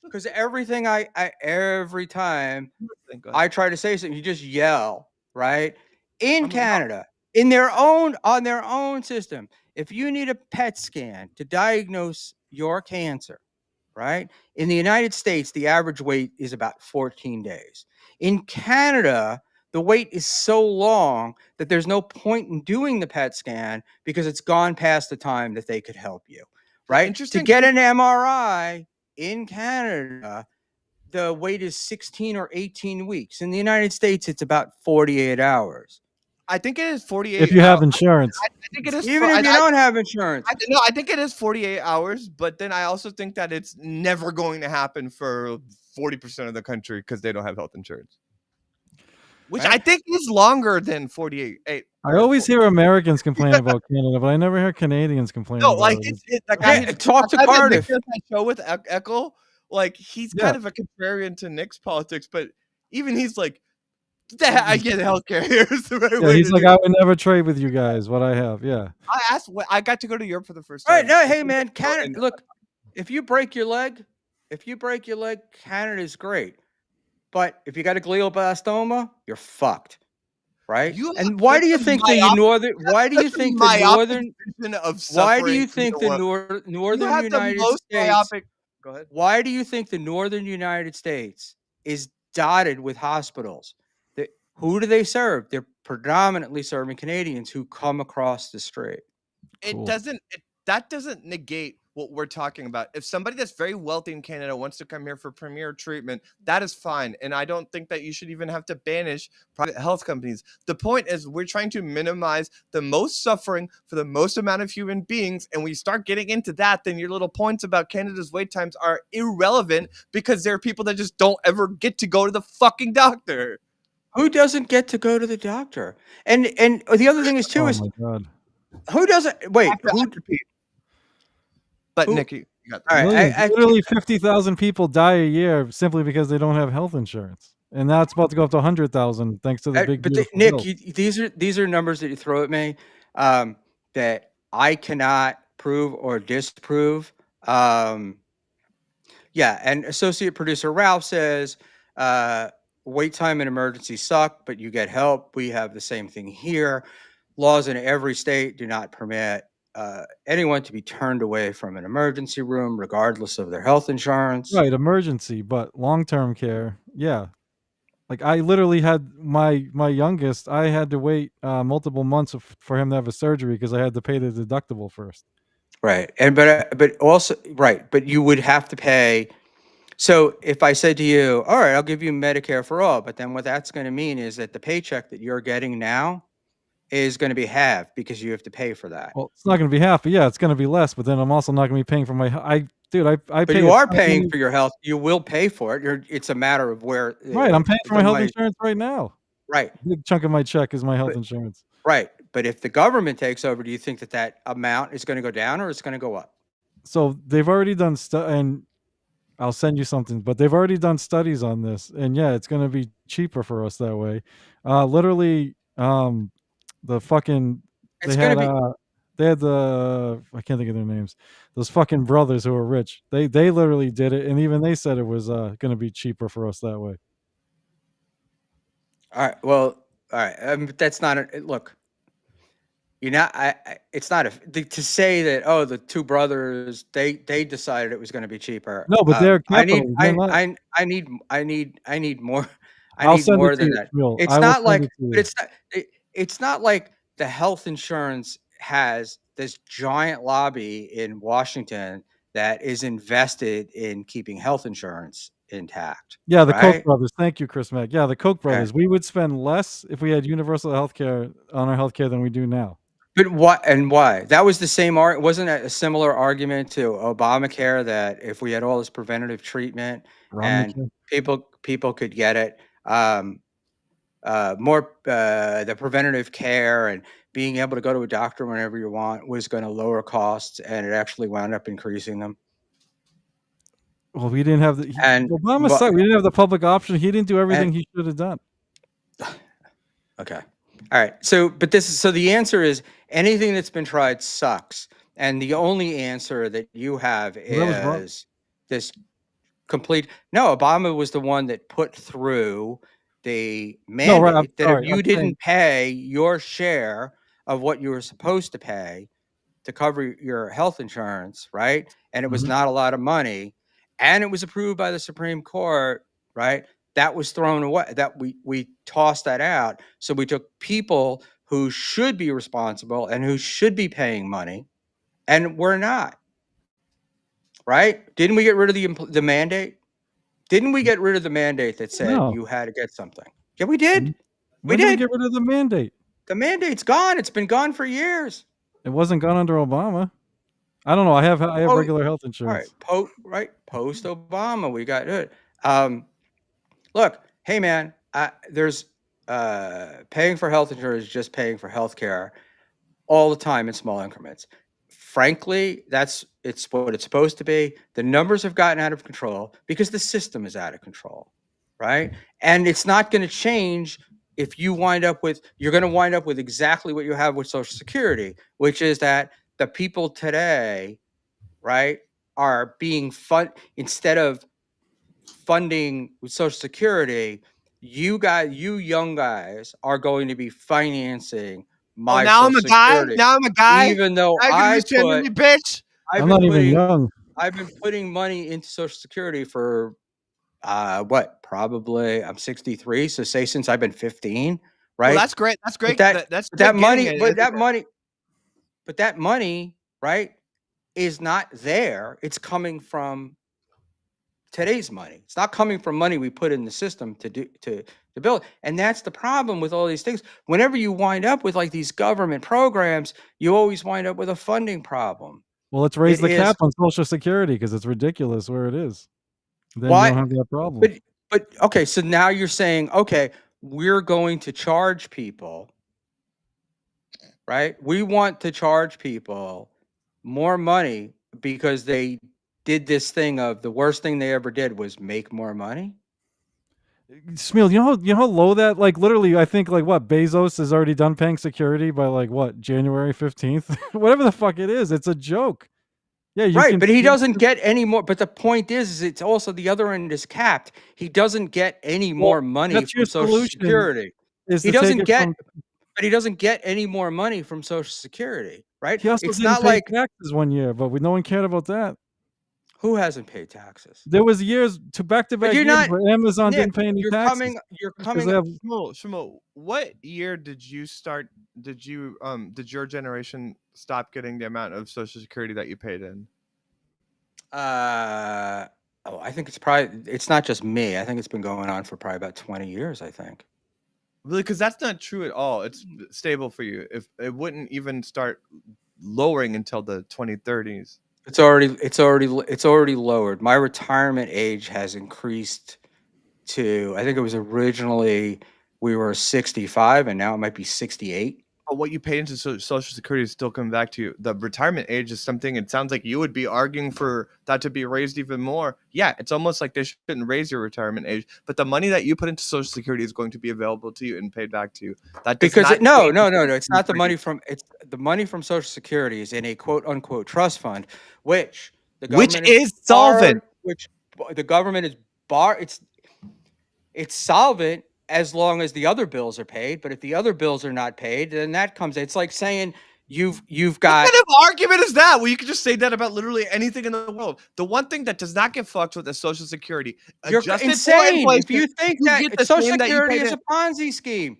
because everything I every time Go ahead. I try to say something, you just yell, right? In I'm Canada, in their own on their own system, if you need a PET scan to diagnose your cancer, right? In the United States, the average wait is about 14 days. In Canada, the wait is so long that there's no point in doing the PET scan because it's gone past the time that they could help you, the right? To interesting get thing. an MRI in Canada, the wait is 16 or 18 weeks. In the United States, it's about 48 hours. I think it is If 48 you hours. have insurance. I think it is Even if you don't have insurance. no, I think it is 48 hours, but then I also think that it's never going to happen for 40% of the country because they don't have health insurance. Which Right? I think is longer than 48. I always hear Americans complain about Canada, but I never hear Canadians complain No, about like it. that guy Yeah, talk to that Cardiff. Victor that show with Eckel, like he's Yeah. kind of a contrarian to Nick's politics, but even he's like, I get healthcare here is the right Yeah, way he's to like, do I it. would never trade with you guys what I have. Yeah. I got to go to Europe for the first All right, time. no, hey man, And Canada. Look, if you break your leg, Canada's great. But if you got a glioblastoma, you're fucked, right? you have And why such do you a think myopic why do you such a think the myopic northern vision of why do suffering you in think the the world. You northern have the United most States myopic. Go ahead. Why do you think the northern United States is dotted with hospitals? Who do they serve? They're predominantly serving Canadians who come across the strait. It Cool. doesn't that doesn't negate what we're talking about. If somebody that's very wealthy in Canada wants to come here for premier treatment, that is fine. And I don't think that you should even have to banish private health companies. The point is we're trying to minimize the most suffering for the most amount of human beings. And when you start getting into that, then your little points about Canada's wait times are irrelevant because there are people that just don't ever get to go to the fucking doctor. Who doesn't get to go to the doctor? And the other thing is too Oh is my god. who doesn't wait, After Pete. But who Nikki, you got all this. right, Millions. I Literally 50,000 people die a year simply because they don't have health insurance. And now it's about to go up to 100,000 thanks to the big but beautiful Nick, bill. these are numbers that you throw at me that I cannot prove or disprove. Yeah, and associate producer Ralph says, wait time in emergency suck, but you get help. We have the same thing here. Laws in every state do not permit anyone to be turned away from an emergency room, regardless of their health insurance. Right, emergency, but long-term care, yeah. Like I literally had my youngest, I had to wait multiple months for him to have a surgery because I had to pay the deductible first. Right, and but also right, but you would have to pay. So if I said to you, all right, I'll give you Medicare for all, but then what that's going to mean is that the paycheck that you're getting now is going to be halved because you have to pay for that. Well, it's not going to be half, but yeah, it's going to be less. But then I'm also not going to be paying for my. I But pay you a are ton of paying money. for your health. You will pay for it. It's a matter of where Right, I'm paying for my the health money. insurance right now. Right, Big chunk of my check is my health but insurance. right. But if the government takes over, do you think that that amount is going to go down or it's going to go up? So they've already done stuff, and I'll send you something. But they've already done studies on this, and yeah, it's going to be cheaper for us that way. Literally, the fucking It's going to be. they had the I can't think of their names. Those fucking brothers who are rich. They literally did it, and even they said it was going to be cheaper for us that way. All right. Well, all right. But that's not a look. You know, it's not to say that the two brothers they decided it was going to be cheaper. No, but they're capital. They're not. I need more. I I'll need send it more to than you, that. Schmuel. It's I will not send like, it to but you. it's not like the health insurance has this giant lobby in Washington that is invested in keeping health insurance intact, Yeah, the Koch right? brothers. Thank you, Chris Mack. Yeah, the Koch Okay. brothers. We would spend less if we had universal healthcare on our healthcare than we do now. But what and why? That was the same wasn't it a similar argument to Obamacare that if we had all this preventative treatment and Obamacare. people could get it, more the preventative care and being able to go to a doctor whenever you want was going to lower costs, and it actually wound up increasing them. Well, we didn't have And Obama but sucked. We didn't have the public option. He didn't do and everything he should have done. okay. All right. So the answer is anything that's been tried sucks. And the only answer that you have Well, that was wrong. is this complete. No, Obama was the one that put through the No, right. I'm mandate that if sorry. I'm you saying didn't pay your share of what you were supposed to pay to cover your health insurance, right? And it was mhm. not a lot of money, and it was approved by the Supreme Court, right? That was thrown away. That we tossed that out. So we took people who should be responsible and who should be paying money, and we're not, right? Didn't we get rid of the mandate? Didn't we get rid of the mandate that said No. you had to get something? Yeah, we did. We When did we did. get rid of the mandate? The mandate's gone. It's been gone for years. It wasn't gone under Obama. I don't know. I have Oh, regular health right. insurance. Post Obama, we got it. Look, hey man, there's paying for health insurance is just paying for health care all the time in small increments. Frankly, it's what it's supposed to be. The numbers have gotten out of control because the system is out of control, right? And it's not going to change if you're going to wind up with exactly what you have with Social Security, which is that the people today, right, are being instead of funding with Social Security, you young guys are going to be financing Oh, my now Social I'm a guy. Security, Now I'm a guy. even though Now you're gonna be shaming me, bitch. I've I'm been not even putting young. I've been putting money into Social Security for what? Probably I'm 63, so say since I've been 15, Well, right? that's great. That's But great. that That's but that great getting money, it, but isn't that it? money, but that money, right, is not there. It's coming from today's money. It's not coming from money we put in the system to build. And that's the problem with all these things. Whenever you wind up with like these government programs, you always wind up with a funding problem. Well, let's raise It the is cap on Social Security because it's ridiculous where it is. Then you why don't have that problem. but okay, so now you're saying, okay, we're going to charge people, right? We want to charge people more money because they did this thing of the worst thing they ever did was make more money. Schmuel, you know how low that, like, literally, I think, like, what, Bezos is already done paying security by, like, what, January 15th? Whatever the fuck it is, it's a joke. Yeah, you Right, can but he doesn't get any more. But the point is it's also the other end is capped. He doesn't get any well, more money that's your from Social solution Security. is He to take doesn't it get, from but he doesn't get any more money from Social Security, right? he also It's didn't not pay like taxes 1 year, but no one cared about that. who hasn't paid taxes. There was years to But back-to-back you're years not, where Amazon Nick. didn't pay any taxes You're because coming. they have Shmuel, what year did you start? Did your generation stop getting the amount of Social Security that you paid in? Uh, oh, I think it's not just me. I think it's been going on for probably about 20 years. I think Really, because that's not true at all. It's stable for you. If it wouldn't even start lowering until the 2030s. it's already lowered. My retirement age has increased to, I think it was originally we were 65 and now it might be 68. But what you paid into Social Security is still coming back to you. The retirement age is something. It sounds like you would be arguing for that to be raised even more. Yeah, it's almost like they shouldn't raise your retirement age, but the money that you put into Social Security is going to be available to you and paid back to you. That does Because not no, change no, no, the no. It's system not the for you. money from, it's the money from Social Security is in a quote unquote trust fund, which the Which government is is solvent. barred, which the government is bar. It's solvent as long as the other bills are paid. But if the other bills are not paid, then that comes. It's like saying you've What got kind of argument is that? Well, you could just say that about literally anything in the world. The one thing that does not get fucked with is Social Security. you're Adjusted for insane if inflation, you think you get that the Social same that you Security paid is in. a Ponzi scheme.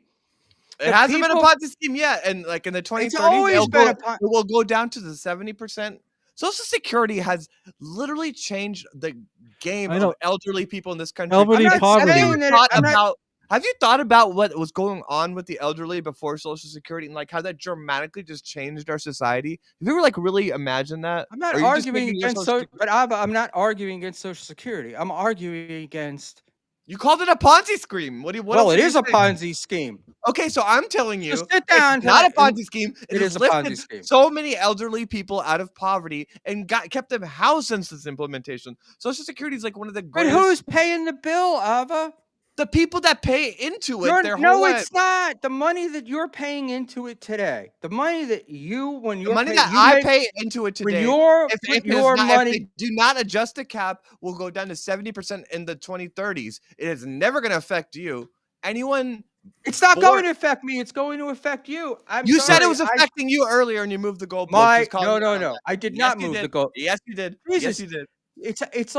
It The hasn't been a people, Ponzi scheme yet, and like in the it's 2030s, always been a it will go down to the 70%. Social Security has literally changed the game I of know elderly people in this country. I'm elderly not poverty. saying that I'm not. Have you thought about what was going on with the elderly before Social Security and like how that dramatically just changed our society? Have you ever like really imagined that? I'm not Or are you just arguing thinking your against Social so, Security? but I'm not arguing against Social Security. I'm arguing against. You called it a Ponzi scheme. What Well, else it are you is a saying? Ponzi scheme. Okay, so I'm telling So you, sit it's down not a tonight, and Ponzi scheme. It it has is a Ponzi lifted scheme. so many elderly people out of poverty and kept them housed since this implementation. Social Security is like one of the But greatest. who's paying the bill, Ava? The people that pay into it You're their whole no, life. it's not. The money that you're paying into it today. The money that when The you're money paying, that you I make pay into it when today, you're if put if it is your not, if money. they do not adjust the cap, will go down to 70% in the 2030s. It is never going to affect you. Anyone It's not born. going to affect me. It's going to affect you. I'm You said it sorry. was affecting you earlier, and you moved the goalpost. My Just calling no, you no, out on no. that. I did Yes, not you move the did. goal. Yes, you did. Yes, Jesus, you did. it's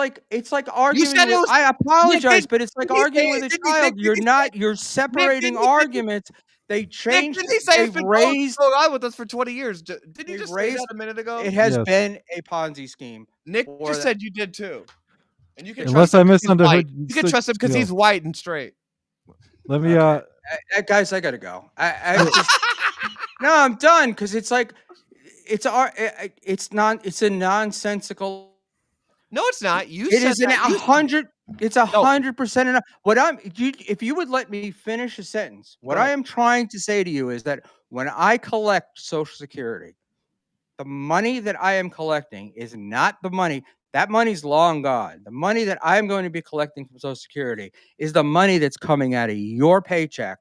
like You said arguing it with. was I Nick. apologize, but it's like Didn't he arguing say? with a Didn't he, Nick? child. Didn't he say? You're Nick, separating didn't he say? arguments. They Nick, changed. didn't he say They it's been going raised. on with us for 20 years? Didn't you They just say that raised. a minute It ago? has Yes. been a Ponzi scheme Nick for just that. said you did too, and you can Unless trust I him because he's white. You can misunderstood trust him because Schmuel. he's white and straight. Let me Okay, guys, I gotta go. I Schmuel, just no, I'm done because it's like it's not. It's a nonsensical. No, it's not. You It said is in a that. You hundred. It's a no. 100% enough. If you would let me finish a sentence, what Go I ahead. am trying to say to you is that when I collect Social Security, the money that I am collecting is not the money. That money's long gone. The money that I'm going to be collecting from Social Security is the money that's coming out of your paycheck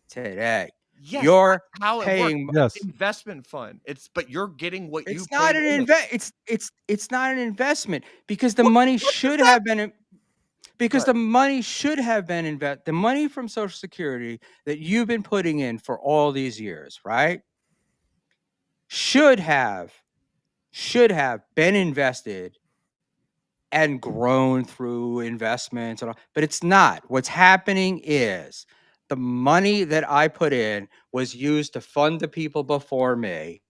today. Yes, You're that's how it works. paying. yes. Investment fund. But you're getting what you It's not paid an in. it's not an investment because the What, money what does should that? have been Go because ahead. the money should have been the money from Social Security that you've been putting in for all these years, right? Should have should have been invested and grown through investments and all, but it's not. What's happening is the money that I put in was used to fund the people before me,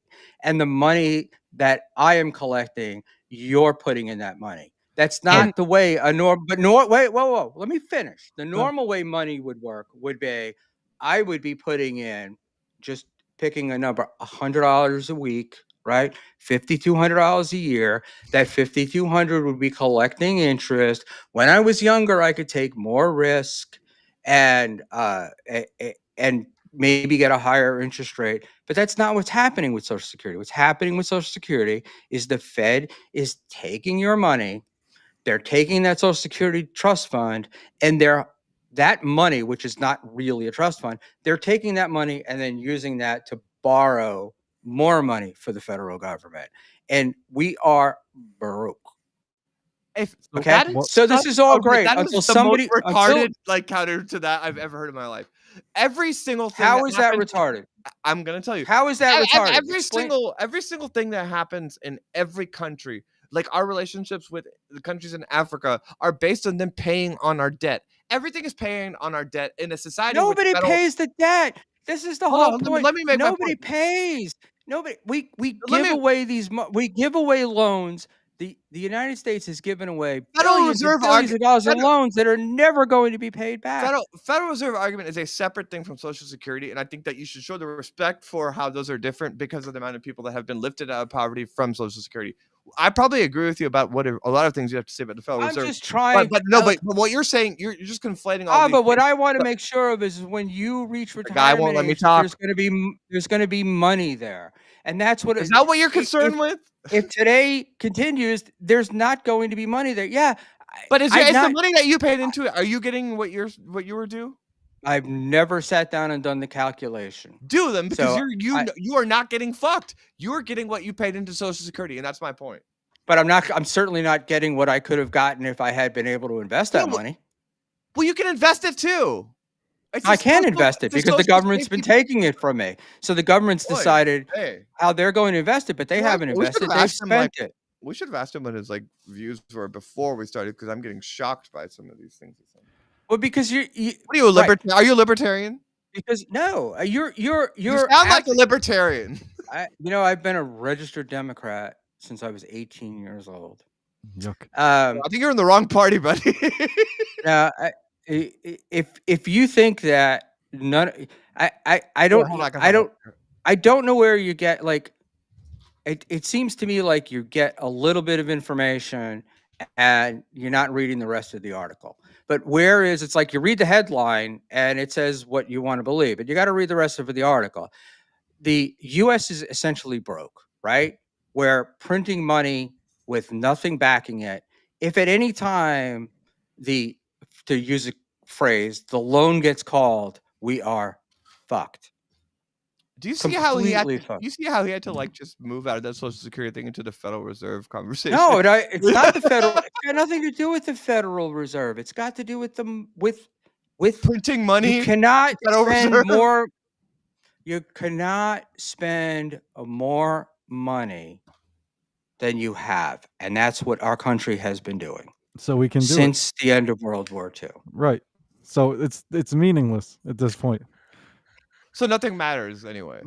and the money that I am collecting, you're putting in that money. That's And not the way a norm. But nor wait, whoa, let me finish. The Go ahead. normal way money would work would be, I would be putting in, just picking a number, $100 a week, right? $5,200 a year. That 5,200 would be collecting interest. When I was younger, I could take more risk and and maybe get a higher interest rate. But that's not what's happening with Social Security. What's happening with Social Security is the Fed is taking your money. They're taking that Social Security trust fund, and that money, which is not really a trust fund, they're taking that money and then using that to borrow more money for the federal government. And we are broke. if So Okay. that what? is So such this is all a great that until is the most somebody, until, retarded like counter to that I've ever heard in my life. Every single thing that how is that happens, retarded? I'm gonna tell you, How is that retarded? every Explain. single thing that happens in every country, like our relationships with the countries in Africa, are based on them paying on our debt. Everything is paying on our debt in a society in which Nobody federal. pays the debt. This is the Hold whole on, point. let me make my Nobody point. pays. Nobody. We Let give me. away we give away loans. The United States has given away Federal Reserve billions of dollars in argument. loans that are never going to be paid back. Federal Reserve argument is a separate thing from Social Security, and I think that you should show the respect for how those are different because of the amount of people that have been lifted out of poverty from Social Security. I probably agree with you about a lot of things you have to say about the Federal I'm Reserve, just trying. but what you're saying, you're just conflating all these But what things. I want to But make sure of is when you reach the guy won't retirement let me age, talk. there's going to be money there, and that's what Is that what you're if concerned with? if today continues, there's not going to be money there. Yeah, But I'm is the not. money that you paid into it? Are you getting what you were due? I've never sat down and done the calculation. Do them because So you are not getting fucked. You are getting what you paid into Social Security, and that's my point. but I'm certainly not getting what I could have gotten if I had been able to invest Yeah, that money. well, you can invest it too. I can invest it It's a because the social government's been safety taking it from me. So the government's boy. decided Hey, how they're going to invest it, but they haven't we should invested. have They've asked him like spent it. we should have asked him what his like views were before we started because I'm getting shocked by some of these things. Well, because What are you a right. Are you a libertarian? Because no, You you're sound like a actually. libertarian. I've been a registered Democrat since I was 18 years old. Yuck. Um, I think you're in the wrong party, buddy. now, if you think that none, I Yeah, don't hold on, I hold on. don't I don't know where you get like. It seems to me like you get a little bit of information and you're not reading the rest of the article. But whereas it's like you read the headline and it says what you want to believe, but you got to read the rest of the article. The US is essentially broke, right? We're printing money with nothing backing it. If at any time the to use a phrase, the loan gets called, we are fucked. Do you see how he had Completely to? fucked. You see how he had to like just move out of that Social Security thing into the Federal Reserve conversation? No, it's not the federal. It's got nothing to do with the Federal Reserve. It's got to do with with Printing you money, cannot the Federal spend Reserve. more. You cannot spend more money than you have, and that's what our country has been doing So we can do it. since the end of World War II. Right. So it's meaningless at this point. So nothing matters anyway.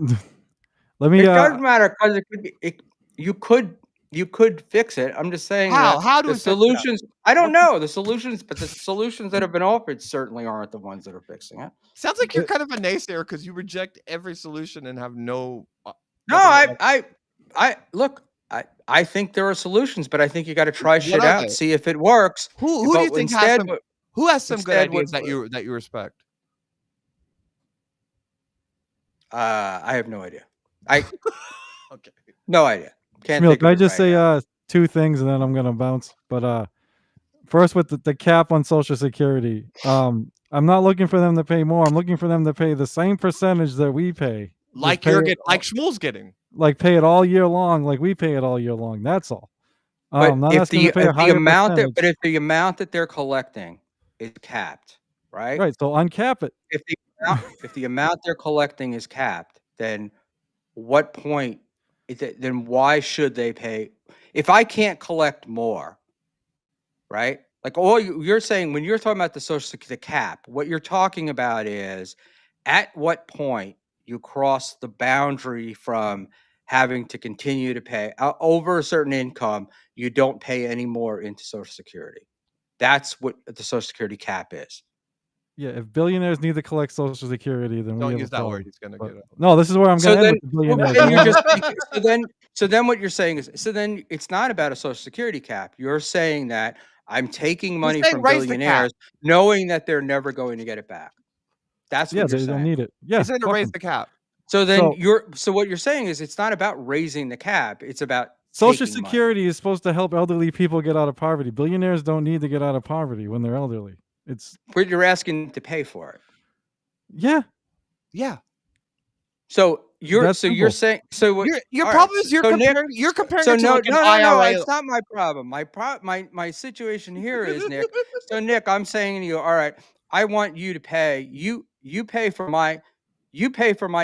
Let me It doesn't matter because it could be. You could fix it. I'm just saying How? that How do the we fix that? solutions. I don't know the solutions, but the solutions that have been offered certainly aren't the ones that are fixing it. Sounds like you're kind of a naysayer because you reject every solution and have No, nothing else. I look. I think there are solutions, but I think you got to try What shit are out, they? see if it works. Who do you But think has instead, some? Who has some good instead, what ideas that you respect? I have no idea. I Okay. no idea. Can't Schmuel, think can of I it just right say now. two things and then I'm gonna bounce? But first with the cap on Social Security, I'm not looking for them to pay more. I'm looking for them to pay the same percentage that we pay. Just Like pay you're it, getting, like Schmuel's getting. like pay it all year long, like we pay it all year long. That's all. But Not asking to pay a higher percentage. if the amount that they're collecting is capped, right? Right. So uncap it. If the amount they're collecting is capped, then what point? Then why should they pay? If I can't collect more, right? Like all you're saying when you're talking about the social security cap, what you're talking about is at what point you cross the boundary from having to continue to pay over a certain income, you don't pay any more into social security. That's what the social security cap is. Yeah, if billionaires need to collect Social Security, then we Don't have a use that word. problem. He's gonna But get it. no, this is where I'm So going to end then, with the billionaires. and I you're wanna- just so then what you're saying is so then it's not about a social security cap. You're saying that I'm taking He's money saying from raise the cap. billionaires knowing that they're never going to get it back. That's yeah, what you're they don't saying. need it. Yeah, He's saying to fuck raise 'em. the cap. So then So so what you're saying is it's not about raising the cap, it's about Social taking money. Security is supposed to help elderly people get out of poverty. Billionaires don't need to get out of poverty when they're elderly. It's But you're asking to pay for it. yeah, Yeah. So you're that's simple. saying so what Your all right, problem is you're so Nick, comparing so it to no, like an no, no, no, IRA. it's not my problem. My situation here is Nick. So Nick, I'm saying to you, all right, I want you to pay. You pay for my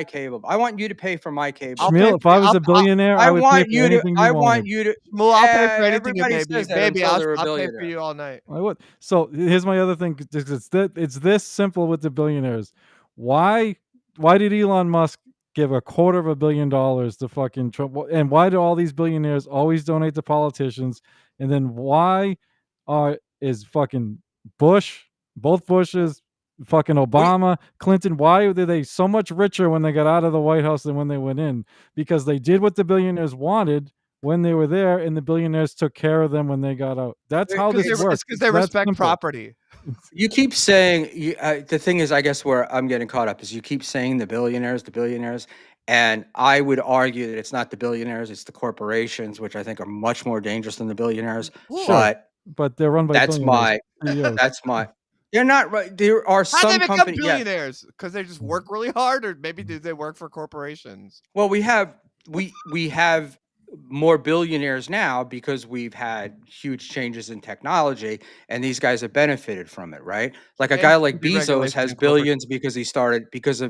cable. I want you to pay for my cable. I'll pay Schmuel, if for I you. was a billionaire, I I would pay want for you to anything you I want wanted. you to Well, I'll pay for yeah, anything you everybody baby. says that Baby, until I'll they're a pay for billionaire. you all night. I would. So here's my other thing. It's this simple with the billionaires. Why did Elon Musk give $250 million to fucking Trump? And why do all these billionaires always donate to politicians? And then why is fucking Bush, both Bushes, fucking Obama, Clinton, why are they so much richer when they got out of the White House than when they went in? Because they did what the billionaires wanted when they were there, and the billionaires took care of them when they got out. That's how this It's works. because they That's respect simple. property. You keep saying the thing is, I guess where I'm getting caught up is you keep saying the billionaires, and I would argue that it's not the billionaires, it's the corporations, which I think are much more dangerous than the billionaires. Sure, But but they're run by that's billionaires, my CEOs. that's my. They're not right. There are How they some become companies. Yeah. billionaires? Because they just work really hard, or maybe do they work for corporations? Well, we have more billionaires now because we've had huge changes in technology, and these guys have benefited from it, right? Like a And guy like Bezos deregulation has and corporate- billions because he started because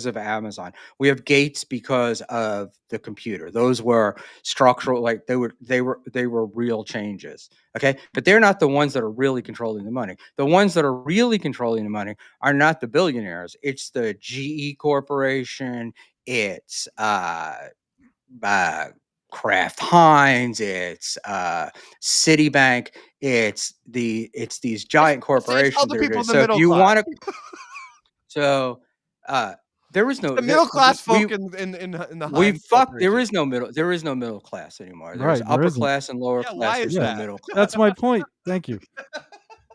of Amazon. We have Gates because of the computer. Those were structural, like they were real changes. Okay, but they're not the ones that are really controlling the money. The ones that are really controlling the money are not the billionaires. It's the GE Corporation. It's Kraft Heinz, it's Citibank, it's these giant It's all corporations the that are people doing. in the So if middle you class. want to, so there is no The middle class we, folk in the we Heinz fuck. There Corporation. is no middle class anymore. There's Right, there upper isn't. class and lower Yeah, class. why is There's no that? middle class That's my point. Thank you.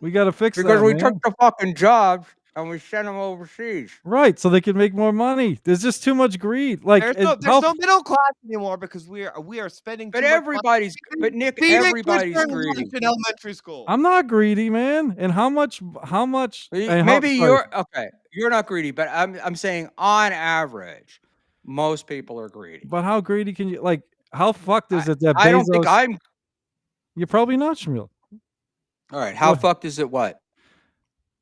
We got to fix because that, we man. took the fucking jobs and we sent them overseas. Right, so they can make more money. There's just too much greed. Like, There's and no middle class anymore because we are spending But too much everybody's, money but Nick, feeding everybody's kids greedy. in elementary school. I'm not greedy, man. And how much? And Maybe sorry. you're okay. You're not greedy, but I'm saying on average, most people are greedy. But how greedy can you? Like, how fucked is it that I don't think Bezos? I'm. You're probably not, Schmuel. All right, how What? fucked is it? What?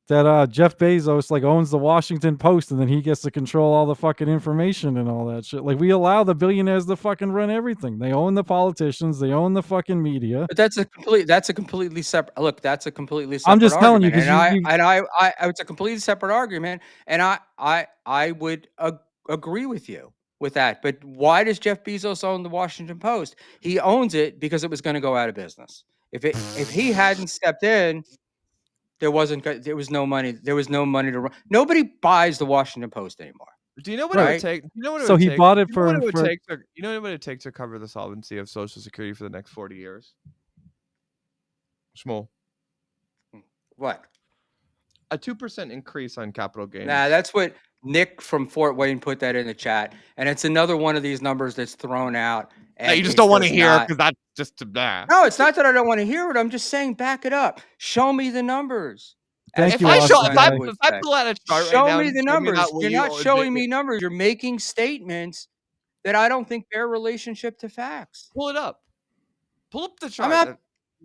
That Jeff Bezos like owns the Washington Post, and then he gets to control all the fucking information and all that shit. Like, we allow the billionaires to fucking run everything. They own the politicians. They own the fucking media. But that's a completely separate. Look, that's a completely separate. I'm just telling you, argument. 'cause and you I, it's a completely separate argument, and I would agree with you with that. But why does Jeff Bezos own the Washington Post? He owns it because it was going to go out of business. If he hadn't stepped in, there was no money. There was no money to run. Nobody buys the Washington Post anymore. Do you know what it Right. would take? Do you know what it So would he take? bought it You know what for- it would for- take to, you know what it would take to cover the solvency of Social Security for the next 40 years? Schmuel. What? A 2% increase on capital gains. Nah, that's what Nick from Fort Wayne put that in the chat, and it's another one of these numbers that's thrown out. And that you just it don't want to does hear not- because that's just to blah. No, it's not that I don't want to hear it. I'm just saying, back it up. Show me the numbers. Thank If you, I show, Austin. if I pull out a chart Show right now, me and the show numbers. that, will You're you not showing admit me it? numbers. You're making statements that I don't think bear relationship to facts. Pull it up. Pull up the I'm chart. not.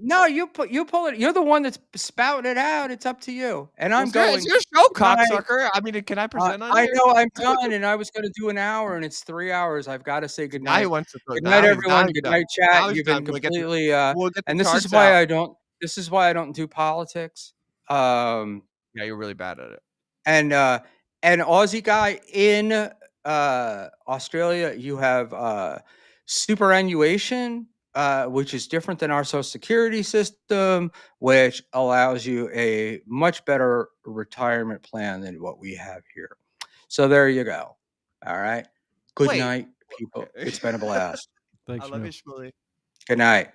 No, you pull it. You're the one that's spouting it out. It's up to you. And I'm going. It's your show, Can I- cocksucker. I mean, can I present on I here? know I'm done, and I was going to do an hour, and it's 3 hours. I've got to say Now he goodnight. wants to. Good night, everyone. Good night, Now chat. he's You've done. been Can we get the- completely. We'll get the And this is charts why out. I don't. This is why I don't do politics. Um, Yeah, you're really bad at it. and an Aussie guy in Australia, you have superannuation, which is different than our social security system, which allows you a much better retirement plan than what we have here. So there you go. All right. Good Wait. night, people. Okay. It's been a blast. I Thanks, love Schmuel. you, Shmuley. Good night.